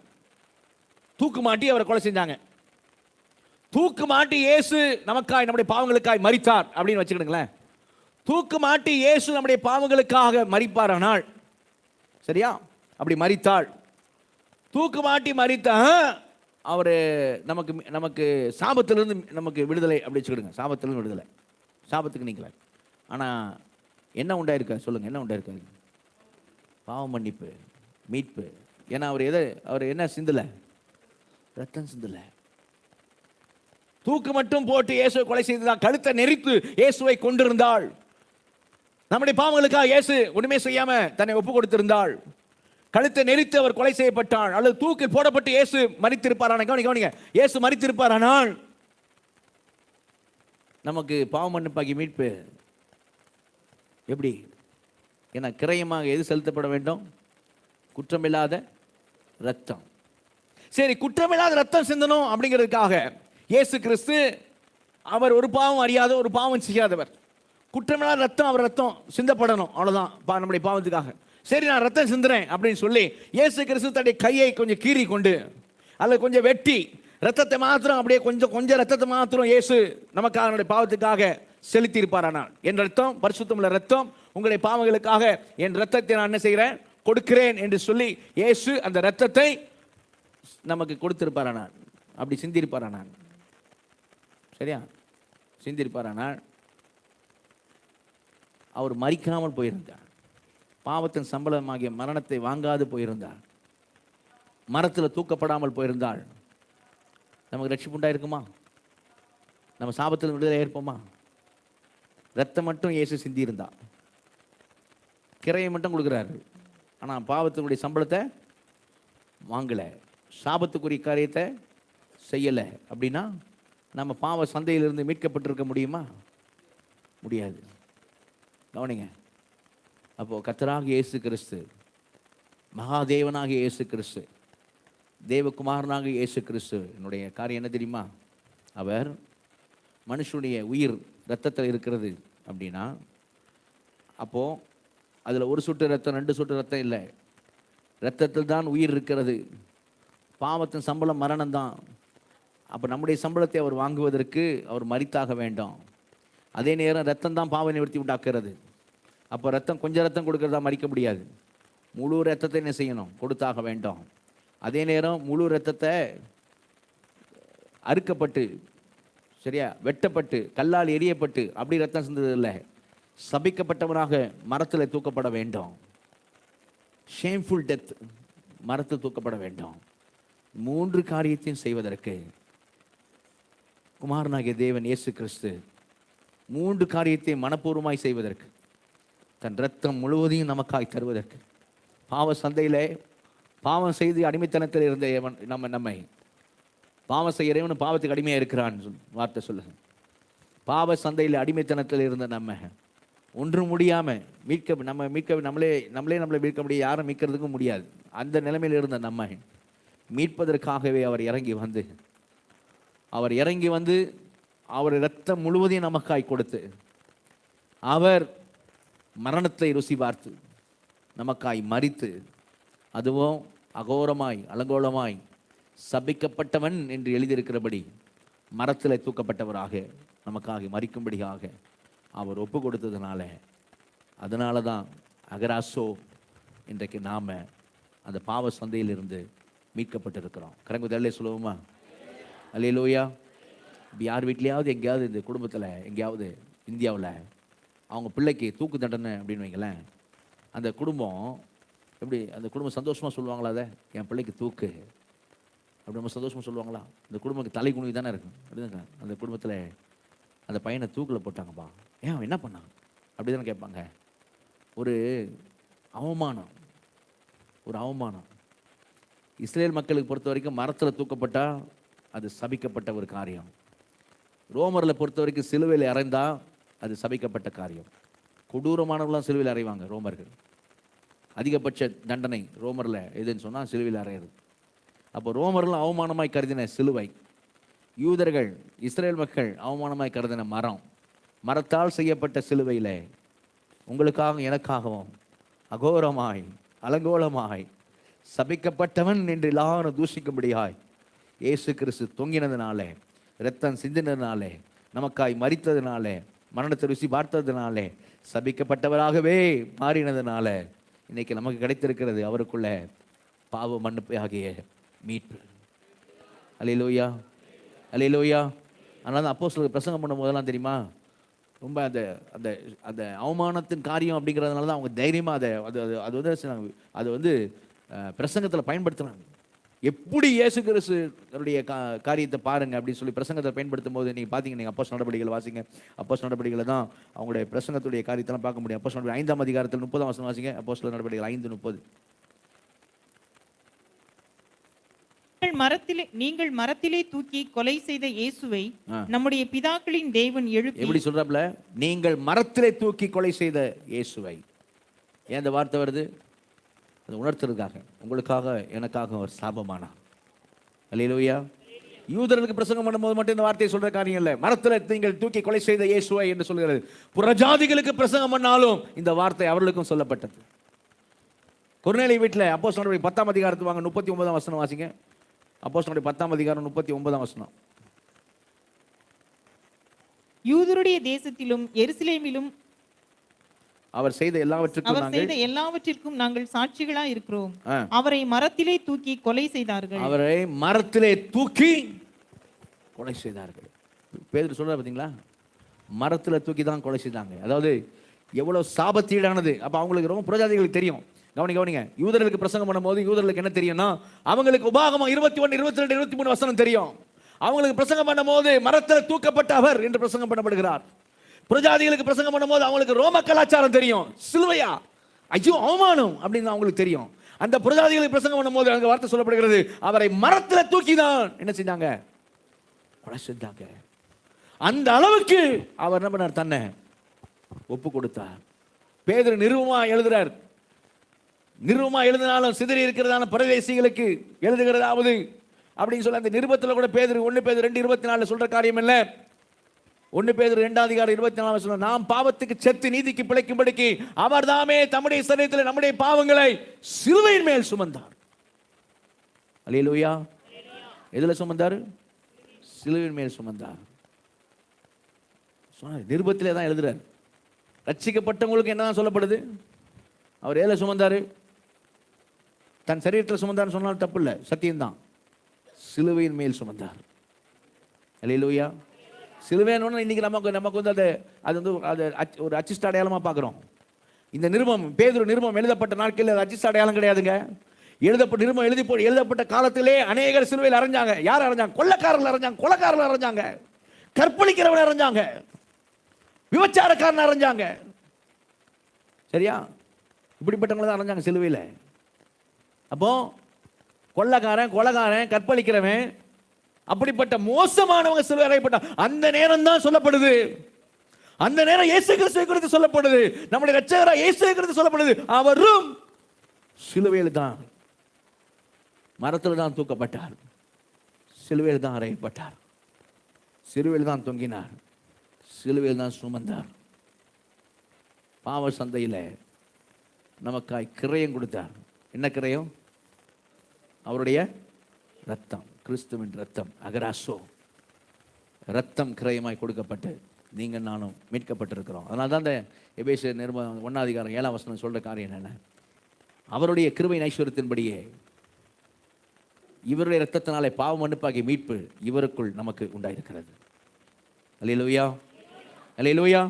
தூக்கு மாட்டி அவரை கொலை செஞ்சாங்க. தூக்கு மாட்டி இயேசு நமக்காய், நம்முடைய பாவங்களுக்காய் மரித்தார் அப்படின்னு வச்சுக்கிடுங்களேன். தூக்கு மாட்டி இயேசு நம்முடைய பாவங்களுக்காக மரிப்பாரானால், சரியா, அப்படி மரித்தாள், தூக்கு மாட்டி மரித்த அவர் நமக்கு நமக்கு சாபத்திலிருந்து நமக்கு விடுதலை அப்படி வச்சுக்கிடுங்க. சாபத்திலிருந்து விடுதலை, சாபத்துக்கு நீங்கள. ஆனால் என்ன உண்டாயிருக்காரு சொல்லுங்க, என்ன உண்டாயிருக்காரு? பாவம் மன்னிப்பு, மீட்பு. ஏன்னா அவர் என்ன சிந்தலை? ரத்தம் சிந்தலை. தூக்கு மட்டும் போட்டு இயேசுவை கொலை செய்ததால், கழுத்தை நெரித்து இயேசுவை கொண்டிருந்தாள். நம்முடைய பாவங்களுக்காக இயேசு ஒண்ணுமே செய்யாம தன்னை ஒப்பு கொடுத்திருந்தாள். கழுத்தை நெரித்து அவர் கொலை செய்யப்பட்டாள். அல்லது தூக்கில் போடப்பட்டு இயேசு மரித்திருப்பாரான, கவனிங்க, இயேசு மரித்திருப்பாரானால் நமக்கு பாவம் மன்னிப்பாகி மீட்பு எப்படி? ஏன்னா கிரயமாக எது செலுத்தப்பட வேண்டும்? குற்றமில்லாத ரத்தம். சரி, குற்றமில்லாத ரத்தம் சிந்தணும் அப்படிங்கிறதுக்காக இயேசு கிறிஸ்து அவர் ஒரு பாவம் அறியாத, ஒரு பாவம் செய்யாதவர். குற்றமில்லாத ரத்தம், அவர் ரத்தம் சிந்தப்படணும், அவ்வளவுதான், நம்முடைய பாவத்துக்காக. சரி, நான் ரத்தம் சிந்துறேன் அப்படின்னு சொல்லி இயேசு கிறிஸ்து தன்னுடைய கையை கொஞ்சம் கீறி கொண்டு அல்லது கொஞ்சம் வெட்டி ரத்தத்தை மாத்திரம், அப்படியே கொஞ்சம் ரத்தத்தை மாத்திரம் இயேசு நமக்காக பாவத்துக்காக செலுத்தி இருப்பாரானால், என் ரத்தம் பரிசுத்தமுள்ள ரத்தம், உங்களுடைய பாவங்களுக்காக என் ரத்தத்தை நான் என்ன செய்கிறேன், கொடுக்கிறேன் என்று சொல்லி இயேசு அந்த ரத்தத்தை நமக்கு கொடுத்திருப்பாரானால், அப்படி சிந்திருப்பாரானால், சரியா, சிந்திருப்பாரானால் அவர் மரிக்காமல் போயிருந்தார். பாவத்தின் சம்பளமாகிய மரணத்தை வாங்காது போயிருந்தார். மரத்தில் தூக்கப்படாமல் போயிருந்தாள். நமக்கு ரட்சிப்பு உண்டாயிருக்குமா? நம்ம சாபத்தில் விடுதலை ஏற்போமா? ரத்தம் மட்டும் இயேசு சிந்தி இருந்தா, கிரையை மட்டும் கொடுக்குறாரு, ஆனால் பாவத்தினுடைய சம்பளத்தை வாங்கல, சாபத்துக்குரிய காரியத்தை செய்யலை. அப்படின்னா நம்ம பாவ சந்தையிலிருந்து மீட்கப்பட்டிருக்க முடியுமா? முடியாது. கவனிங்க, அப்போ கர்த்தராகிய இயேசு கிறிஸ்து, மகாதேவனாகிய இயேசு கிறிஸ்து, தேவகுமாரனாகிய இயேசு கிறிஸ்து என்னுடைய காரியம் என்ன தெரியுமா? அவர் மனுஷனுடைய உயிர் இரத்தத்தில் இருக்கிறது அப்படின்னா, அப்போ அதில் ஒரு சொட்டு ரத்தம், 2 சொட்டு ரத்தம் இல்லை, இரத்தத்தில் தான் உயிர் இருக்கிறது. பாவத்தின் சம்பளம் மரணம் தான். அப்போ நம்முடைய சம்பளத்தை அவர் வாங்குவதற்கு அவர் மரித்தாக வேண்டும். அதே நேரம் ரத்தம் தான் பாவ நிவர்த்தி உண்டாக்குறது. அப்போ ரத்தம், கொஞ்சம் ரத்தம் கொடுக்கறதா மறிக்க முடியாது, முழு ரத்தத்தை என்ன செய்யணும், கொடுத்தாக வேண்டும். அதே நேரம் முழு ரத்தத்தை அறுக்கப்பட்டு, சரியா, வெட்டப்பட்டு, கல்லால் எரியப்பட்டு அப்படி ரத்தம் சிந்தது இல்லை, சபிக்கப்பட்டவனாக மரத்தில் தூக்கப்பட வேண்டும். ஷேம்ஃபுல் டெத், மரத்தில் தூக்கப்பட வேண்டும். 3 காரியத்தையும் செய்வதற்கு குமாரனாகிய தேவன் இயேசு கிறிஸ்து 3 காரியத்தை மனப்பூர்வமாய் செய்வதற்கு, தன் ரத்தம் முழுவதையும் நமக்காய் தருவதற்கு, பாவ சந்தையிலே பாவம் செய்து அடிமைத்தனத்தில் இருந்த நம்மை பாவம் செய்கிறவன் பாவத்துக்கு அடிமையாக இருக்கிறான் வார்த்தை சொல்லுங்க. பாவ சந்தையில் அடிமைத்தனத்தில் இருந்த நம்ம ஒன்றும் முடியாமல் நம்மளே மீட்க முடியாது, யாரும் மீட்கிறதுக்கும் முடியாது, அந்த நிலைமையில் இருந்த நம்ம மீட்பதற்காகவே அவர் இறங்கி வந்து அவர் இரத்தம் முழுவதையும் நமக்காய் கொடுத்து, அவர் மரணத்தை ருசி பார்த்து நமக்காய் மரித்து, அதுவும் அகோரமாய் அலங்கோலமாய் சபிக்கப்பட்டவன் என்று எழுதியிருக்கிறபடி மரத்தில் தூக்கப்பட்டவராக நமக்காக மரிக்கும்படியாக அவர் ஒப்பு கொடுத்ததுனால அதனால தான் அகராசோ இன்றைக்கு நாம் அந்த பாவ சந்தையிலிருந்து மீட்கப்பட்டிருக்கிறோம். கரங்குதல்லே சொல்லுவோமா? அல்லேலூயா. இப்போ யார் வீட்லையாவது எங்கேயாவது இந்த குடும்பத்தில் எங்கேயாவது இந்தியாவில் அவங்க பிள்ளைக்கு தூக்கு தண்டனை அப்படின்னு வைங்களேன், அந்த குடும்பம் எப்படி, அந்த குடும்பம் சந்தோஷமாக சொல்லுவாங்களா? அதை என் பிள்ளைக்கு தூக்கு அப்படி நம்ம சந்தோஷமாக சொல்லுவாங்களா? அந்த குடும்பத்துக்கு தலை குனிவு தானே இருக்கும். அப்படிதாங்க, அந்த குடும்பத்தில் அந்த பையனை தூக்கில் போட்டாங்கப்பா, ஏன் அவன் என்ன பண்ணான் அப்படி தானே கேட்பாங்க. ஒரு அவமானம், ஒரு அவமானம். இஸ்ரேல் மக்களுக்கு பொறுத்த வரைக்கும் மரத்தில் தூக்கப்பட்டா அது சபிக்கப்பட்ட ஒரு காரியம். ரோமரில் பொறுத்த வரைக்கும் சிலுவையில் அறைந்தா அது சபிக்கப்பட்ட காரியம். கொடூரமானவர்களாம் சிலுவையில் அறைவாங்க ரோமர்கள். அதிகபட்ச தண்டனை ரோமரில் எதுன்னு சொன்னால் சிலுவையில் அறையிறது. அப்போ ரோமர்கள் அவமானமாய் கருதின சிலுவை, யூதர்கள் இஸ்ரேல் மக்கள் அவமானமாய் கருதின மரம். மரத்தால் செய்யப்பட்ட சிலுவையில் உங்களுக்காக எனக்காகவும் அகோரமாய் அலங்கோலமாய் சபிக்கப்பட்டவன் என்று எல்லாரும் தூஷிக்கும்படியாய் இயேசு கிறிஸ்து தொங்கினதுனாலே, இரத்தம் சிந்தினதுனாலே, நமக்காய் மரித்ததுனாலே, மரணத்தை ருசி பார்த்ததுனாலே, சபிக்கப்பட்டவராகவே மாறினதுனால இன்னைக்கு நமக்கு கிடைத்திருக்கிறது அவருக்குள்ள பாவ மன்னிப்பு ஆகிய மீட்பு. அல்லேலூயா, அல்லேலூயா. அதனால தான் அப்போஸ்தலர் பிரசங்கம் பண்ணும் போதெல்லாம் தெரியுமா, ரொம்ப அந்த அந்த அந்த அவமானத்தின் காரியம் அப்படிங்கிறதுனால தான் அவங்க தைரியமாக அதை வந்து பிரசங்கத்தில் பயன்படுத்துகிறாங்க. எப்படி இயேசு கிறிஸ்துடைய காரியத்தை பாருங்க அப்படின்னு சொல்லி பிரசங்கத்தை பயன்படுத்தும் போது நீங்கள் பார்த்தீங்க, நீங்கள் அப்போஸ்தலர் நடபடிகளை வாசிங்க. அப்போஸ்தலர் நடபடிகளை தான் அவங்களுடைய பிரசங்கத்துடைய காரியத்தெல்லாம் பார்க்க முடியும். அப்போஸ்தலர் 5ஆம் அதிகாரத்தில் 30ஆம் வசனம் வாசிங்க. அப்போஸ்தலர் நடபடிகள் 5:30. நீங்கள் மரத்திலே தூக்கி கொலை செய்த இயேசுவை நம்முடைய பிதாக்களின் தேவன் எழுப்பி, எப்படி சொல்றாப்ல, நீங்கள் மரத்திலே தூக்கி கொலை செய்த இயேசுவை. ஏன் இந்த வார்த்தை வருது? அது உணர்த்துறதுக்காக, உங்களுக்காக எனக்காக ஒரு சாபமானார். அல்லேலூயா. யூதர்களுக்கு பிரசங்கம் பண்ணும்போது மட்டும் இந்த வார்த்தையை சொல்ற காரியம் இல்லை. மரத்தில் நீங்கள் தூக்கி கொலை செய்த இயேசுவை என்று சொல்கிறது. புறஜாதிகளுக்கு பிரசங்கம் பண்ணாலும் இந்த வார்த்தை அவர்களுக்கும் சொல்லப்பட்டது. கொர்நேலிய வீட்டில் அப்போஸ்தலர் 10ஆம் அதிகாரத்து வாங்க, 39ஆம் வசனம் வாசிங்க. அப்போஸ்தலர் 10ஆம் அதிகாரம் 39ஆம் வசனம். யூதருடைய தேசத்திலும் எருசலேமிலும் அவர் செய்த எல்லாவற்றிற்கும் நாங்கள் சாட்சிகளா இருக்கிறோம். அவரை மரத்திலே தூக்கி கொலை செய்தார்கள். அவரை மரத்திலே தூக்கி கொலை செய்தார்கள். பேதுரு சொல்றாரு பாத்தீங்களா, மரத்துல தூக்கி தான் கொலை செய்தாங்க. அதாவது எவ்வளவு சாபத்தீடானது. அப்ப அவங்களுக்கு ரொம்ப புறஜாதிகளுக்கு தெரியும். கவனிங்க, யூதர்களுக்கு பிரசங்கம் பண்ணும்போது யூதர்களுக்கு என்ன தெரியும்னா, அவங்களுக்கு உபாகமம் 21, 22, 23 வசனம் தெரியும். அவங்களுக்கு பிரசங்கம் பண்ணும்போது மரத்தில் தூக்கப்பட்ட அவர் என்று பிரசங்கம் பண்ணப்படுகிறார். புறஜாதிகளுக்கு பிரசங்கம் பண்ணும்போது அவங்களுக்கு ரோம கலாச்சாரம் தெரியும். சிலுவையா, ஐயோ அவமானம் அப்படின்னு அவங்களுக்கு தெரியும். அந்த புறஜாதிகளுக்கு பிரசங்கம் பண்ணும்போது அங்க வார்த்தை சொல்லப்படுகிறது, அவரை மரத்தில் தூக்கி தான் என்ன செஞ்சாங்க, கொலை செஞ்சாங்க. அந்த அளவுக்கு அவர் என்ன பண்ணார், தன்னை ஒப்பு கொடுத்தார். பேதுரு நிருபமா எழுதுறார். நிருபமா எழுதினாலும் சிதறி இருக்கிறதான பரதேசிகளுக்கு எழுதுகிறதாவது அப்படின்னு சொல்ல அந்த நிருபத்தில் கூட பேதுரு 1 பேதுரு 2:24 சொல்ற காரியம் இல்லை. 1 பேதுரு 2ஆம் அதிகாரம் 24 சொல்ல, நாம் பாவத்துக்கு செத்து நீதிக்கு பிழைக்கும்படிக்கு அவர் தாமே தம்முடைய சரீரத்தில் நம்முடைய பாவங்களை சிலுவையின் மேல் சுமந்தார். அல்லேலூயா. எதுல சுமந்தார்? சிலுவையின் மேல் சுமந்தார். நிருபத்திலே தான் எழுதுறார். ரட்சிக்கப்பட்டவங்களுக்கு என்னதான் சொல்லப்படுது? அவர் ஏல சுமந்தாரு, தன் சரீரத்தில் சுமந்தார் சொன்னால் தப்பு இல்லை, சத்தியம்தான். சிலுவையின் மேல் சுமந்தார். அல்லேலூயா. சிலுவைன்னு இன்னைக்கு நமக்கு வந்து அது வந்து ஒரு அச்சிஸ்ட அடையாளமா பார்க்குறோம். இந்த நிருபம், பேதுரு நிருபம் எழுதப்பட்ட நாட்களில் அது அச்சிஸ்ட அடையாளம் கிடையாதுங்க. நிருபம் எழுதப்பட்ட காலத்திலே அநேகர் சிலுவையில் அரைஞ்சாங்க. யார் அரைஞ்சாங்க? கொள்ளைக்காரர்கள் அரைஞ்சாங்க, கொலைக்காரர்கள் அரைஞ்சாங்க, கற்பழிக்கிறவன் அரைஞ்சாங்க, விபச்சாரக்காரன் அரைஞ்சாங்க. சரியா? இப்படிப்பட்டவங்களை தான் அரைஞ்சாங்க சிலுவையில். அப்போ கொலைக்காரன், கற்பழிக்கிறவன், அப்படிப்பட்ட மோசமானவங்க சிலுவை அறையப்பட்ட அந்த நேரம் தான் சொல்லப்படுது. அந்த நேரம் இயேசு கிறிஸ்துவை குறித்து சொல்லப்படுது. நம்முடைய இரட்சகராகிய இயேசுவை குறித்து சொல்லப்படுது. அவரும் சிலுவையில் தான், மரத்தில் தான் தூக்கப்பட்டார், சிலுவையில் தான் அறையப்பட்டார், சிலுவையில் தான் தொங்கினார், சிலுவையில் தான் சுமந்தார். பாவ சந்தையில் நமக்காய் கிரயம் கொடுத்தார். என்ன கிரயம்? அவருடைய ரத்தம், கிறிஸ்துவின் ரத்தம், அகராசோ ரத்தம் கிரயமாய் கொடுக்கப்பட்டு நீங்கள் நானும் மீட்கப்பட்டிருக்கிறோம். அதனால தான் இந்த எபேசியர் நிருபம் 1:7 சொல்கிற காரியம் என்னென்ன, அவருடைய கிருபையின் ஐஸ்வரியத்தின்படியே இவருடைய இரத்தத்தினாலே பாவ மன்னிப்பாகிய மீட்பு இவருக்குள் நமக்கு உண்டாயிருக்கிறது. அல்லேலூயா, அல்லேலூயா.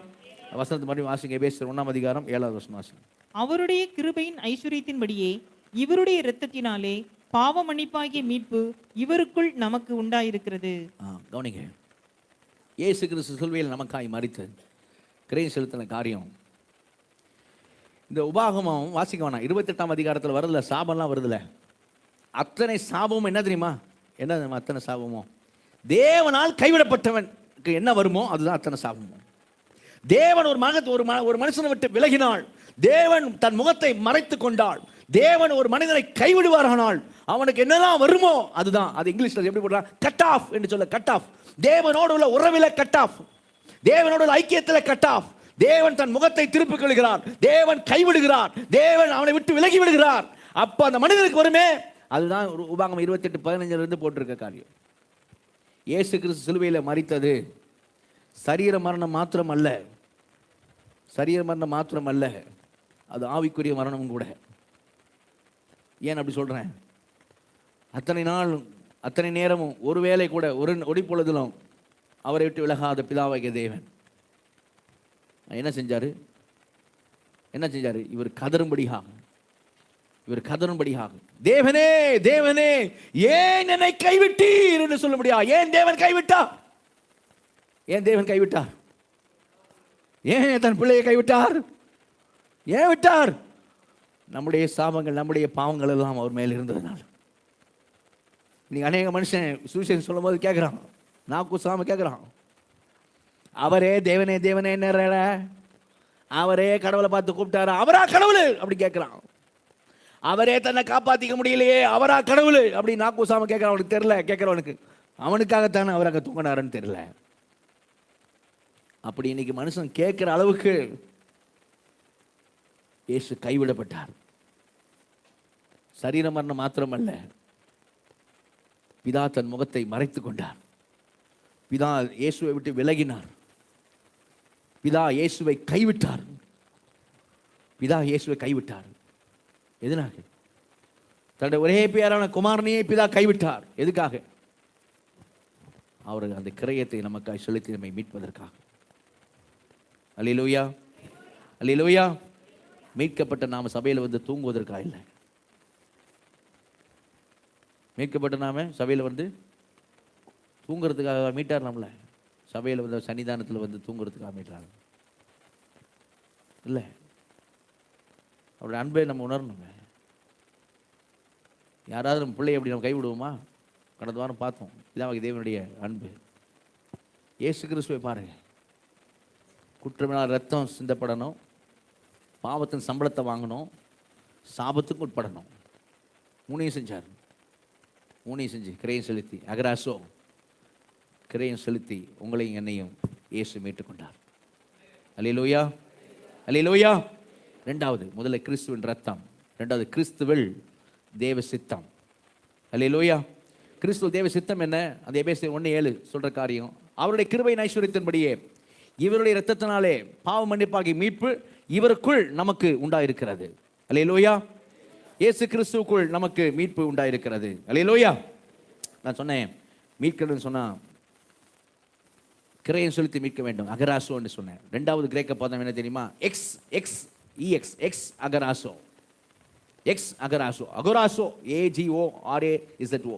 வசனத்தை மறுபடியும் வாசிங்க. எபேசியர் 1:7 வாசிங்க. அவருடைய கிருபையின் ஐஸ்வரியத்தின்படியே இவருடைய இரத்தத்தினாலே பாவ மன்னிப்பாகிய மீட்பு இவருக்குள் நமக்கு உண்டாயிருக்கிறது. கவனிங்க, இயேசு கிறிஸ்து சிலுவையில் நமக்காய் மரித்து கிரயம் செலுத்தின காரியம். இந்த உபாகமம் வாசிக்க வேணாம், 28ஆம் அதிகாரத்தில் வருதுல, சாபம்லாம் வருதுல, அத்தனை சாபமும் என்ன தெரியுமா? என்ன தெரியுமா அத்தனை சாபமும்? தேவனால் கைவிடப்பட்டவனுக்கு என்ன வருமோ அதுதான் அத்தனை சாபமும். தேவன் ஒரு மனுஷனை விட்டு விலகினாள், தேவன் தன் முகத்தை மறைத்து கொண்டாள், தேவன் ஒரு மனிதனை கைவிடுவாரானால் அவனுக்கு என்னெல்லாம் வருமோ அதுதான். அது இங்கிலீஷ்ல எப்படி போடுறான்? கட் ஆஃப் என்று சொல்ல. Cut off. தேவனோடு உள்ள உறவில கட் ஆஃப், தேவனோட ஐக்கியத்தில் கட் ஆஃப். தேவன் தன் முகத்தை திருப்பிக் கொள்கிறார், தேவன் கைவிடுகிறார், தேவன் அவனை விட்டு விலகி விடுகிறார். அப்ப அந்த மனிதனுக்கு வருமே அதுதான் உபாகமம் 28:15 போட்டிருக்க காரியம். இயேசு கிறிஸ்து சிலுவையில் மரித்தது சரீர மரணம் மாத்திரம் அல்ல, சரீர மரணம் மாத்திரம் அல்ல, அது ஆவிக்குரிய மரணமும் கூட. ஏன் அப்படி சொல்றேன்? அத்தனை நாள் அத்தனை நேரமும் ஒருவேளை கூட ஒரு ஒடிப்பொழுதிலும் அவரை விட்டு விலகாத பிதாவாகிய தேவன் என்ன செஞ்சாரு? என்ன செஞ்சாரு? இவர் கதறும்படியாக, தேவனே தேவனே ஏன் என்னை கைவிட்டீர் என்று சொல்ல முடியா? ஏன் தேவன் கைவிட்டார்? ஏன் தேவன் கைவிட்டார்? ஏன் தன் பிள்ளையை கைவிட்டார்? ஏன் விட்டார்? நம்முடைய சாபங்கள், நம்முடைய பாவங்கள் எல்லாம் அவர் மேல் இருந்ததுனால. நீங்க அநேக மனுஷன் சுவிசேஷம் சொல்லும் போது கேட்கிறான், நான் கூசாம கேட்கிறான், அவரே தேவனே தேவனே என்ன, அவரே கடவுளை பார்த்து கூப்பிட்டாரா? அவரா கடவுள் அப்படி கேட்கிறான். அவரே தன்னை காப்பாத்திக்க முடியலையே, அவரா கடவுள் அப்படி நான் கூசாம கேட்கிறான். அவனுக்கு தெரியல, கேட்கிறவனுக்கு அவனுக்காகத்தானே அவர் அங்கே தூங்கினாருன்னு தெரியல. அப்படி இன்னைக்கு மனுஷன் கேட்கிற அளவுக்கு இயேசு கைவிடப்பட்டார். சரீர மரணம் மாத்திரமல்ல, பிதா தன் முகத்தை மறைத்து கொண்டார். பிதா இயேசுவை விட்டு விலகினார். பிதா இயேசுவை கைவிட்டார். பிதா இயேசுவை கைவிட்டார். எதனாக? தன்னுடைய ஒரே பேரான குமாரனையே பிதா கைவிட்டார். எதுக்காக? அவர்கள் அந்த கிரயத்தை நமக்காக செலுத்தி நம்மை மீட்பதற்காக. அல்லேலூயா, அல்லேலூயா. மீட்கப்பட்ட நாம சபையில் வந்து தூங்குவதற்காக இல்லை. மீட்கப்பட்ட நாம சபையில் வந்து தூங்குறதுக்காக மீட்டார். நம்மள சபையில் வந்து சன்னிதானத்தில் வந்து தூங்குறதுக்காக மீட்டார் இல்லை. அவருடைய அன்பை நம்ம உணரணுங்க. யாராவது நம்ம பிள்ளையை அப்படி நம்ம கைவிடுவோமா? கடந்த வாரம் பார்த்தோம். இதான் தேவனுடைய அன்பு. இயேசு கிறிஸ்துவை பாருங்க. குற்றமில்லாத ரத்தம் சிந்தப்படணும், பாவத்தின் சம்பளத்தை வாங்கணும், சாபத்துக்கு உட்படணும். மூணையும் செஞ்சார். மூணையும் செஞ்சு கிரயம் செலுத்தி, அகராசோ கிரயம் செலுத்தி உங்களையும் என்னையும் இயேசு மீட்டுக்கொண்டார். அல்லேலூயா, அல்லேலூயா. ரெண்டாவது, முதல்ல கிறிஸ்துவின் ரத்தம், ரெண்டாவது கிறிஸ்துவில் தேவ சித்தம். அல்லேலூயா. கிறிஸ்துவ தேவ சித்தம் என்ன? அந்த எபேசியர் 1:7 சொல்ற காரியம். அவருடைய கிருபையின் ஐஸ்வரியத்தின்படியே இவருடைய இரத்தத்தினாலே பாவ மன்னிப்பாகிய மீட்பு இவருக்குள் நமக்கு உண்டாயிருக்கிறது. அல்லேலூயா. இயேசு கிறிஸ்துவுக்குள் நமக்கு மீட்பு உண்டாயிருக்கிறது. அல்லேலூயா. நான் சொன்னேன், மீட்கிறதுன்னு சொன்னா கிரயம் செலுத்தி மீட்க வேண்டும், அகராசோ என்று சொன்னேன். ரெண்டாவது கிரேக்க பதம் என்ன தெரியுமா? எக்ஸ் எக்ஸ் இஎக்ஸ் எக்ஸ் அகராசோ. எக்ஸ் அகராசோ, அகராசோ AGORAZO.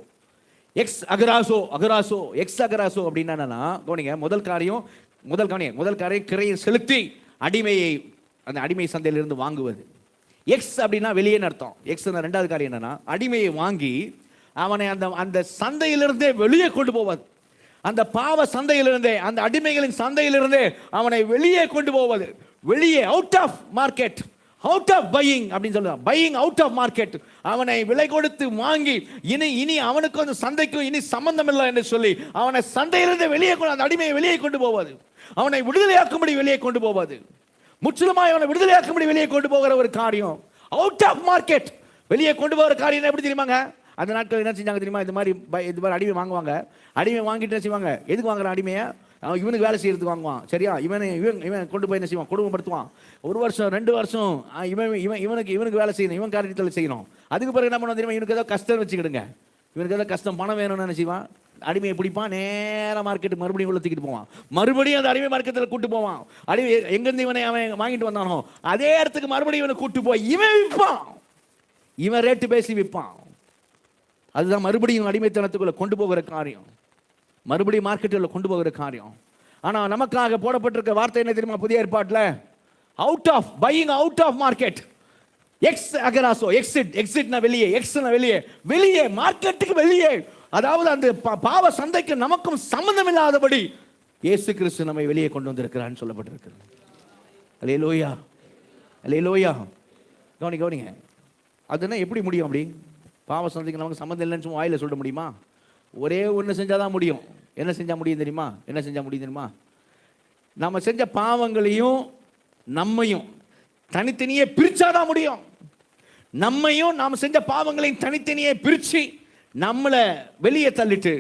எக்ஸ் அகராசோ, அகராசோ எக்ஸ் அகராசோ அப்படின்னா என்னன்னா, கவனிங்க, முதல் காரியம் கிரயம் செலுத்தி அடிமையை அந்த அடிமை சந்தையிலிருந்து வாங்குவது. எக்ஸ் அப்படின்னா வெளியேன்னு அர்த்தம். எக்ஸ் ரெண்டாவது காரியம் என்னன்னா, அடிமையை வாங்கி அவனை அந்த அந்த சந்தையிலிருந்தே வெளியே கொண்டு போவது. அந்த பாவ சந்தையிலிருந்தே, அந்த அடிமைகளின் சந்தையிலிருந்தே அவனை வெளியே கொண்டு போவது. வெளியே, out of market, out of buying அப்படின்னு சொல்லுவாங்க. Buying out of market. அவனை விலை கொடுத்து வாங்கி இனி அவனுக்கும் அந்த சந்தைக்கும் இனி சம்பந்தம் இல்லை என்று சொல்லி அவனை சந்தையிலிருந்து வெளியே கொண்டு, அந்த அடிமையை வெளியே கொண்டு போவது, அவனை விடுதலையாக்கும்படி வெளியே கொண்டு போவது, முற்றிலுமாய் அவனை விடுதலையாக்கும்படி வெளியே கொண்டு போகிற ஒரு காரியம். அவுட் ஆஃப் மார்க்கெட் வெளியே கொண்டு போகிற காரியம் எப்படி தெரியுமாங்க? அந்த நாட்கள் என்ன செஞ்சாங்க தெரியுமா? இது மாதிரி அடிமை வாங்குவாங்க. அடிமை வாங்கிட்டு என்ன செய்வாங்க? எதுக்கு வாங்குற அடிமையை? அவன் இவனுக்கு வேலை செய்யறதுக்கு வாங்குவான். சரியா? இவன் இவன் இவன் கொண்டு போய் என்ன செய்வான்? கொடுமைப்படுத்துவான். 1 வருஷம் 2 வருஷம் இவன் இவன் இவனுக்கு வேலை செய்யணும், இவன் காரியத்தில் செய்யணும். அதுக்கு பிறகு என்ன பண்ண தெரியுமா? இவனுக்கு ஏதோ கஷ்டம் வச்சுக்கிடுங்க, இவனுக்கு ஏதோ கஷ்டம் பணம் வேணும்னு என்ன செய்வான்? அடிமையை பிடிப்பான், நேராக மார்க்கெட்டு மறுபடியும் உள்ள தூக்கிட்டு போவான். மறுபடியும் அந்த அடிமை மார்க்கெட்டில் கூட்டு போவான். அடிமை எங்கேருந்து இவனை அவன் வாங்கிட்டு வந்தானோ அதே இடத்துக்கு மறுபடியும் இவனை கூட்டு போய் இவன் விற்பான், இவன் ரேட்டு பேசி விற்பான். அதுதான் மறுபடியும் அடிமைத்தனத்துக்குள்ள கொண்டு போகிற காரியம், மறுபடியும் மார்க்கெட்டில் கொண்டு போகிற காரியம். ஆனால் நமக்காக போடப்பட்டிருக்க வார்த்தை என்ன தெரியுமா? புதிய ஏற்பாட்டில் out of buying out of market. எக்ஸ் அகராசோ, எக்ஸிட்னா வெளியே, எக்ஸ்னா வெளியே, வெளியே மார்க்கெட்டுக்கு வெளியே. அதாவது அந்த பாவ சந்தைக்கு நமக்கும் சம்பந்தம் இல்லாதபடி இயேசு கிறிஸ்து நம்மை வெளியே கொண்டு வந்திருக்கிறான்னு சொல்லப்பட்டிருக்கிறது. அல்லேலூயா, அல்லேலூயா. கவனிங்க, அதுனா எப்படி முடியும்? அப்படி பாவ சந்தைக்கு நமக்கு சம்பந்தம் இல்லைன்னு சும்மா வாயில சொல்ல முடியுமா? ஒரே ஒன்று செஞ்சாதான் முடியும். என்ன செஞ்சா முடியும் தெரியுமா? என்ன செஞ்சா முடியும் தெரியுமா? நம்ம செஞ்ச பாவங்களையும் நம்மையும் தனித்தனியே பிரிச்சாதான் முடியும். நம்மையும் நாம் செஞ்ச பாவங்களையும் தனித்தனியே பிரிச்சு நம்மளை வெளியே தள்ளிட்டு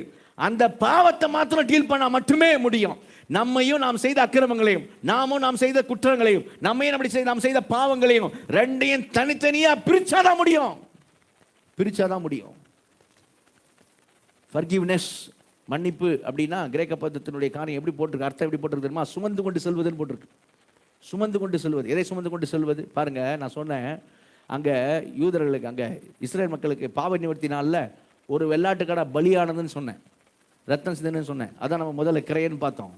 அந்த பாவத்தை மாத்திரம் டீல் பண்ணா மட்டுமே முடியும். நம்மையும் நாம் செய்த அக்கிரமங்களையும், நாமும் நாம் செய்த குற்றங்களையும், நம்மையும் நாம் செய்த பாவங்களையும் ரெண்டையும் தனித்தனியா பிரிச்சாதான் முடியும், பிரிச்சாதான் முடியும். ஃபர்கிவ்னஸ், மன்னிப்பு அப்படின்னா கிரேக்க பதத்தினுடைய காரியம் எப்படி போட்டிருக்கு, அர்த்தம் எப்படி போட்டிருக்கு தெரியுமா? சுமந்து கொண்டு செல்வதுன்னு போட்டிருக்கு. சுமந்து கொண்டு செல்வது. எதை சுமந்து கொண்டு செல்வது? பாருங்க, நான் சொன்னேன் அங்கே யூதர்களுக்கு, அங்கே இஸ்ரேல் மக்களுக்கு பாவ நிவர்த்தி நாளில் ஒரு வெள்ளாட்டுக்கடா பலியானதுன்னு சொன்னேன், ரத்தம் சிந்தன்னு சொன்னேன். அதான் நம்ம முதல்ல கிரையன்னு பார்த்தோம்.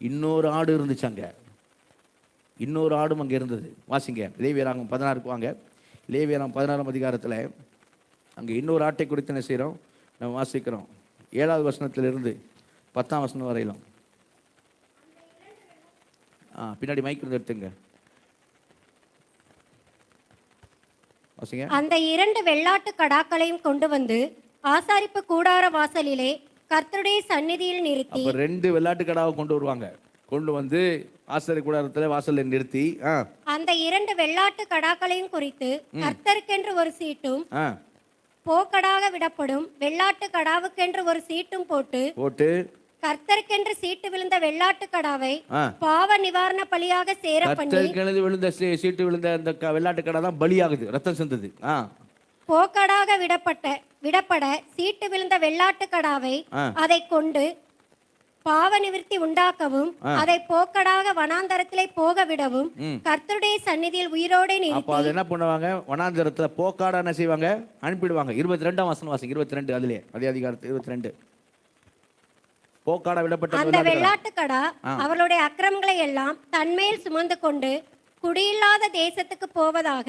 இன்னொரு ஆடு இருந்துச்சு அங்கே, இன்னொரு ஆடும் அங்கே இருந்தது. வாசிங்க லேவியராகமம் 16 வாங்க. லேவியராகமம் 16ஆம் அதிகாரத்தில் அங்கே இன்னொரு ஆட்டை குறித்து என்ன செய்கிறோம்? நம்ம வாசிக்கிறோம் 7வது வசனத்திலிருந்து 10ஆம் வசனம் வரையிலும். பின்னாடி மைக் இருந்து எடுத்துங்க. அந்த 2 வெள்ளாட்டு கடாக்களையும் கொண்டு வந்து ஆசாரிப்பு கூடார வாசலிலே கர்த்தருடைய சந்நிதியில் நிறுத்தி. 2 வெள்ளாட்டு கடாவை கொண்டு வருவாங்க, கொண்டு வந்து ஆசாரி கூடாரத்தில் வாசலில் நிறுத்தி அந்த 2 வெள்ளாட்டு கடாக்களையும் குறித்து கர்த்தருக்கென்று ஒரு சீட்டும் போக்கடாக விடப்படும் வெள்ளாட்டு கடாவுக்கென்று ஒரு சீட்டும் போட்டு கர்த்தருக்கென்று சீட்டு விழுந்த வெள்ளாட்டு கடாவை பாவ நிவாரண பலியாக சேர பண்ணி. விழுந்த சீட்டு விழுந்த அந்த வெள்ளாட்டு கடா தான் பலியாகுது, ரத்தம் சிந்தது. போக்கடாக விடப்பட சீட்டு விழுந்த வெள்ளாட்டு கடாவை அதை கொண்டு பாவ நிவர்த்தி உண்டாக்கவும் அதை போக்கடாக வனாந்தரத்திலே போக விடவும் கர்த்தருடைய சந்நிதியில் உயிரோடு நிறுத்தி. அது என்ன பண்ணுவாங்க? வனாந்தரத்துல போக்காடா என்ன செய்வாங்க? அனுப்பிடுவாங்க. 22ஆம் வசனம் வாசிங்க. 22 அதுலயே அதே அதிகாரத்தில் 22. போக்காடா விடப்பட்ட அந்த வெள்ளாட்டு கடா அவர்களுடைய அக்கிரமங்களை எல்லாம் தன்மேல் சுமந்து கொண்டு குடியில்லாத தேசத்துக்கு போவதாக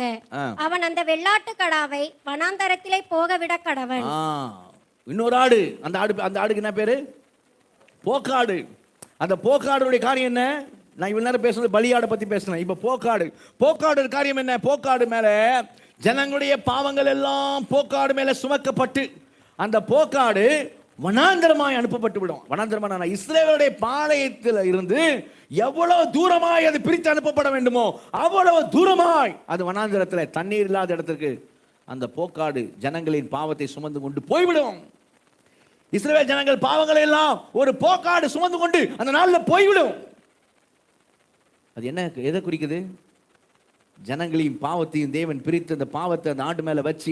அவன் அந்த வெள்ளாட்டு கடாவை வனாந்தரத்திலே போக விட கடவன். இன்னொரு ஆடு, அந்த ஆடுக்கு என்ன பேரு? போக்காடு. அந்த போக்காடுடைய காரியம் என்ன? நான் இவ்வளவு நேரம் பேசுறது பலியாடை பத்தி பேசுறேன். இப்ப போக்காடு காரியம் என்ன? போக்காடு மேல ஜனங்களுடைய பாவங்கள் எல்லாம் போக்காடு மேல சுமக்கப்பட்டு அந்த போக்காடு வனாந்தரமாய் அனுப்பப்பட்டு விடும். வனாந்தரமான இஸ்ரவேலுடைய பாளையத்தில் இருந்து எவ்வளவு தூரமாய் அது பிரித்து அனுப்பப்பட வேண்டுமோ அவ்வளவு தூரமாய் அது வனாந்தரத்தில் தண்ணீர் இல்லாத இடத்துக்கு அந்த போக்காடு ஜனங்களின் பாவத்தை சுமந்து கொண்டு போய்விடும். இஸ்ரவேல் ஜனங்கள் பாவங்களை எல்லாம் ஒரு போக்காடு சுமந்து கொண்டு அந்த நாளில் போய்விடும். அது என்ன, எதை குறிக்குது? ஜனங்களையும் பாவத்தையும் தேவன் பிரித்து அந்த பாவத்தை அந்த ஆண்டு மேல வச்சு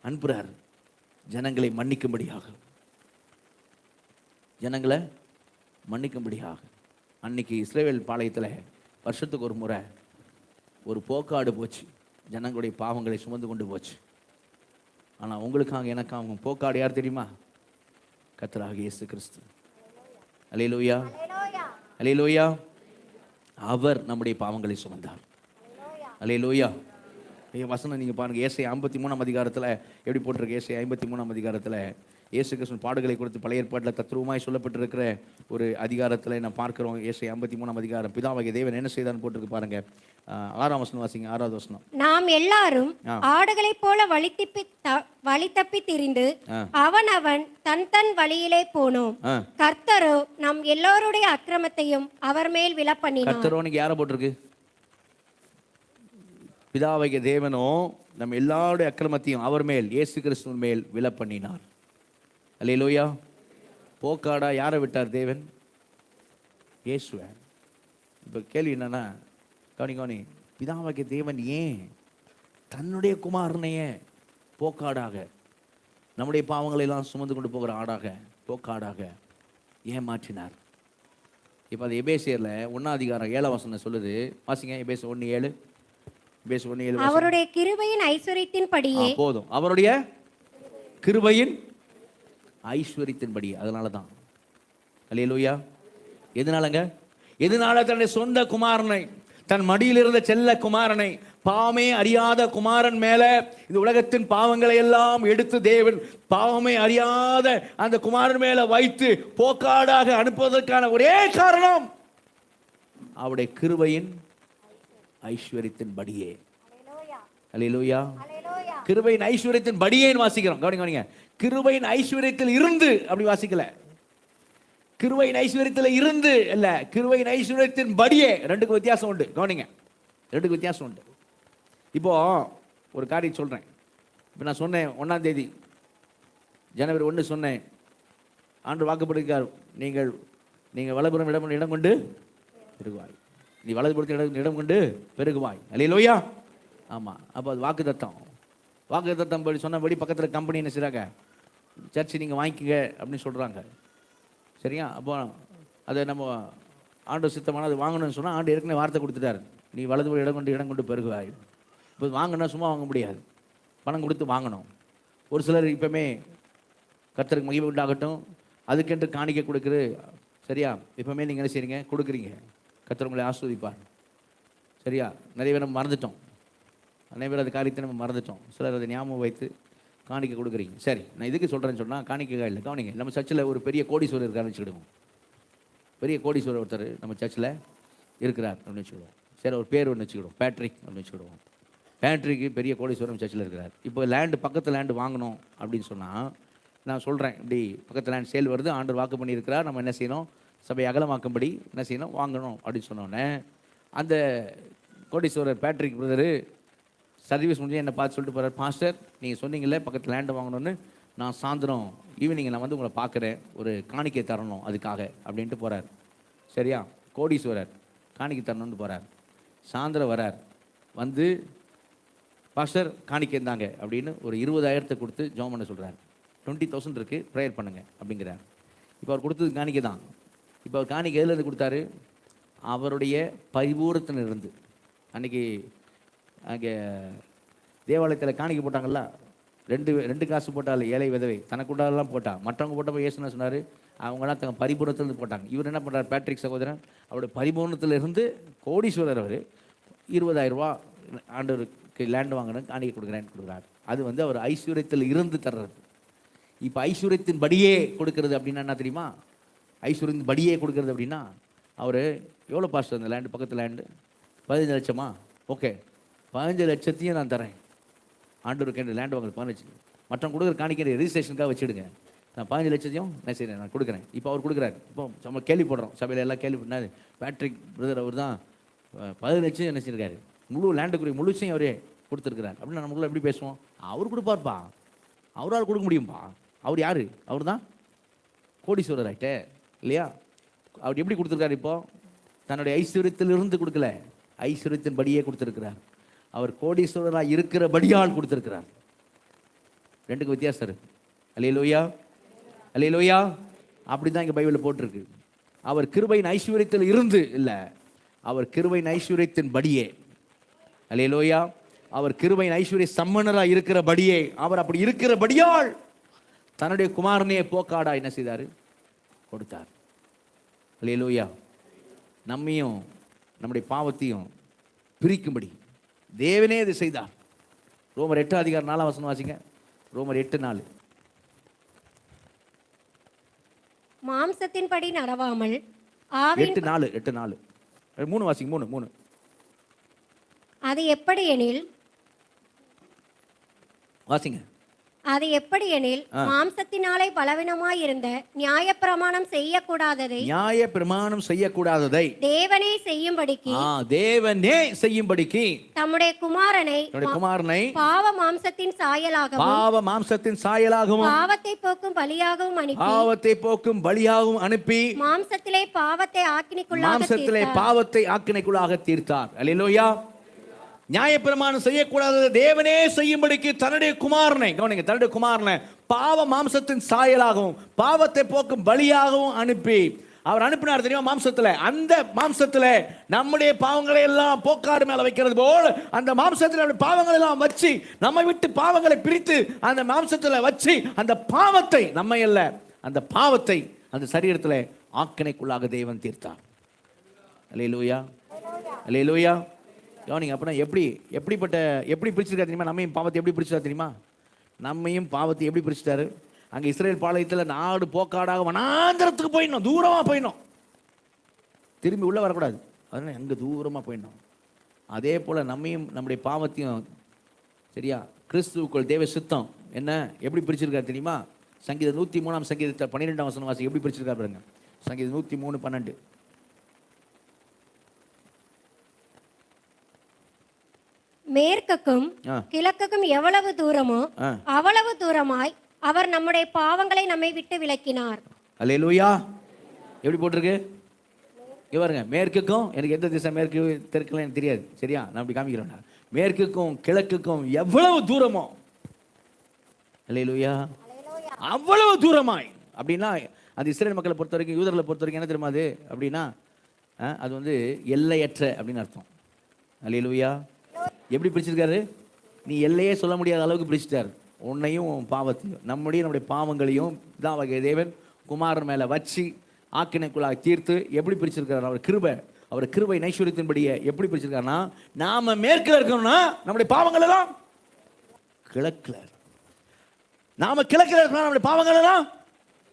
அனுப்புறார் ஜனங்களை மன்னிக்கும்படியாக, ஜனங்களை மன்னிக்கும்படியாக. அன்னைக்கு இஸ்ரவேல் பாளையத்தில் வருஷத்துக்கு ஒரு முறை ஒரு போக்காடு போச்சு, ஜனங்களுடைய பாவங்களை சுமந்து கொண்டு போச்சு. ஆனால் உங்களுக்காக எனக்காக போக்காடு யார் தெரியுமா? கர்த்தராகிய இயேசு கிறிஸ்து. அல்லேலூயா, அல்லேலூயா. அவர் நம்முடைய பாவங்களை சுமந்தார். அல்லேலூயா. வசனம் நீங்க பாருங்க, ஏசாயா 53ஆம் அதிகாரத்தில் எப்படி போட்டிருக்கு? ஏசாயா 53ஆம் அதிகாரத்தில் இயேசு கிறிஸ்துவின் பாடுகளை குறித்து பழைய ஏற்பாட்டில் தத்ரூபமாய் சொல்லப்பட்டிருக்கிற ஒரு அதிகாரத்தில் நான் பார்க்கிறோம். ஏசாயா 53ஆம் அதிகாரம். பிதாவாகிய தேவன் என்ன செய்தான்னு போட்டிருக்கு பாருங்க. 6ஆம் வசனம் வாசிங்க. 6வது வசனம். நாம் எல்லாரும் ஆடுகளைப் போல வழி தப்பி திரிந்து அவன் தன் வழியிலே போனோம். கர்த்தரோ நம் எல்லோருடைய அக்கிரமத்தையும் அவர் மேல் விழப்பண்ணினார். கர்த்தரோ நீங்க யாரை போட்டிருக்கு? பிதாவாகிய தேவனோ நம்ம எல்லாருடைய அக்கிரமத்தையும் அவர் மேல், இயேசு கிறிஸ்துவின் மேல் விழப்பண்ணினார். அல்லேலூயா. போக்காடா யாரை விட்டார் தேவன்? இயேசுவை. இப்போ கேள்வி என்னன்னா, கவனி, பிதாவாகிய தேவன் ஏன் தன்னுடைய குமாரனையே போக்காடாக, நம்முடைய பாவங்களை எல்லாம் சுமந்து கொண்டு போகிற ஆடாக, போக்காடாக ஏன் மாற்றினார்? இப்போ அது எபேசியர்ல 1:7 சொல்லுது. வாசிங்க, எபேசியர் 1:7. எபேசியர் 1:7. அவருடைய கிருபையின் ஐஸ்வரியத்தின்படியே. போதும், அவருடைய கிருபையின் ஐஸ்வரியத்தின்படி. அதனால தான். அல்லேலூயா. எதனாலங்க? எதனால தன்னுடைய சொந்த குமாரனை, தன் மடியில் இருந்த செல்ல குமாரனை, பாவமே அறியாத குமாரன் மேல இந்த உலகத்தின் பாவங்களை எல்லாம் எடுத்து தேவன் பாவமே அறியாத அந்த குமாரன் மேல வைத்து போக்காடாக அனுப்புவதற்கான ஒரே காரணம் அவருடைய கிருபையின் ஐஸ்வரியத்தின் படியே. அல்லேலூயா. கிருபையின் ஐஸ்வரியத்தின் படியேன்னு வாசிக்கிறோம். கவனிங்க, கிருபையின் ஐஸ்வரியத்தில் இருந்து அப்படி வாசிக்கல. கிருபையின் ஐஸ்வரியத்தில் இருந்து இல்ல, கிருபையின் ஐஸ்வரியத்தின் படியே. ரெண்டுக்கு வித்தியாசம் உண்டு. கவனிங்க, ரெண்டுக்கு வித்தியாசம் உண்டு. இப்போ ஒரு காரியம் சொல்றேன். இப்போ நான் சொன்னேன் 1ஆம் தேதி ஜனவரி 1 சொன்னேன், ஆண்டு வாக்குப்படுகிறார், நீங்கள் வலதுபுறம் இடம் கொண்டு பெருகுவாய். நீ வலதுபுறத்தில் இடம் கொண்டு பெருகுவாய். அல்லேலூயா. ஆமா, அப்போ அது வாக்குத்தத்தம் படி சொன்னபடி பக்கத்தில் கம்பெனி என்ன செய்றாங்க, சர்ச்சு நீங்கள் வாங்கிக்கங்க அப்படின்னு சொல்கிறாங்க. சரியா? அப்போ அதை நம்ம ஆண்டு சித்தமான அது வாங்கணும்னு சொன்னால், ஆண்டு ஏற்கனவே வார்த்தை கொடுத்துட்டாரு, நீ வலதுபுறம் இடம் கொண்டு பெருகுவாய். இப்போ வாங்கினா சும்மா வாங்க முடியாது, பணம் கொடுத்து வாங்கணும். ஒரு சிலர் இப்போமே கர்த்தருக்கு மகிமை உண்டாகட்டும் அதுக்கென்று காணிக்கை கொடுக்குறது. சரியா? இப்போமே நீங்கள் என்ன செய்றீங்க, கொடுக்குறீங்க. கர்த்தர் உங்களை ஆஸ்வதிப்பார். சரியா? நிறைய பேர் நம்ம மறந்துட்டோம், நிறைய பேர் அது காரியத்தை நம்ம மறந்துட்டோம். சிலர் அதை ஞாபகம் வைத்து காணிக்கை கொடுக்குறீங்க. சரி, நான் இதுக்கு சொல்கிறேன்னு சொன்னால் காணிக்கை இல்லை. கவனிங்க, நம்ம சர்ச்சில் ஒரு பெரிய கோடீஸ்வரர் இருக்காருன்னு வச்சுக்கிடுவோம். பெரிய கோடீஸ்வரர் ஒருத்தர் நம்ம சர்ச்சில் இருக்கிறார் அப்படின்னு வச்சுக்கிடுவோம். சரி, ஒரு பேர் ஒன்று வச்சுக்கிடுவோம், பேட்ரிக் அப்படின்னு வச்சுக்கிடுவோம். பேட்ரிக்கு பெரிய கோடீஸ்வரம் சர்ச்சில் இருக்கிறார். இப்போ பக்கத்து லேண்டு வாங்கணும் அப்படின்னு சொன்னால், நான் சொல்கிறேன், இப்படி பக்கத்து லேண்ட் சேல் வருது, ஆண்டவர் வாக்கு பண்ணியிருக்கிறார், நம்ம என்ன செய்யணும், சபை அகலமாக்கும்படி என்ன செய்யணும், வாங்கணும் அப்படின்னு சொன்னோன்னே, அந்த கோடீஸ்வரர் பேட்ரிக் பிரதரு சர்வீஸ் முடிஞ்சு என்னை பார்த்து சொல்லிட்டு போகிறார், பாஸ்டர் நீங்கள் சொன்னீங்களே பக்கத்து லேண்டு வாங்கணும்னு, நான் சாயந்தரம் ஈவினிங் நான் வந்து உங்களை பார்க்குறேன், ஒரு காணிக்கை தரணும் அதுக்காக அப்படின்ட்டு போகிறார். சரியா? கோடீஸ்வரர் காணிக்கை தரணும்னு போகிறார். சாயந்தரம் வரார், வந்து பாஸ்டர் காணிக்கை இருந்தாங்க அப்படின்னு ஒரு 20,000 கொடுத்து ஜெபம் பண்ண சொல்கிறார். 20,000 இருக்குது, ப்ரேயர் பண்ணுங்க அப்படிங்கிறார். இப்போ அவர் கொடுத்தது காணிக்கை தான். இப்போ அவர் காணிக்கை எதுலேருந்து கொடுத்தாரு? அவருடைய பரிபூரத்திலிருந்து. அன்றைக்கி அங்கே தேவாலயத்தில் காணிக்கை போட்டாங்கல்ல, ரெண்டு காசு போட்டால் ஏழை விதவை தனக்குண்டாலாம் போட்டா, மற்றவங்க போட்டப்போ ஏசுனா சொன்னார், அவங்களாம் தங்க பரிபூர்ணத்திலிருந்து போட்டாங்க. இவர் என்ன பண்ணுறார், பேட்ரிக் சகோதரன் அவருடைய பரிபூர்ணத்திலிருந்து கோடீஸ்வரர் அவர் 20,000 ரூபா ஆண்டவருக்கு லேண்டு வாங்கணும் காணிக்கை கொடுக்குறார். அது வந்து அவர் ஐஸ்வர்யத்தில் இருந்து தர்றது. இப்போ ஐஸ்வர்யத்தின் படியே கொடுக்கறது அப்படின்னா என்ன தெரியுமா? ஐஸ்வர்யத்தின் படியே கொடுக்கறது அப்படின்னா, அவர் எவ்வளோ பாஸ்டர் அந்த லேண்டு, பக்கத்து லேண்டு 15 லட்சமா? ஓகே, 15 லட்சத்தையும் நான் தரேன், ஆண்டவருக்கு லேண்டு வாங்குறது 15. மற்றவங்க கொடுக்குற காணிக்கை ரெஜிஸ்ட்ரேஷனுக்காக வச்சுடுங்க, நான் 15 லட்சத்தையும் நான் செய்கிறேன், நான் கொடுக்குறேன். இப்போ அவர் கொடுக்குறாரு. இப்போ நம்ம கேள்விப்படுறோம், சபையில் எல்லாம் கேள்விப்பட்டாரு, பேட்ரிக் பிரதர் அவர் தான் 15 லட்சம் என்ன செஞ்சிருக்காரு, முழு லேண்டுக்குரிய முழுசையும் அவரே கொடுத்துருக்கிறார் அப்படின்னு நம்மளுக்குள்ள எப்படி பேசுவோம்? அவர் கொடுப்பார்ப்பா, அவரால் கொடுக்க முடியும்பா. அவர் யார்? அவர் தான் கோடீஸ்வரர் ஆகிட்டே இல்லையா? அவர் எப்படி கொடுத்துருக்காரு? இப்போ தன்னுடைய ஐஸ்வர்யத்திலிருந்து கொடுக்கல, ஐஸ்வர்யத்தின் படியே கொடுத்துருக்கிறார். அவர் கோடீஸ்வரராக இருக்கிறபடியால் கொடுத்துருக்கிறார். ரெண்டுக்கு வித்தியாசம் இருக்கு. அல்லேலூயா, அல்லேலூயா. அப்படி தான் இங்கே பைபிளில் போட்டிருக்கு. அவர் கிருபையின் ஐஸ்வர்யத்தில் இருந்து இல்லை, அவர் கிருபையின் ஐஸ்வர்யத்தின் படியே. அல்லேலூயா. அவர் கிருபையின் ஐஸ்வர்ய சம்மனராக இருக்கிறபடியே, அவர் அப்படி இருக்கிறபடியால் தன்னுடைய குமாரனையே போக்காடா என்ன செய்தார், கொடுத்தார். அல்லேலூயா. நம்மையும் நம்முடைய பாவத்தையும் பிரிக்கும்படி தேவனே இது செய்தார். ரோமர் 8:4 வாசிங்க. ரோமர் 8:4. மாம்சத்தின்படி நடவாமல் 8:4 3 வாசிங்க. 3 அது எப்படி எனில் வாசிங்க. அது எப்படி எனில் மாம்சத்தினாலே பலவீனமாயிருந்த நியாயப்பிரமாணம் செய்யக்கூடாததை தேவனே செய்யும்படிக்கு தம்முடைய குமாரனை பாவ மாம்சத்தின் சாயலாகவும் பாவத்தை போக்கும் பலியாகவும் அனுப்பி மாம்சத்திலே பாவத்தை ஆக்கினைக்குள்ளாக தீர்த்தார். அல்லேலூயா. நியாயப்பிரமாணம் செய்யக்கூடாதது தேவனே செய்யும்படிக்கு தன்னுடைய குமாரனை, கவனிங்க, தன்னுடைய குமாரனை பாவ மாம்சத்தின் சாயலாகவும் பாவத்தை போக்கும் பலியாகவும் அனுப்பி, அவர் அனுப்பினார் தெரியுமா மாம்சத்துல. அந்த மாம்சத்துல நம்முடைய பாவங்களை எல்லாம் போக்காடு மேல வைக்கிறது போல் அந்த மாம்சத்துல பாவங்களை எல்லாம் வச்சு நம்மை விட்டு பாவங்களை பிரித்து அந்த மாம்சத்துல வச்சு அந்த பாவத்தை, நம்ம அல்ல, அந்த பாவத்தை அந்த சரீரத்துல ஆக்கினைக்குள்ளாக தேவன் தீர்த்தார். அல்லேலூயா, அல்லேலூயா. கவனிங்க, அப்படின்னா எப்படி பிரிச்சிருக்கா தெரியுமா? நம்மையும் பாவத்தை எப்படி பிரிச்சுட்டா தெரியுமா? நம்மையும் பாவத்தை எப்படி பிரிச்சுட்டாரு? அங்கே இஸ்ரேல் பாளையத்தில் நாடு போக்காடாக வனாந்தரத்துக்கு போயிடணும், தூரமாக போயிடணும், திரும்பி உள்ளே வரக்கூடாது, அதனால அங்கே தூரமாக போயிடணும். அதே போல் நம்மையும் நம்முடைய பாவத்தையும் சரியா கிறிஸ்துவுக்குள் தேவ சித்தம் என்ன எப்படி பிரிச்சிருக்காரு தெரியுமா? சங்கீதம் 103 சங்கீதத்தில் 12 வசனம் வாசி எப்படி பிரிச்சிருக்காரு பாருங்க. சங்கீதம் 103:12. மேற்குக்கும் கிழக்குக்கும் எவ்வளவு தூரமோ அவ்வளவு தூரமாய் அவர் நம்முடைய பாவங்களை நம்மை விட்டு விலக்கினார். அல்லேலூயா. எப்படி போட்டிருக்கு இங்க பாருங்க. மேற்குக்கும், எனக்கு எந்த திசை மேற்கு தெற்குலாம் எனக்கு தெரியாது, சரியா? நான் அப்படி காமிக்கிறேன். மேற்குக்கும் கிழக்குக்கும் எவ்வளவு தூரமோ, அல்லேலூயா, அவ்வளவு தூரமாய். அப்படின்னா அது இஸ்ரேல் மக்களை பொறுத்த வரைக்கும், யூதர்களை பொறுத்த வரைக்கும் என்ன தெரியுமா அது அப்படின்னா, அது வந்து எல்லையற்ற அப்படின்னு அர்த்தம். அல்லேலூயா. எப்படி பிரிச்சிருக்காரு? நீ எல்லையே சொல்ல முடியாத அளவுக்கு பிரிச்சுட்டார். உன்னையும் பாவத்தையும், நம்முடைய பாவங்களையும் தான் தேவன் குமாரன் மேல வச்சு ஆக்கினைக்குள்ளாக தீர்த்து எப்படி பிரிச்சிருக்காரு? அவர் கிருபை நைஸ்வரியத்தின்படியே எப்படி பிரிச்சிருக்காருன்னா, நாம மேற்குல இருக்கணும்னா நம்முடைய பாவங்கள் எல்லாம் கிழக்குல, நாம கிழக்குல இருக்கணும், நம்முடைய பாவங்கள் எல்லாம்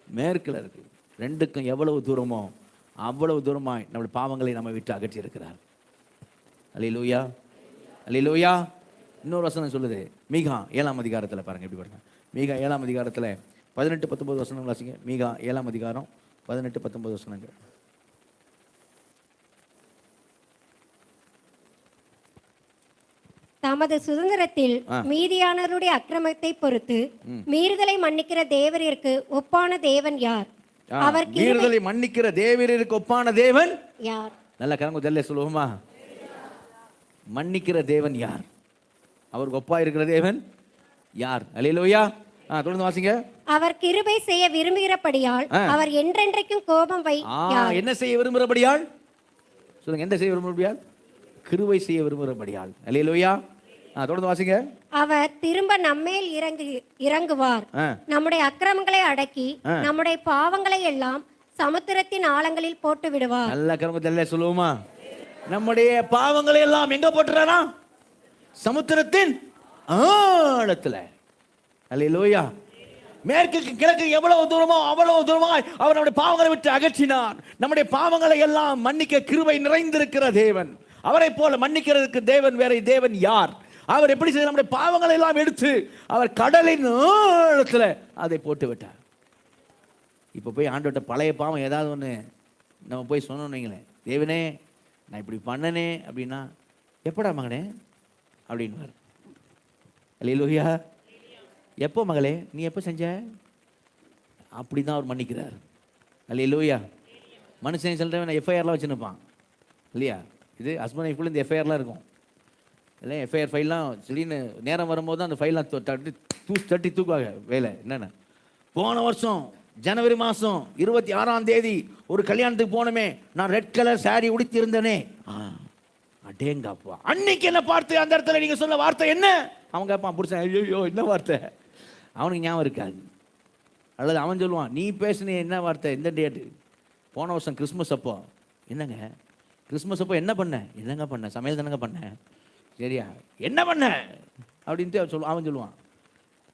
மேற்குல இருக்கு. ரெண்டுக்கும் எவ்வளவு தூரமோ அவ்வளவு தூரமாய் நம்முடைய பாவங்களை நம்ம விட்டு அகற்றி இருக்கிறார். அல்லேலூயா, அல்லேலூயா. இன்னொரு வசனம் சொல்லுது, மீகா 7ஆம் அதிகாரத்தில் பாருங்க, எப்படி பாருங்க. மீகா 7ஆம் அதிகாரத்தில் 18-19 வசனங்கள் வாசிங்க. மீகா 7ஆம் அதிகாரம் 18-19 வசனங்கள். தமது சுதந்திரத்தில் மீதியானவருடைய அக்கிரமத்தை பொறுத்து மீறுதலை மன்னிக்கிற தேவரிற்கு ஒப்பான தேவன் யார்? அவர் மீறுதலை மன்னிக்கிற தேவரிற்கு ஒப்பான தேவன் யார்? நல்ல கரங்குதல்ல சொல்லுவோமா? மன்னிக்கிற தேவன் யார்? அவருக்கு ஒப்பா இருக்கிற தேவன் யார்? அல்லேலூயா. தொடர்ந்து வாசிங்க. அவர் கிருபை செய்ய விரும்புகிறபடியால் அவர் என்றென்றைக்கும் கோபம் என்ன செய்ய விரும்புகிறபடியால் சொல்லுங்க. என்ன செய்ய விரும்புகிறபடியால்? கிருபை செய்ய விரும்புகிறபடியால். அல்லேலூயா. தொடர்ந்து வாசிங்க. அவர் திரும்ப நம்மேல் இறங்குவார், நம்முடைய அக்கிரமங்களை அடக்கி நம்முடைய பாவங்களை எல்லாம் சமுத்திரத்தின் ஆழங்களில் போட்டு விடுவார். நல்ல கரங்குதல்ல சொல்லுவோமா? நம்முடைய பாவங்களை எல்லாம் எங்க போட்டுறாரா? சமுத்திரத்தின் ஆழத்துல. அல்லேலூயா. மேற்குக்கு கிழக்கு எவ்வளவு தூரமோ அவ்வளவு தூரமாய் அவர் நம்முடைய பாவங்களை விட்டு அகற்றினார். நம்முடைய பாவங்களை எல்லாம் மன்னிக்க கிருபை நிறைந்திருக்கிற தேவன். அவரை போல மன்னிக்கிறதுக்கு தேவன் வேற தேவன் யார்? அவர் எப்படி செய்ய நம்முடைய பாவங்களை எல்லாம் எடுத்து அவர் கடலின் ஆழத்துல அதை போட்டு விட்டார். இப்ப போய் ஆண்டவர்கிட்ட பழைய பாவம் ஏதாவது ஒண்ணு நம்ம போய் சொன்னோம்னு வைங்களேன், தேவனே நான் இப்படி பண்ணனே அப்படின்னா, எப்படா மகனே அப்படின்னு. அல்லேலூயா. எப்போ மகளே நீ எப்போ செஞ்ச? அப்படிதான் அவர் மன்னிக்கிறார். அல்லேலூயா. மனுஷன் சொல்றவன் எஃப்ஐஆர்லாம் வச்சுருப்பான் இல்லையா? இது ஹஸ்பண்ட் ஒய்ஃப்குள்ள இந்த எஃப்ஐஆர்லாம் இருக்கும் இல்லை? எஃப்ஐஆர் ஃபைல்லாம் திடீர்னு நேரம் வரும்போது அந்த ஃபைல்லாம் தட்டி தூக்குவாங்க. வேலை என்னென்ன, போன வருஷம் ஜனவரி மாதம் 26ஆம் தேதி ஒரு கல்யாணத்துக்கு போனமே, நான் ரெட் கலர் சாரி உடுத்தி இருந்தேனே. அடேங்கப்பா, அன்னைக்கு என்ன பார்த்து அந்த இடத்துல நீங்க சொன்ன வார்த்தை என்ன? அவன் கேட்பான், புருஷன், ஐயோ என்ன வார்த்தை? அவனுக்கு ஞாபகம் இருக்காது. அல்லது அவன் சொல்லுவான், நீ பேசுன என்ன வார்த்தை, இந்த டேட்டு? போன வருஷம் கிறிஸ்மஸ் அப்போ. என்னங்க கிறிஸ்மஸ் அப்போ என்ன பண்ண? என்னங்க பண்ண? சமையல் தானங்க பண்ணேன். சரியா, என்ன பண்ண அப்படின்ட்டு அவன் சொல்லுவான்,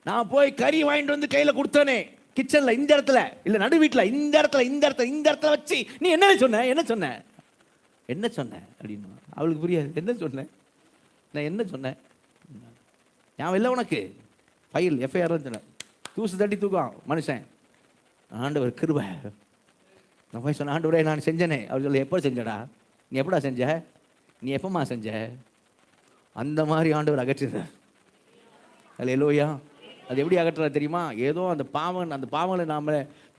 நான் போய் கறி வாங்கிட்டு வந்து கையில் கொடுத்தனே கிச்சன்ல, இந்த இடத்துல இல்ல நடு வீட்டில், இந்த இடத்துல வச்சு நீ என்ன சொன்ன என்ன சொன்ன அப்படின்னு. அவளுக்கு புரியாது. என்ன சொன்னேன், நான் என்ன சொன்னேன் ஞாபகம் இல்லை உனக்கு? ஃபைல் எஃப்ஐஆர் தூசு தட்டி தூக்குவான் மனுஷன். ஆண்டவர் கிருபை. நான் போய் சொன்ன, ஆண்டவரே நான் செஞ்சேனே. அவர் சொல்ல, எப்போ செஞ்சடா? நீ எப்படா செஞ்ச? நீ எப்பமா செஞ்ச? அந்த மாதிரி ஆண்டவர் அகற்றினார். அல்லேலூயா. அது எப்படி அகற்றுறது தெரியுமா? ஏதோ அந்த பாவங்களை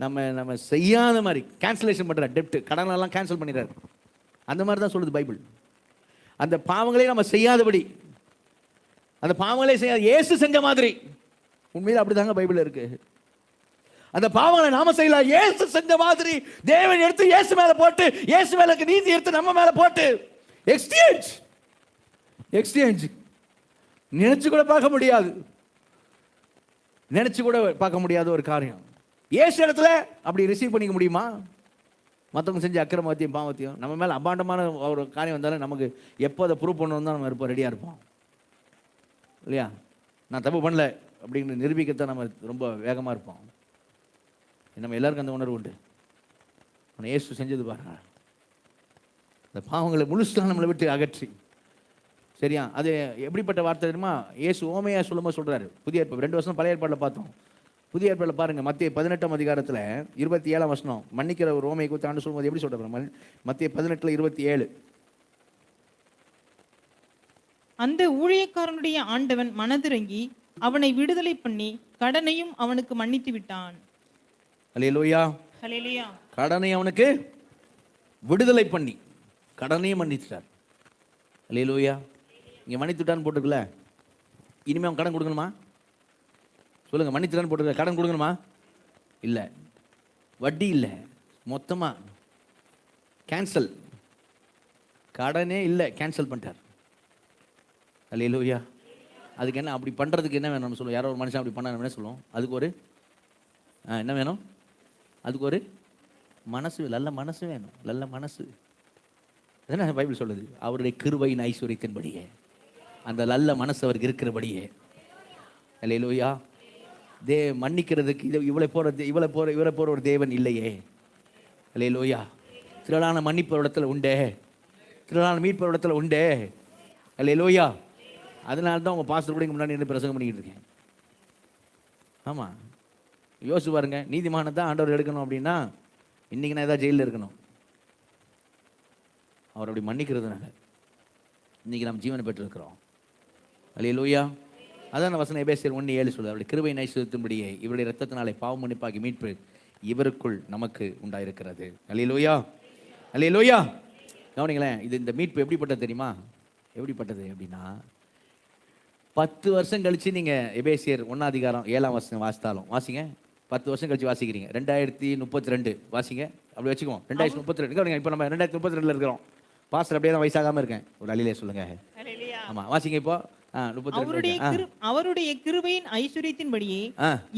நம்ம செய்யாத மாதிரி கேன்சலேஷன் பண்ணுற டெப்ட், கடனெல்லாம் கேன்சல் பண்ணிடுறாரு. அந்த மாதிரி தான் சொல்லுது பைபிள். அந்த பாவங்களே நம்ம செய்யாதபடி, அந்த பாவங்களே செய்யாத இயேசு செஞ்ச மாதிரி. உண்மையில் அப்படிதாங்க பைபிள் இருக்கு. அந்த பாவங்களை நாம செய்யலாம், இயேசு செஞ்ச மாதிரி. தேவன் எடுத்து இயேசு மேல போட்டு, இயேசு மேல நீதி எடுத்து நம்ம மேல போட்டு எக்ஸ்சேஞ்ச் நினைச்சு கூட பார்க்க முடியாத ஒரு காரியம். இயேசு இடத்துல அப்படி ரிசீவ் பண்ணிக்க முடியுமா? மற்றவங்க செஞ்ச அக்கிரமத்தையும் பாவத்தையும் நம்ம மேல அபாண்டமான ஒரு காரியம் வந்தாலும் நமக்கு எப்போ அதை ப்ரூவ் பண்ணணும் தான் நம்ம இருப்போம், ரெடியா இருப்போம் இல்லையா? நான் தப்பு பண்ணல அப்படின்னு நிரூபிக்கத்தான் நம்ம ரொம்ப வேகமாக இருப்போம். நம்ம எல்லாருக்கும் அந்த உணர்வு உண்டு. ஆனால் இயேசு செஞ்சது பாருங்க, அந்த பாவங்களை முழுசாக நம்மளை விட்டு அகற்றி. சரியா? அது எப்படிப்பட்ட வார்த்தை தெரியுமா? இயேசு ஓமையா சொல்லும்போது சொல்றாரு. புதிய ஏற்பாடு 2 வருஷம் பழைய ஏற்பாட்டில் பார்த்தோம். புதிய ஏற்பாடில் பாருங்க, மத்திய 18ஆம் அதிகாரத்தில் 27ஆம் வசனம் மன்னிக்கிற ஒரு ஓமையை குறித்து ஆண்டு சொல்லும்போது எப்படி சொல்றாரு? மத்திய 18:27. அந்த ஊழியக்காரனுடைய ஆண்டவன் மனதிறங்கி அவனை விடுதலை பண்ணி கடனையும் அவனுக்கு மன்னித்து விட்டான். அல்லேலூயா. ஹல்லேலூயா. கடனை அவனுக்கு விடுதலை பண்ணி கடனையும் மன்னிச்சிட்டார். அல்லேலூயா. இங்கே மன்னித்துட்டான்னு போட்டுக்கல, இனிமே அவன் கடன் கொடுக்கணுமா? சொல்லுங்க, மன்னித்துட்டான்னு போட்டுக்கல, கடன் கொடுக்கணுமா? இல்லை, வட்டி இல்லை, மொத்தமாக கேன்சல். கடனே இல்லை, கேன்சல் பண்ணிட்டார். அல்லேலூயா. அதுக்கு என்ன, அப்படி பண்ணுறதுக்கு என்ன வேணும்னு சொல்லுவோம்? யாரோ ஒரு மனுஷன் அப்படி பண்ண என்ன சொல்லுவோம்? அதுக்கு ஒரு என்ன வேணும்? அதுக்கு ஒரு மனசு, நல்ல மனசு வேணும். நல்ல மனசு. என்ன பைபிள் சொல்லுது? அவருடைய கிருபையின் ஐஸ்வரியத்தின்படியே, அந்த நல்ல மனசு அவருக்கு இருக்கிறபடியே. அல்லேலூயா. மன்னிக்கிறதுக்கு இவரை போற ஒரு தேவன் இல்லையே. அல்லேலூயா. திரளான மன்னிப்பு இடத்துல உண்டே, திரளான மீட்பு இடத்துல உண்டே. அல்லேலூயா. அதனால தான் உங்கள் பாஸ்டர் கூட முன்னாடி நின்று பிரசங்கம் பண்ணிக்கிட்டு இருக்கேன். ஆமாம், யோசிச்சு பாருங்க. நீதிமானை தான் ஆண்டவர் எடுக்கணும் அப்படின்னா இன்றைக்கி நான் ஏதாவது ஜெயிலில் இருக்கணும். அவர் அப்படி மன்னிக்கிறதுனால இன்றைக்கி நம்ம ஜீவனை பெற்றிருக்கிறோம். அல்லேலூயா. அதான் வசனம் எபேசியர் 1:7 சொல்லுது, அவருடைய கிருபை ஐஸ்வரியத்தின்படியே இவருடைய இரத்தத்தினாலே பாவம் மன்னிப்பாகி மீட்பு இவருக்குள் நமக்கு உண்டாயிருக்கிறது. அல்லேலூயா. அல்லேலூயா. கவனிங்களேன், இந்த மீட்பு எப்படிப்பட்டது தெரியுமா? எப்படிப்பட்டது அப்படின்னா, 10 வருஷம் கழிச்சு நீங்கள் எபேசியர் 1 அதிகாரம் 7ஆம் வசனம் வாசித்தாலும் வாசிங்க. 10 வருஷம் கழிச்சு வாசிக்கிறீங்க. 2032 வாசிங்க. அப்படி வச்சுக்குவோம். 2032. இப்போ நம்ம 2032 இருக்கிறோம். பாஸ்டர் அப்படியே தான் வயசாகாமல் இருக்கேன். ஒரு அழிலே சொல்லுங்க. ஆமாம், வாசிங்க. இப்போ அவருடைய கிருபையின் ஐஸ்வரியத்தின்படியே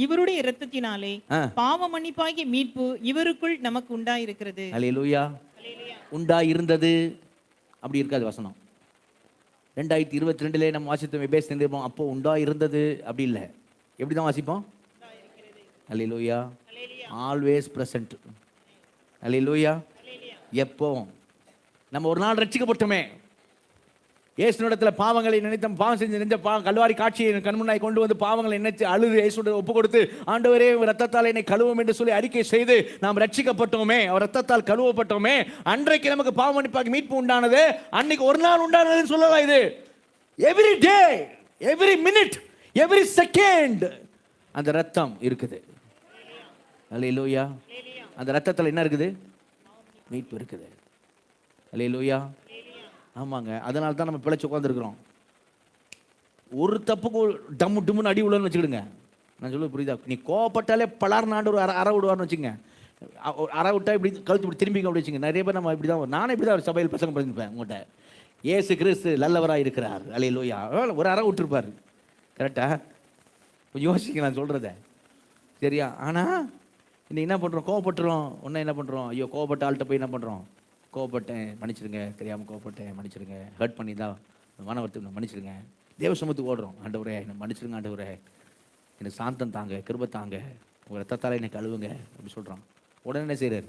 இவருடைய இரத்தத்தினாலே பாவ மன்னிப்பாகிய மீட்பு இவருக்குள் நமக்கு உண்டாயிருக்கிறது. அல்லேலூயா. உண்டாயிருந்தது அப்படி இருக்காது வசனம். 2022 நம்ம வாசித்தோம் எபேசியர், அப்போ உண்டாயிருந்தது அப்படி இல்லை. எப்படி தான் வாசிப்போம்? அல்லேலூயா. Always present. அல்லேலூயா. எப்போ நம்ம ஒரு நாள் ரட்சிக்கப்பட்டோமே, இயேசுனிடத்துல பாவங்களை நினைத்த பாவம் செஞ்சு நினைச்ச கல்வாரி காட்சியை கண்முன்னாய் கொண்டு வந்து பாவங்களை நினைச்சு அழுது இயேசுவோட ஒப்பு கொடுத்து, ஆண்டவரே ரத்தத்தால் என்னை கழுவும் என்று சொல்லி அறிக்கை செய்து நாம் ரட்சிக்கப்பட்டோமே, அவர் ரத்தத்தால் கழுவப்பட்டோமே, அன்றைக்கு நமக்கு பாவ மன்னிப்பாக மீட்பு உண்டானது. அன்னைக்கு ஒரு நாள் உண்டானதுன்னு சொல்லலாம். இது every day, every minute, every second அந்த ரத்தம் இருக்குது. அல்லேலூயா. அந்த ரத்தத்தில் என்ன இருக்குது? மீட்பு இருக்குது. அல்லேலூயா. ஆமாங்க, அதனால தான் நம்ம பிழைச்சு உட்காந்துருக்குறோம். ஒரு தப்புக்கு டம்மு டும்முன்னு அடி உள்ளன்னு வச்சுக்கிடுங்க. நான் சொல்ல புரியுதா? நீ கோவப்பட்டாலே பலார் நாடு ஒரு அற விடுவார்னு வச்சுங்க. அற விட்டா இப்படி கழுத்து இப்படி திரும்பிக்க அப்படி வச்சுங்க. நிறைய பேர் நம்ம இப்படி தான், நானே இப்படி தான் சபையில் பிரசங்கம் பண்ணிருப்பேன். உங்கள்கிட்ட இயேசு கிறிஸ்து நல்லவராக இருக்கிறார், அல்லேலூயா, ஒரு அற விட்டுருப்பார். கரெக்டா? கொஞ்சம் யோசிக்க நான் சொல்கிறத. சரியா? ஆனால் இன்னைக்கு என்ன பண்ணுறோம்? கோவப்பட்டுறோம். ஒன்றா என்ன பண்ணுறோம்? ஐயோ, கோவப்பட்ட ஆள்கிட்ட போய் என்ன பண்ணுறோம்? கோவப்பட்டேன், மன்னிச்சிடுங்க, தெரியாமல் கோவப்பட்டேன், மன்னிச்சிடுங்க, ஹர்ட் பண்ணி தான் மனவர்த்து மன்னிச்சிடுங்க. தேவ சமூகத்துக்கு ஓடுறோம். ஆண்டவரே என்னை மன்னிச்சிடுங்க, ஆண்டவரே எனக்கு சாந்தம் தாங்க, கிருபை தாங்க, உங்கள் ரத்தத்தால் என்னை கழுவுங்க அப்படி சொல்கிறோம். உடனே என்ன செய்கிறாரு?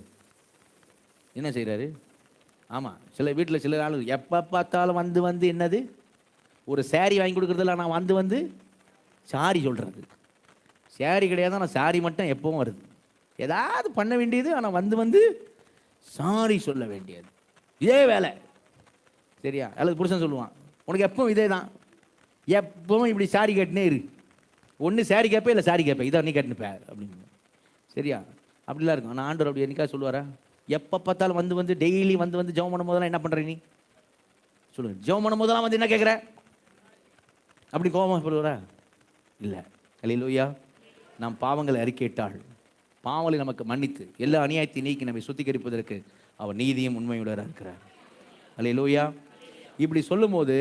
என்ன செய்கிறாரு? ஆமாம், சில வீட்டில் சில ஆள் எப்போ பார்த்தாலும் வந்து என்னது ஒரு சேரீ வாங்கி கொடுக்குறதில்ல, நான் வந்து சாரி சொல்கிறது. சாரி கிடையாது, ஆனால் சாரி மட்டும் எப்பவும் வருது. ஏதாவது பண்ண வேண்டியது, ஆனால் வந்து சாரி சொல்ல வேண்டியது, இதே வேலை. சரியா? அல்லது புருஷன் சொல்லுவான், உனக்கு எப்பவும் இதே தான், எப்பவும் இப்படி சாரி கேட்டுனே இரு. ஒன்று சாரி கேட்பேன், இல்லை சாரி கேட்பேன், இதை நீ கேட்டுனுப்ப அப்படின்னு. சரியா? அப்படிலாம் இருக்கும். ஆனால் ஆண்டவர் அப்படி என்னைக்கா சொல்லுவாரா? எப்போ பார்த்தாலும் வந்து டெய்லி வந்து ஜெபம் பண்ணும் போதெல்லாம் என்ன பண்ணுற நீ சொல்லுங்க. ஜெபம் பண்ணும் போதெல்லாம் வந்து என்ன கேட்குற அப்படி கோபப்படுவாரா? இல்லை. அல்லேலூயா. நாம் பாவங்களை அறிக்கையிட்டால் பாவங்களை நமக்கு மன்னித்து எல்லா அநியாயத்தை நீக்கி நம்மை சுத்திகரிப்பதற்கு அவர் நீதியும் உண்மையுள்ளவராக இருக்கிறார். அல்லேலூயா. இப்படி சொல்லும் போது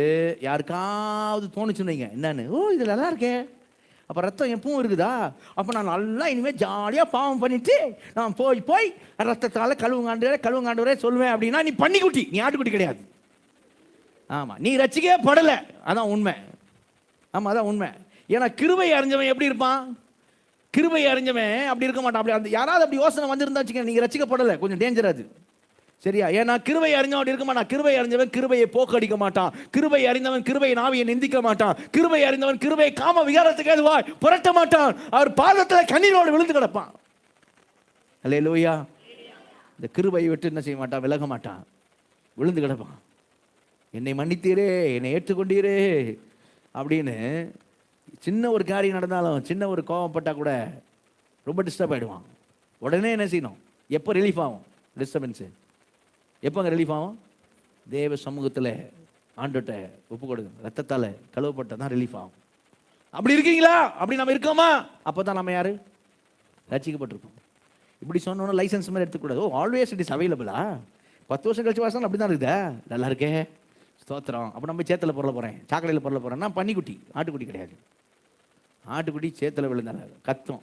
யாருக்காவது தோணுச்சுன்னீங்க, என்னன்னு, ஓ இது நல்லா இருக்கே, அப்போ ரத்தம் எப்பவும் இருக்குதா, அப்போ நான் நல்லா இனிமேல் ஜாலியாக பாவம் பண்ணிட்டு நான் போய் ரத்தத்தால் கழுவுங்காண்டவரே சொல்லுவேன் அப்படின்னா நீ பன்னிக்குட்டி, நீ ஆட்டுக்குட்டி கிடையாது. ஆமாம், நீ ரட்சிக்கவே படலை, அதான் உண்மை. ஆமாம், அதான் உண்மை. ஏன்னா கிருபை அறிஞ்சவன் எப்படி இருப்பான்? கிருபை அறிஞ்சவன் அப்படி இருக்க மாட்டான். அப்படி அந்த யாராவது அப்படி யோசனை வந்திருந்தா வச்சுக்க, நீங்கள் ரட்சிக்கப்படலை, கொஞ்சம் டேஞ்சர் அது. சரியா? ஏன்னா கிருபை அறிஞ்சவன் அப்படி இருக்க மாட்டான். கிருபை அறிஞ்சவன் கிருபையை போக்கடிக்க மாட்டான். கிருபை அறிந்தவன் கிருபை நாவியை நிந்திக்க மாட்டான். கிருபை அறிந்தவன் கிருபை காம விகாரத்துக்கு எதுவாய் புரட்ட மாட்டான். அவர் பாதத்தில் கண்ணீரோடு விழுந்து கிடப்பான். அல்லேலூயா. இந்த கிருபையை விட்டு என்ன செய்ய மாட்டான்? விலக மாட்டான், விழுந்து கிடப்பான். என்னை மன்னித்தீரே, என்னை ஏற்றுக்கொண்டீரே அப்படின்னு சின்ன ஒரு காரியம் நடந்தாலும், சின்ன ஒரு கோபப்பட்டா கூட ரொம்ப டிஸ்டர்ப் ஆகிடுவான். உடனே என்ன செய்யணும்? எப்போ ரிலீஃப் ஆகும் டிஸ்டர்பன்ஸு? எப்போங்க ரிலீஃப் ஆகும்? தேவ சமூகத்தில் ஆண்டுகிட்ட ஒப்பு கொடுங்க, ரத்தத்தால் கழுவப்பட்ட தான் ரிலீஃப் ஆகும். அப்படி இருக்கீங்களா? அப்படி நம்ம இருக்கோமா? அப்போ தான் நம்ம யார்? ரட்சிக்கப்பட்டிருக்கோம். இப்படி சொன்னோன்னா லைசன்ஸ் மாதிரி எடுத்துக்கூடாது. ஓ ஆல்வேஸ் இட் இஸ் அவைலபிளா, 10 வருஷம் கழிச்சு வாசம் அப்படி தான் இருக்குதா, நல்லா இருக்கே, ஸ்தோத்திரம். அப்போ நம்ம சேத்தில் பொருள போகிறேன், சாக்கடையில் பொருள போகிறேன். நான் பன்னிக்குட்டி, ஆட்டுக்குட்டி கிடையாது. ஆட்டுக்குட்டி சேத்தில் விழுந்தால கத்தும்.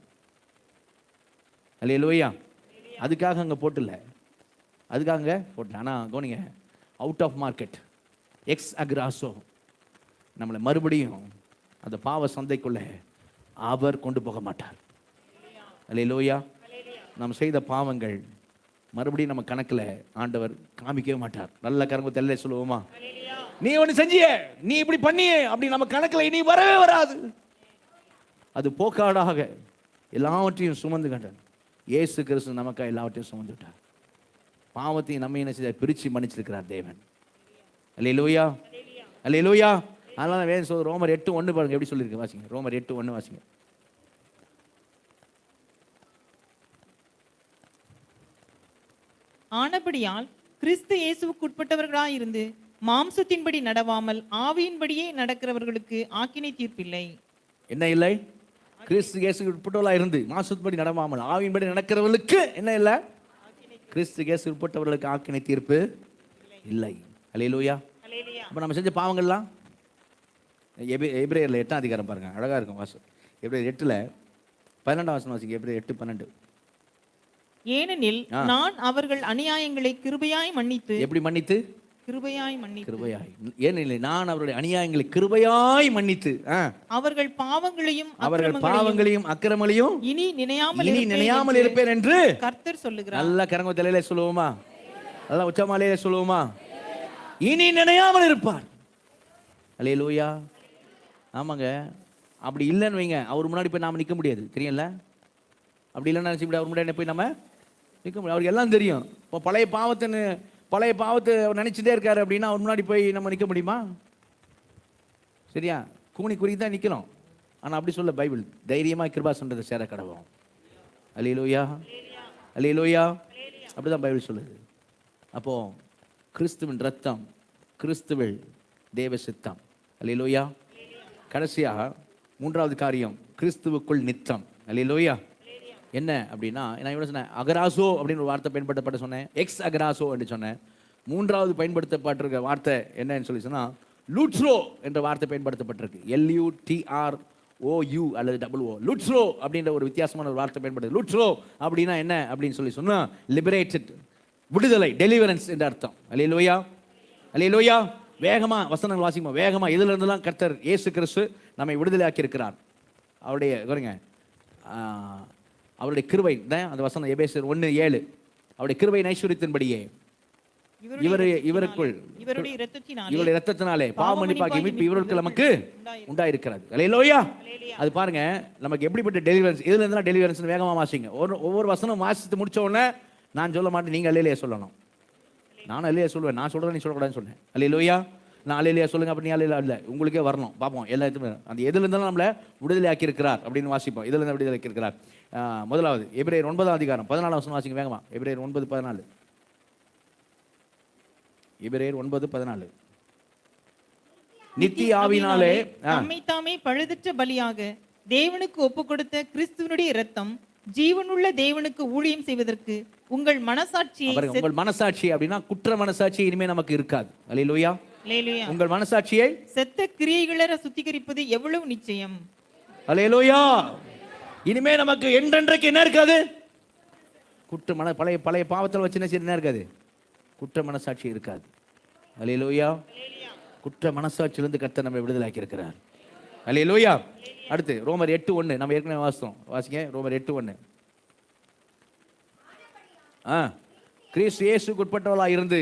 அல்லேலூயா. அதுக்காக அங்கே போட்டுல, அதுக்காக அங்கே போட்டல. ஆனால் கவனிங்க, அவுட் ஆஃப் மார்க்கெட் எக்ஸ் அக்ராசோ, நம்மளை மறுபடியும் அந்த பாவ சந்தைக்குள்ள அவர் கொண்டு போக மாட்டார். அல்லேலூயா. நாம் செய்த பாவங்கள் மறுபடியும் நம்ம கணக்கில் ஆண்டவர் காமிக்கவே மாட்டார். நல்ல கரங்க தெல்ல சொல்லுவோமா? நீ ஒன்று செஞ்சிய, நீ இப்படி பண்ணியே அப்படி நம்ம கணக்கில் இனி வரவே வராது. அது போக்காடாக எல்லாவற்றையும் சுமந்து கண்டார். இயேசு கிறிஸ்து நமக்காக எல்லாவற்றையும் சுமந்து விட்டார். பாவத்தையும் நம்ம என்ன செய்ய பிரித்து மன்னிச்சிருக்கிறார் தேவன். அல்லேலூயா. அல்லேலூயா. அதனால வேணும் சொல்ல, ரோமர் 8:1 பாருங்க எப்படி சொல்லியிருக்கு, வாசிங்க. ரோமர் 8:1 வாசிங்க. ஆனபடியால் கிறிஸ்து இயேசுவுக்கு உட்பட்டவர்களாய் இருந்து மாம்சத்தின்படி நடவாமல் ஆவியின்படியே நடக்கிறவர்களுக்கு ஆக்கினை தீர்ப்பில்லை. என்ன இல்லை? கிறிஸ்து இயேசுவுக்கு உட்பட்டவர்களாய் இருந்து மாம்சத்தின்படி நடவாமல் ஆவியின்படி நடக்கிறவர்களுக்கு என்ன இல்லை? கிறிஸ்து இயேசுவுக்கு உட்பட்டவர்களுக்கு ஆக்கினை தீர்ப்பு இல்லை. அல்லேலூயா. அப்போ நம்ம செஞ்ச பாவங்கள்லாம் எபிரேயர்ல 8ஆம் அதிகாரம் பாருங்க, அழகா இருக்கும் வாசம். எபிரேயர் 8ல் 12ஆம் வசனம் வாசிங்க. எபிரேயர் 8:12. ஏனெனில் நான் அவர்கள் அநியாயங்களை கிருபையாய் மன்னித்து. எப்படி மன்னித்து? கிருபையாய் மன்னித்து. கிருபையாய். ஏனெனில் நான் அவருடைய அநியாயங்களை கிருபையாய் மன்னித்து அவர்கள் பாவங்களையும் அக்கிரமங்களையும் இனி நினையாமல் இருப்பேன் என்று கர்த்தர் சொல்லுகிறார். நல்ல கரங்க தலையில சொல்லுவோமா? நல்லா உச்சமாலையில சொல்லுவோமா? இனி நினையாமல் இருப்பார். அல்லேலூயா. ஆமாங்க. அப்படி இல்லைன்னு வைங்க, அவர் முன்னாடி போய் நாம நிற்க முடியாது, தெரியல. அப்படி இல்லைன்னு நினச்சி அவர் முன்னாடி போய் நம்ம நிற்க முடியாது. அவருக்கு எல்லாம் தெரியும். இப்போ பழைய பாவத்தை அவர் நினச்சிட்டே இருக்காரு அப்படின்னா அவர் முன்னாடி போய் நம்ம நிற்க முடியுமா? சரியா? கூனி குறி தான் நிற்கணும். ஆனால் அப்படி சொல்ல பைபிள், தைரியமாக கிருபாசனத்தை சேர கடவோம். அல்லேலூயா. அல்லேலூயா. அப்படிதான் பைபிள் சொல்லுது. அப்போ கிறிஸ்துவின் ரத்தம், கிறிஸ்துவில் தேவ சித்தம். அல்லேலூயா. கடைசியாக 3வது காரியம், கிறிஸ்துவுக்குள் நித்தம். அல்லேலூயா. என்ன அப்படின்னா, நான் இவ்வளோ சொன்னேன், அகராசோ அப்படின்னு ஒரு வார்த்தை பயன்படுத்தப்பட்ட சொன்னேன், எக்ஸ் அகராசோ என்று சொன்னேன். 3வது பயன்படுத்தப்பட்டிருக்க வார்த்தை என்னன்னு சொல்லி சொன்னால் லூட்ரோ என்ற வார்த்தை பயன்படுத்தப்பட்டிருக்கு. LUTROU அல்லது OO. லூட்ரோ அப்படின்ற ஒரு வித்தியாசமான ஒரு வார்த்தை பயன்படுது. லூட்ரோ அப்படின்னா என்ன அப்படின்னு சொல்லி சொன்னால் லிபரேட்டட், விடுதலை, டெலிவரன்ஸ் என்ற அர்த்தம். அல்லேலூயா. அல்லேலூயா. வேகமா வசனங்கள் வாசிக்குமா? வேகமா இதுல இருந்தெல்லாம் கர்த்தர் இயேசு கிறிஸ்து நம்மை விடுதலையாக்கி இருக்கிறார். அவருடைய கிருபை தான் அந்த வசனம். எபேசியர் 1:7. அவருடைய கிருபை ஐஸ்வரியத்தின்படியே இவருக்குள் இவருடைய இரத்தத்தினாலே இவருடைய இரத்தத்தினாலே பாவ மன்னிப்பாகிய மீட்பு இவருக்கு நமக்கு உண்டாயிருக்கிறது. அல்லேலூயா. அது பாருங்க, நமக்கு எப்படிப்பட்ட டெலிவரன்ஸ். இதுல இருந்தா டெலிவரன்ஸ் வேகமா வாசிங்க. ஒவ்வொரு வசனம் வாசித்து முடிச்ச உடனே நான் சொல்ல மாட்டேன், நீங்க அல்லேலூயா சொல்லணும். நான் அல்லேலூயா சொல்லுவேன். நான் சொல்றேன் நீ சொல்லக்கூடாதுன்னு சொன்னேன். அல்லேலூயா. நான் அல்லேலூயா சொல்லுங்க அப்படி, நீ அல்லேலூயா இல்ல, உங்களுக்கே வரணும். பார்ப்போம் எல்லாத்துமே அந்த எதுல இருந்தாலும் நம்மள விடுதலை ஆக்கி இருக்கிறார் அப்படின்னு வாசிப்போம். இதுல இருந்து விடுதலை ஆக்கி இருக்கிறார். முதலாவது எபிரேயர் 9 அதிகாரம் 14 வசனம் வாசிங்க வேகமா. எபிரேயர் 9:14. எபிரேயர் 9:14. நித்திய ஆவினாலே நம்மைத்தாமே பழுதற்ற பலியாக தேவனுக்கு ஒப்பு கொடுத்த கிறிஸ்துவனுடைய இரத்தம் ஜீவனுள்ள தேவனுக்கு ஊழியம் செய்வதற்கு உங்கள் மனசாட்சியை உங்கள் மனசாட்சி அப்படின்னா குற்ற மனசாட்சி இனிமே நமக்கு இருக்காது. அல்லேலூயா. அல்லேலூயா. உங்கள் மனசாட்சியை செத்த கிரியைகளை சுத்திகரிப்பது எவ்வளவு நிச்சயம். அல்லேலூயா. இனிமே நமக்கு என்றென்றைக்கு என்ன இருக்காது? குற்ற பழைய பாவத்தில் வச்சு என்ன இருக்காது? குற்ற மனசாட்சி இருக்காது. அல்லேலூயா. குற்ற மனசாட்சியிலிருந்து கர்த்தர் நம்மை விடுதலாக்கி இருக்கிறார். அல்லேலூயா. அடுத்து ரோமர் 8:1 நம்ம ஏற்கனவே வாசித்தோம். வாசிங்க ரோமர் 8:1. கிறிஸ்து இயேசுவுக்கு உட்பட்டவளா இருந்து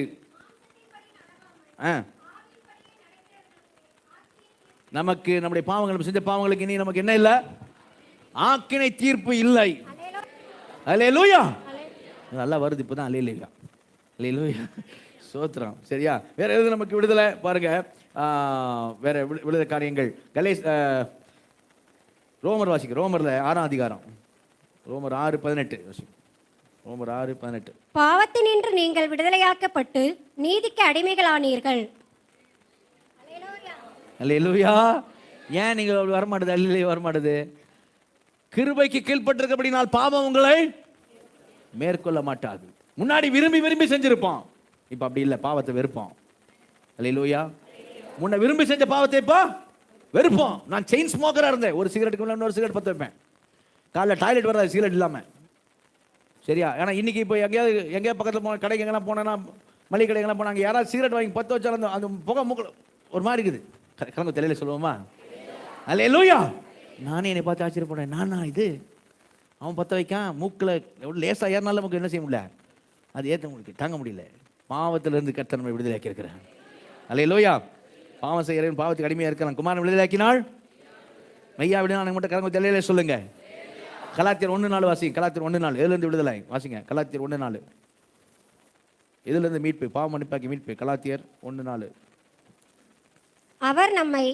நமக்கு நம்முடைய பாவங்கள் செஞ்ச பாவங்களுக்கு இனி நமக்கு என்ன இல்லை? ஆக்கினை தீர்ப்பு இல்லை. அல்லேலூயா. நல்லா வருது இப்பதான். அல்லேலூயா. அல்லேலூயா. சோத்திரம். சரியா? வேற எது நமக்கு விடுதலை பாருங்க. வேற விடுதலை காரியங்கள் ரோமர் வாசிக்க. ரோமர்ல 6ஆம் அதிகாரம். ரோமர் 6:18 வாசிக்க. ரோமர் 6:18. பாவத்தினின்று நீங்கள் விடுதலையாக்கப்பட்டு நீதிக்கு அடிமைகளானீர்கள். அல்லேலூயா. ஏன் நீங்க வரமாட்டது? அல்லேலூயா வரமாட்டது. கிருபைக்கு கீழ்ப்பட்டிருக்கப்படினால் பாவம் உங்களை மேற்கொள்ள மாட்டாது. முன்னாடி விரும்பி விரும்பி செஞ்சிருப்போம், இப்ப அப்படி இல்லை, பாவத்தை வெறுப்போம். அல்லேலூயா. முன்ன விரும்பி செஞ்ச பாவத்தை இப்போ வெறுப்போம். நான் செயின் ஸ்மோக்கரா இருந்தேன். ஒரு சிகரெட்டுக்கு முன்னாடி இன்னொரு சிகரெட் பற்ற வைப்பேன். காலைல டாய்லெட் வரல சிகரெட் இல்லாம. சரியா? ஏன்னா இன்னைக்கு இப்போ எங்கேயாவது பக்கத்தில் போன கடைக்கு எங்கெல்லாம் போனேன்னா, மளிகை கடைக்கெல்லாம் போனாங்க, யாராவது சிகரெட் வாங்கி பற்ற வச்சாலும் அந்த புகை மூக்கில் ஒரு மாதிரி இருக்குது. கிளம்பு தலையில சொல்லுவோமா? அல்லேலூயா. நானே என்னை பார்த்து ஆச்சரியப்படுறேன். நானா இது? அவன் பற்ற வைக்கான் மூக்கில் எவ்வளோ லேசாக ஏறினாலும் நமக்கு என்ன செய்ய முடியல, அது ஏற்ற முடியல, தாங்க முடியல. பாவத்திலிருந்து கர்த்தர் நம்மை விடுதலையாக்கி இருக்கிறார். அல்லேலூயா. பாவம் செய்கிறேன், பாவத்துக்கு அடிமையாக இருக்கிறான். குமாரன் விடுதலையாக்கினாள். மெய்யா விட நான் மட்டும் கரங்க தலையில சொல்லுங்க. கலாத்தியர் 1:4 வாசிங்க. கலாத்தியர் 1:4. எதுலேருந்து விடுதலை வாசிங்க. கலாத்தியர் 1:4. எதுலேருந்து மீட்பு? பாவ மன்னிப்பாக்கி மீட்பு. கலாத்தியர் 1:4. அவர் நம்மை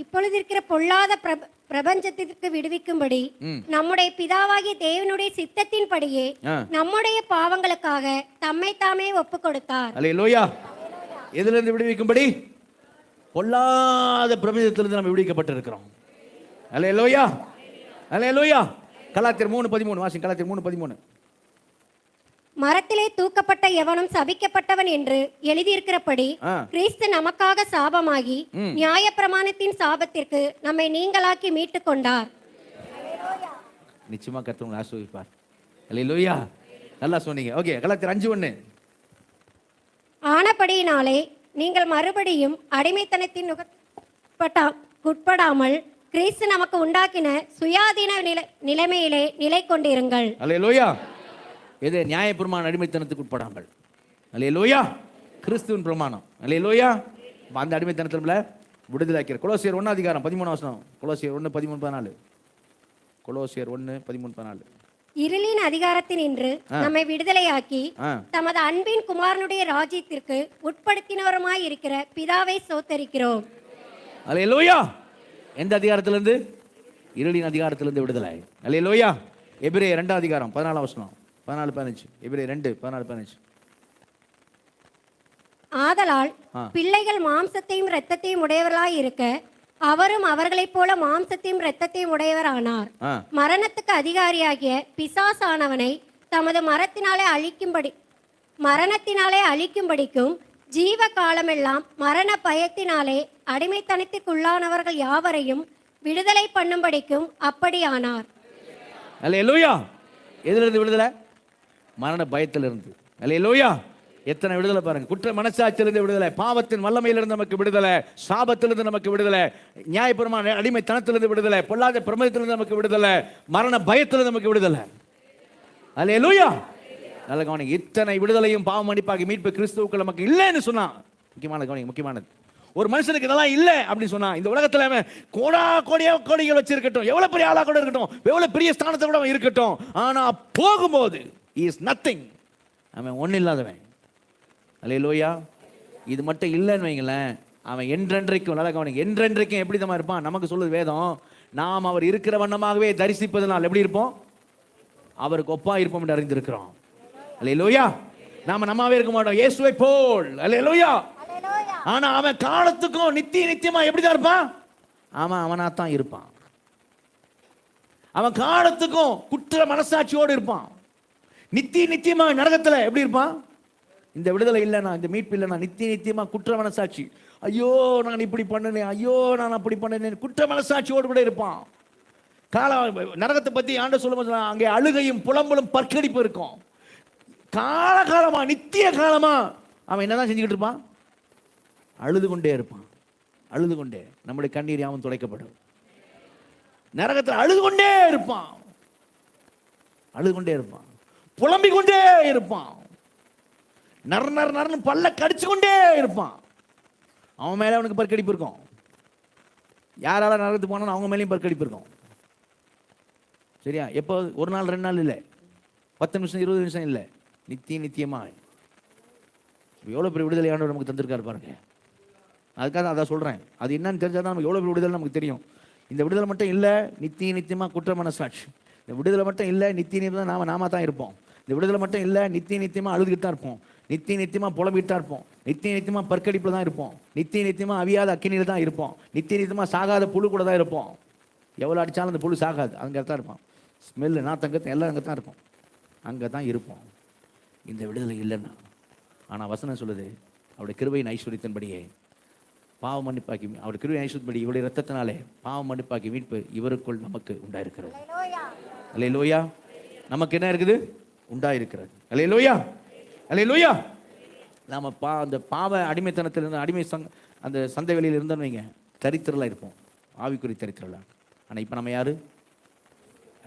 இப்பொழுது இருக்கிற பொல்லாத பிரபஞ்சத்திற்கு விடுவிக்கும்படி நம்முடைய பிதாவாகிய தேவனுடைய சித்தத்தின்படியே நம்முடைய பாவங்களுக்காக தம்மை தாமே ஒப்பு கொடுத்தார். அல்லேலூயா. எதிலிருந்து விடுவிக்கும்படி? பொல்லாத பிரபஞ்சத்திலிருந்து நம்ம விடுவிக்கப்பட்டிருக்கிறோம். அல்லேலூயா. அல்லேலூயா. கலாத்தியர் 3:13 வாசிங்க. கலாத்தியர் 3:13. மரத்திலே தூக்கப்பட்ட எவனும் சபிக்கப்பட்டவன் என்று எழுதியிருக்கிறபடி கிறிஸ்து நமக்காக சாபமாகி நியாயப்பிரமாணத்தின் சாபத்திற்கு நம்மை நீங்களாக்கி மீட்டுக் கொண்டார். நிச்சயமா கர்த்தர் உங்களை ஆசீர்வதிப்பார். அல்லேலூயா. நல்லா சொன்னீங்க. ஓகே. கலாத்தியர் 5:1. ஆனபடியினாலே நீங்கள் மறுபடியும் அடிமைத்தனத்தின் உட்படாமல் கிறிஸ்து நமக்கு உண்டாக்கின சுயாதீன நிலைமையிலே நிலை கொண்டிருங்கள். அல்லேலூயா. எது? நியாயப்பிரமாண அடிமைத்தனத்துக்கு உட்படாமல். அல்லேலூயா. கிறிஸ்துவின் பிரமாணம். அல்லேலூயா. அந்த அடிமைத்தனத்துல விடுதலையாக்கிற. கொலோசியர் 1 அதிகாரம் 13 வசனம். கொலோசியர் 1:13-14. கொலோசியர் 1:13-14. இருளின் அதிகாரத்தினின்று நம்மை விடுதலையாக்கி தமது அன்பின் குமாரனுடைய ராஜ்யத்திற்கு உட்படுத்தினவருமாய் இருக்கிற பிதாவை ஸ்தோத்தரிக்கிறோம். அல்லேலூயா. எந்த அதிகாரத்திலிருந்து? இருளின் அதிகாரத்திலிருந்து விடுதலை. அல்லேலூயா. எபிரேயர் 2 அதிகாரம் 14 வசனம். 14-15. எபிரேயர் 2:14-15. ஆதலால் பிள்ளைகள் மாம்சத்தையும் இரத்தத்தையும் உடையவர்களாய் இருக்க அவரும் அவர்களைப் போல மாம்சத்தையும் இரத்தத்தையும் உடையவரானார். மரணத்துக்கு அதிகாரியாகிய பிசாசானவனை தமது மரணத்தினாலே அழிக்கும்படிக்கும் ஜீவ காலமெல்லாம் மரண பயத்தினாலே அடிமைத்தனத்திற்குள்ளானவர்கள் யாவரையும் விடுதலை பண்ணும்படிக்கும் அப்படியானார். அல்லேலூயா. எதிலிருந்து விடுதலை? மரண பயத்திலிருந்து. அல்லேலூயா. எத்தனை விடுதலை பாருங்க. குற்ற மனசாட்சியிலிருந்து விடுதலை, பாவத்தின் வல்லமையிலிருந்து நமக்கு விடுதலை, சாபத்திலிருந்து நமக்கு விடுதலை, நியாயப்பிரமாண அடிமைத்தனத்திலிருந்து விடுதலை, பொல்லாத பிரமேயத்திலிருந்து நமக்கு விடுதலை, மரண பயத்திலிருந்து நமக்கு விடுதலை. அல்லேலூயா. நல்ல கவனிங்க. இத்தனை விடுதலையும் பாவ மன்னிப்பாகி மீட்பு கிறிஸ்துவுக்குள் நமக்கு இல்லைன்னு சொன்னா, முக்கியமான கவனிங்க, முக்கியமானது. ஒரு மனுஷனுக்கு இதெல்லாம் இல்லை அப்படின்னு சொன்னா, இந்த உலகத்துல அவன் கோடிகள் வச்சிருக்கட்டும், எவ்வளவு பெரிய ஆளா கூட இருக்கட்டும், எவ்வளவு பெரிய ஸ்தானத்தை கூட அவன் இருக்கட்டும், ஆனா போகும்போது இஸ் நத்திங், அவன் ஒன்னும் இல்லாதவன். அல்லேலூயா. இது மட்டும் இல்லைன்னு வைங்களேன், அவன் என்றென்றைக்கும், நல்ல கவனிங்க, என்றென்றைக்கும் எப்படி தான் இருப்பான்? நமக்கு சொல்லுது வேதம், நாம் அவர் இருக்கிற வண்ணமாகவே தரிசிப்பதனால் எப்படி இருப்போம்? அவருக்கு ஒப்பா இருப்போம் என்று அறிந்திருக்கிறோம். அல்லேலூயா. நாம நம்மாவே இருக்க மாட்டோம், இயேசுவை போல். அல்லேலூயா. ஆனா அவன் காலத்துக்கும் நித்தியமா எப்படிதான் இருப்பான்? அவனா தான் இருப்பான். அவன் காலத்துக்கும் குற்ற மனசாட்சியோடு இருப்பான். நித்தியமா நரகத்துல எப்படி இருப்பான்? இந்த விடுதலை இல்லைனா, இந்த மீட்பு இல்லைனா, நித்தியமா குற்ற மனசாட்சி, ஐயோ நான் இப்படி பண்ணனேன், ஐயோ நான் அப்படி பண்ணனேன், குற்ற மனசாட்சியோடு கூட இருப்பான். நரகத்தை பத்தி ஆண்டு சொல்லும்போது அங்கே அழுகையும் புலம்பலும் பற்கடிப்பு இருக்கும். காலகாலமா, நித்திய காலமா அவன் என்னதான் செஞ்சுக்கிட்டு இருப்பான்? அழுது கொண்டே இருப்பான். அழுது கொண்டே. நம்முடைய கண்ணீர் யாவும் துடைக்கப்படும். நரகத்தில் அழுது கொண்டே இருப்பான். அழுது கொண்டே இருப்பான், புலம்பிக் கொண்டே இருப்பான், நர்னு பல்ல கடிச்சு கொண்டே இருப்பான். அவன் மேல அவனுக்கு பற்கடிப்பு இருக்கும். யாரால நரகத்துக்கு போனாலும் அவங்க மேலேயும் பற்கடிப்பு இருக்கும். சரியா? எப்போ? ஒரு நாள் 2 நாள் இல்லை, 10 நிமிஷம் 20 நிமிஷம் இல்லை, நித்தியமா. எவ்வளோ பெரிய விடுதலை ஆண்டவர் நமக்கு தந்திருக்காரு பாருங்க. அதுக்காக அதான் சொல்கிறேன். அது என்னன்னு தெரிஞ்சால் தான் நமக்கு எவ்வளோ பெரிய விடுதலை நமக்கு தெரியும். இந்த விடுதலை மட்டும் இல்லை, நித்தியமாக குற்ற மனசாட்சி. இந்த விடுதலை மட்டும் இல்லை, நித்தியமாக நாம தான் இருப்போம். இந்த விடுதலை மட்டும் இல்லை, நித்தியமாக அழுதுகிட்டு தான் இருப்போம், நித்தியமாக புலம்பிட்டு தான் இருப்போம், நித்தியமாக பற்கடிப்பில் தான் இருப்போம், நித்தியமாக அவியாத அக்கினியில் தான் இருப்போம், நித்தியமாக சாகாத புழு கூட தான் இருப்போம். எவ்வளோ அடித்தாலும் அந்த புழு சாகாது, அங்கே தான் இருப்போம். ஸ்மெல்லு நாத்தங்கத்தை எல்லாம் அங்கே தான் இருக்கும், அங்கே தான் இருப்போம். இந்த விடுதலை இல்லைன்னா. ஆனால் வசனம் சொல்லுது, அவருடைய கிருபையின் ஐஸ்வரியத்தின்படியே பாவ மன்னிப்பாக்கி, அவருடைய கிருபையின் ஐஸ்வரியத்தின்படி இவருடைய ரத்தத்தினாலே பாவ மன்னிப்பாக்கி மீட்பு இவருக்குள் நமக்கு உண்டாயிருக்கிறது. அல்லேலூயா. நமக்கு என்ன இருக்குது? உண்டாயிருக்கிறது. அல்லேலூயா. அல்லேலூயா. நாம அந்த பாவ அடிமைத்தனத்திலிருந்து, அந்த சந்தை வெளியில் இருந்தோன்னு வைங்க, தரித்திரலாம் இருப்போம், ஆவிக்குறி தரித்திரலாம். ஆனால் இப்போ நம்ம யாரு?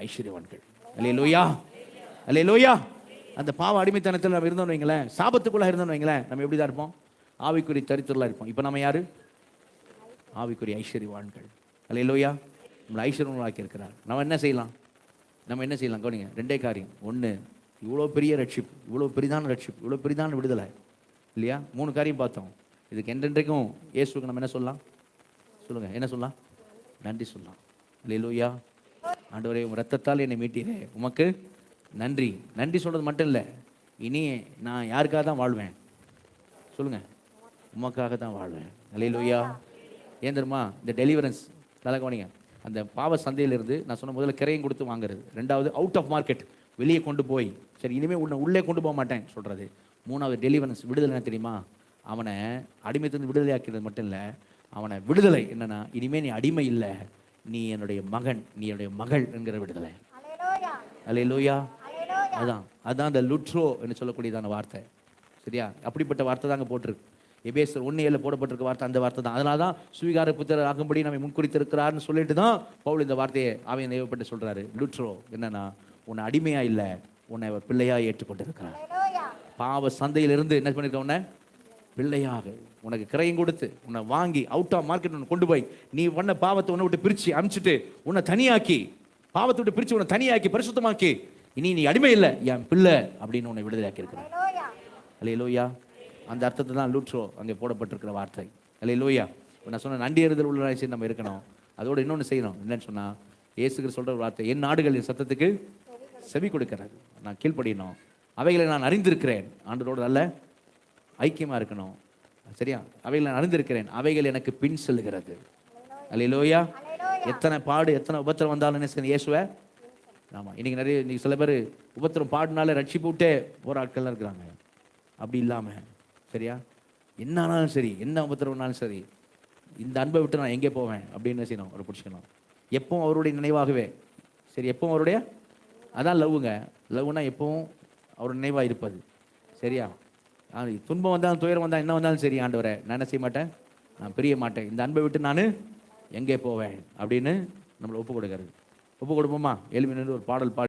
ஐஸ்வர்யவான்கள். அல்லேலூயா. அல்லேலூயா. அந்த பாவ அடிமைத்தனத்தில் நம்ம இருந்தோன்னு வைங்களேன், சாபத்துக்குள்ள இருந்தோன்னு வைங்களேன், நம்ம எப்படி தான் இருப்போம்? ஆவிக்குறி தரித்திரலாம் இருப்போம். இப்போ நம்ம யாரு? ஆவிக்குறி ஐஸ்வர்யவான்கள். அல்லேலூயா. நம்மளை ஐஸ்வர்யவான்களாக்கி இருக்கிறார். நம்ம என்ன செய்யலாம்? கவனிங்க, 2 காரியம். 1, இவ்வளோ பெரிய ரட்சிப்பு, இவ்வளோ பெரிதான ரட்சிப்பு, இவ்வளோ பெரிதான விடுதலை இல்லையா? 3 காரியம் பார்த்தோம். இதுக்கு என்றென்றைக்கும் இயேசுக்கு நம்ம என்ன சொல்லலாம்? சொல்லுங்க, என்ன சொல்லலாம்? நன்றி சொல்லலாம். அல்லேலூயா. ஆண்டவரே, உம் ரத்தத்தால் என்னை மீட்டீரே, உமக்கு நன்றி. நன்றி சொல்றது மட்டும் இல்லை, இனி நான் யாருக்காக தான் வாழ்வேன்? சொல்லுங்க, உமக்காக தான் வாழ்வேன். அல்லேலூயா. ஏன் தெரியுமா? இந்த டெலிவரன்ஸ் நல்லா கவனிங்க. அந்த பாவ சந்தையிலிருந்து நான் சொன்ன முதல்ல கிரையம் கொடுத்து வாங்குறது, 2வது அவுட் ஆஃப் மார்க்கெட், வெளியே கொண்டு போய், சரி இனிமேல் உன்னை உள்ளே கொண்டு போக மாட்டேன் சொல்றது, 3வது டெலிவரன்ஸ், விடுதலை. என்ன தெரியுமா? அவனை அடிமைத்திலிருந்து விடுதலை ஆக்கிறது மட்டும் இல்லை, அவனை விடுதலை என்னன்னா, இனிமேல் நீ அடிமை இல்லை, நீ என்னுடைய மகன், நீ என்னுடைய மகள் என்கிற விடுதலை. அல்லேலூயா. அதான் அந்த லுட்ரோ என்று சொல்லக்கூடியதான வார்த்தை. சரியா? அப்படிப்பட்ட வார்த்தை தாங்க போட்டிருக்கு. எபேசர் 1:7 போடப்பட்டிருக்க வார்த்தை அந்த வார்த்தை தான். அதனால தான் சுவீகார புத்திரர் ஆகும்படி நம்ம முன்குறித்திருக்கிறார்னு சொல்லிட்டு தான் பவுல் இந்த வார்த்தையை ஆவியின் ஏவப்பட்டு சொல்றாரு. லுட்ரோ என்னன்னா, உன்னை அடிமையா இல்லை, உன்னை பிள்ளையா ஏற்றுக்கொண்டிருக்கிறார். பாவ சந்தையிலிருந்து என்ன பண்ணிருக்க, உன்னை பிள்ளையாக, உனக்கு கிரையம் கொடுத்து உன்னை வாங்கி அவுட் ஆஃப் மார்க்கெட் உன்னை கொண்டு போய், நீ பண்ண பாவத்தை உன்னை விட்டு பிரிச்சு அனுப்பிச்சிட்டு உன்னை தனியாக்கி, பாவத்தை விட்டு பிரிச்சு உன்னை தனியாக்கி பரிசுத்தமாக்கி, இனி நீ அடிமை இல்லை, என் பிள்ளை அப்படின்னு உன்னை விடுதலையாக்கி இருக்கிறார். அல்லேலூயா. அந்த அர்த்தத்தை தான் லூட்ரோ அங்கே போடப்பட்டிருக்கிற வார்த்தை. அல்லேலூயா. நான் சொன்ன நன்றி அறிதல் உள்ள நம்ம இருக்கணும். அதோடு இன்னொன்று செய்யணும். என்னன்னு சொன்னால், இயேசுக்கு சொல்கிற ஒரு வார்த்தை, என் நாடுகளின் சத்தத்துக்கு செவி கொடுக்கிறது, நான் கீழ்ப்படியணும், அவைகளை நான் அறிந்திருக்கிறேன். ஆண்டவரோடு நல்ல ஐக்கியமாக இருக்கணும். சரியா? அவைகளை நான் அறிந்திருக்கிறேன், அவைகள் எனக்கு பின் செல்லுகிறது. அல்லேலூயா. எத்தனை பாடு, எத்தனை உபத்திரம் வந்தாலும் என்ன இயேசுவை. ஆமாம், இன்னைக்கு சில பேர் உபத்திரம் பாடுனால ரட்சிப்பு விட்டே போகிற ஆட்கள்லாம் இருக்கிறாங்க. அப்படி இல்லாமல், சரியா, என்ன ஆனாலும் சரி, என்ன உபத்திரம்னாலும் சரி, இந்த அன்பை விட்டு நான் எங்கே போவேன் அப்படின்னு செய்யணும், அவரை பிடிச்சிக்கணும். எப்பவும் அவருடைய நினைவாகவே. சரி, எப்பவும் அவருடைய, அதான் லவ்வுங்க. லவ்னா எப்பவும் அவர் நினைவாக இருப்பது. சரியா? துன்பம் வந்தாலும் துயரம் வந்தால் என்ன வந்தாலும் சரி, ஆண்டவரை நான் என்ன செய்ய மாட்டேன், நான் பிரிய மாட்டேன், இந்த அன்பை விட்டு நான் எங்கே போவேன் அப்படின்னு நம்மளை ஒப்பு கொடுக்கறது. ஒப்பு கொடுப்போமா? எழுப்பி நின்று ஒரு பாடல் பாடி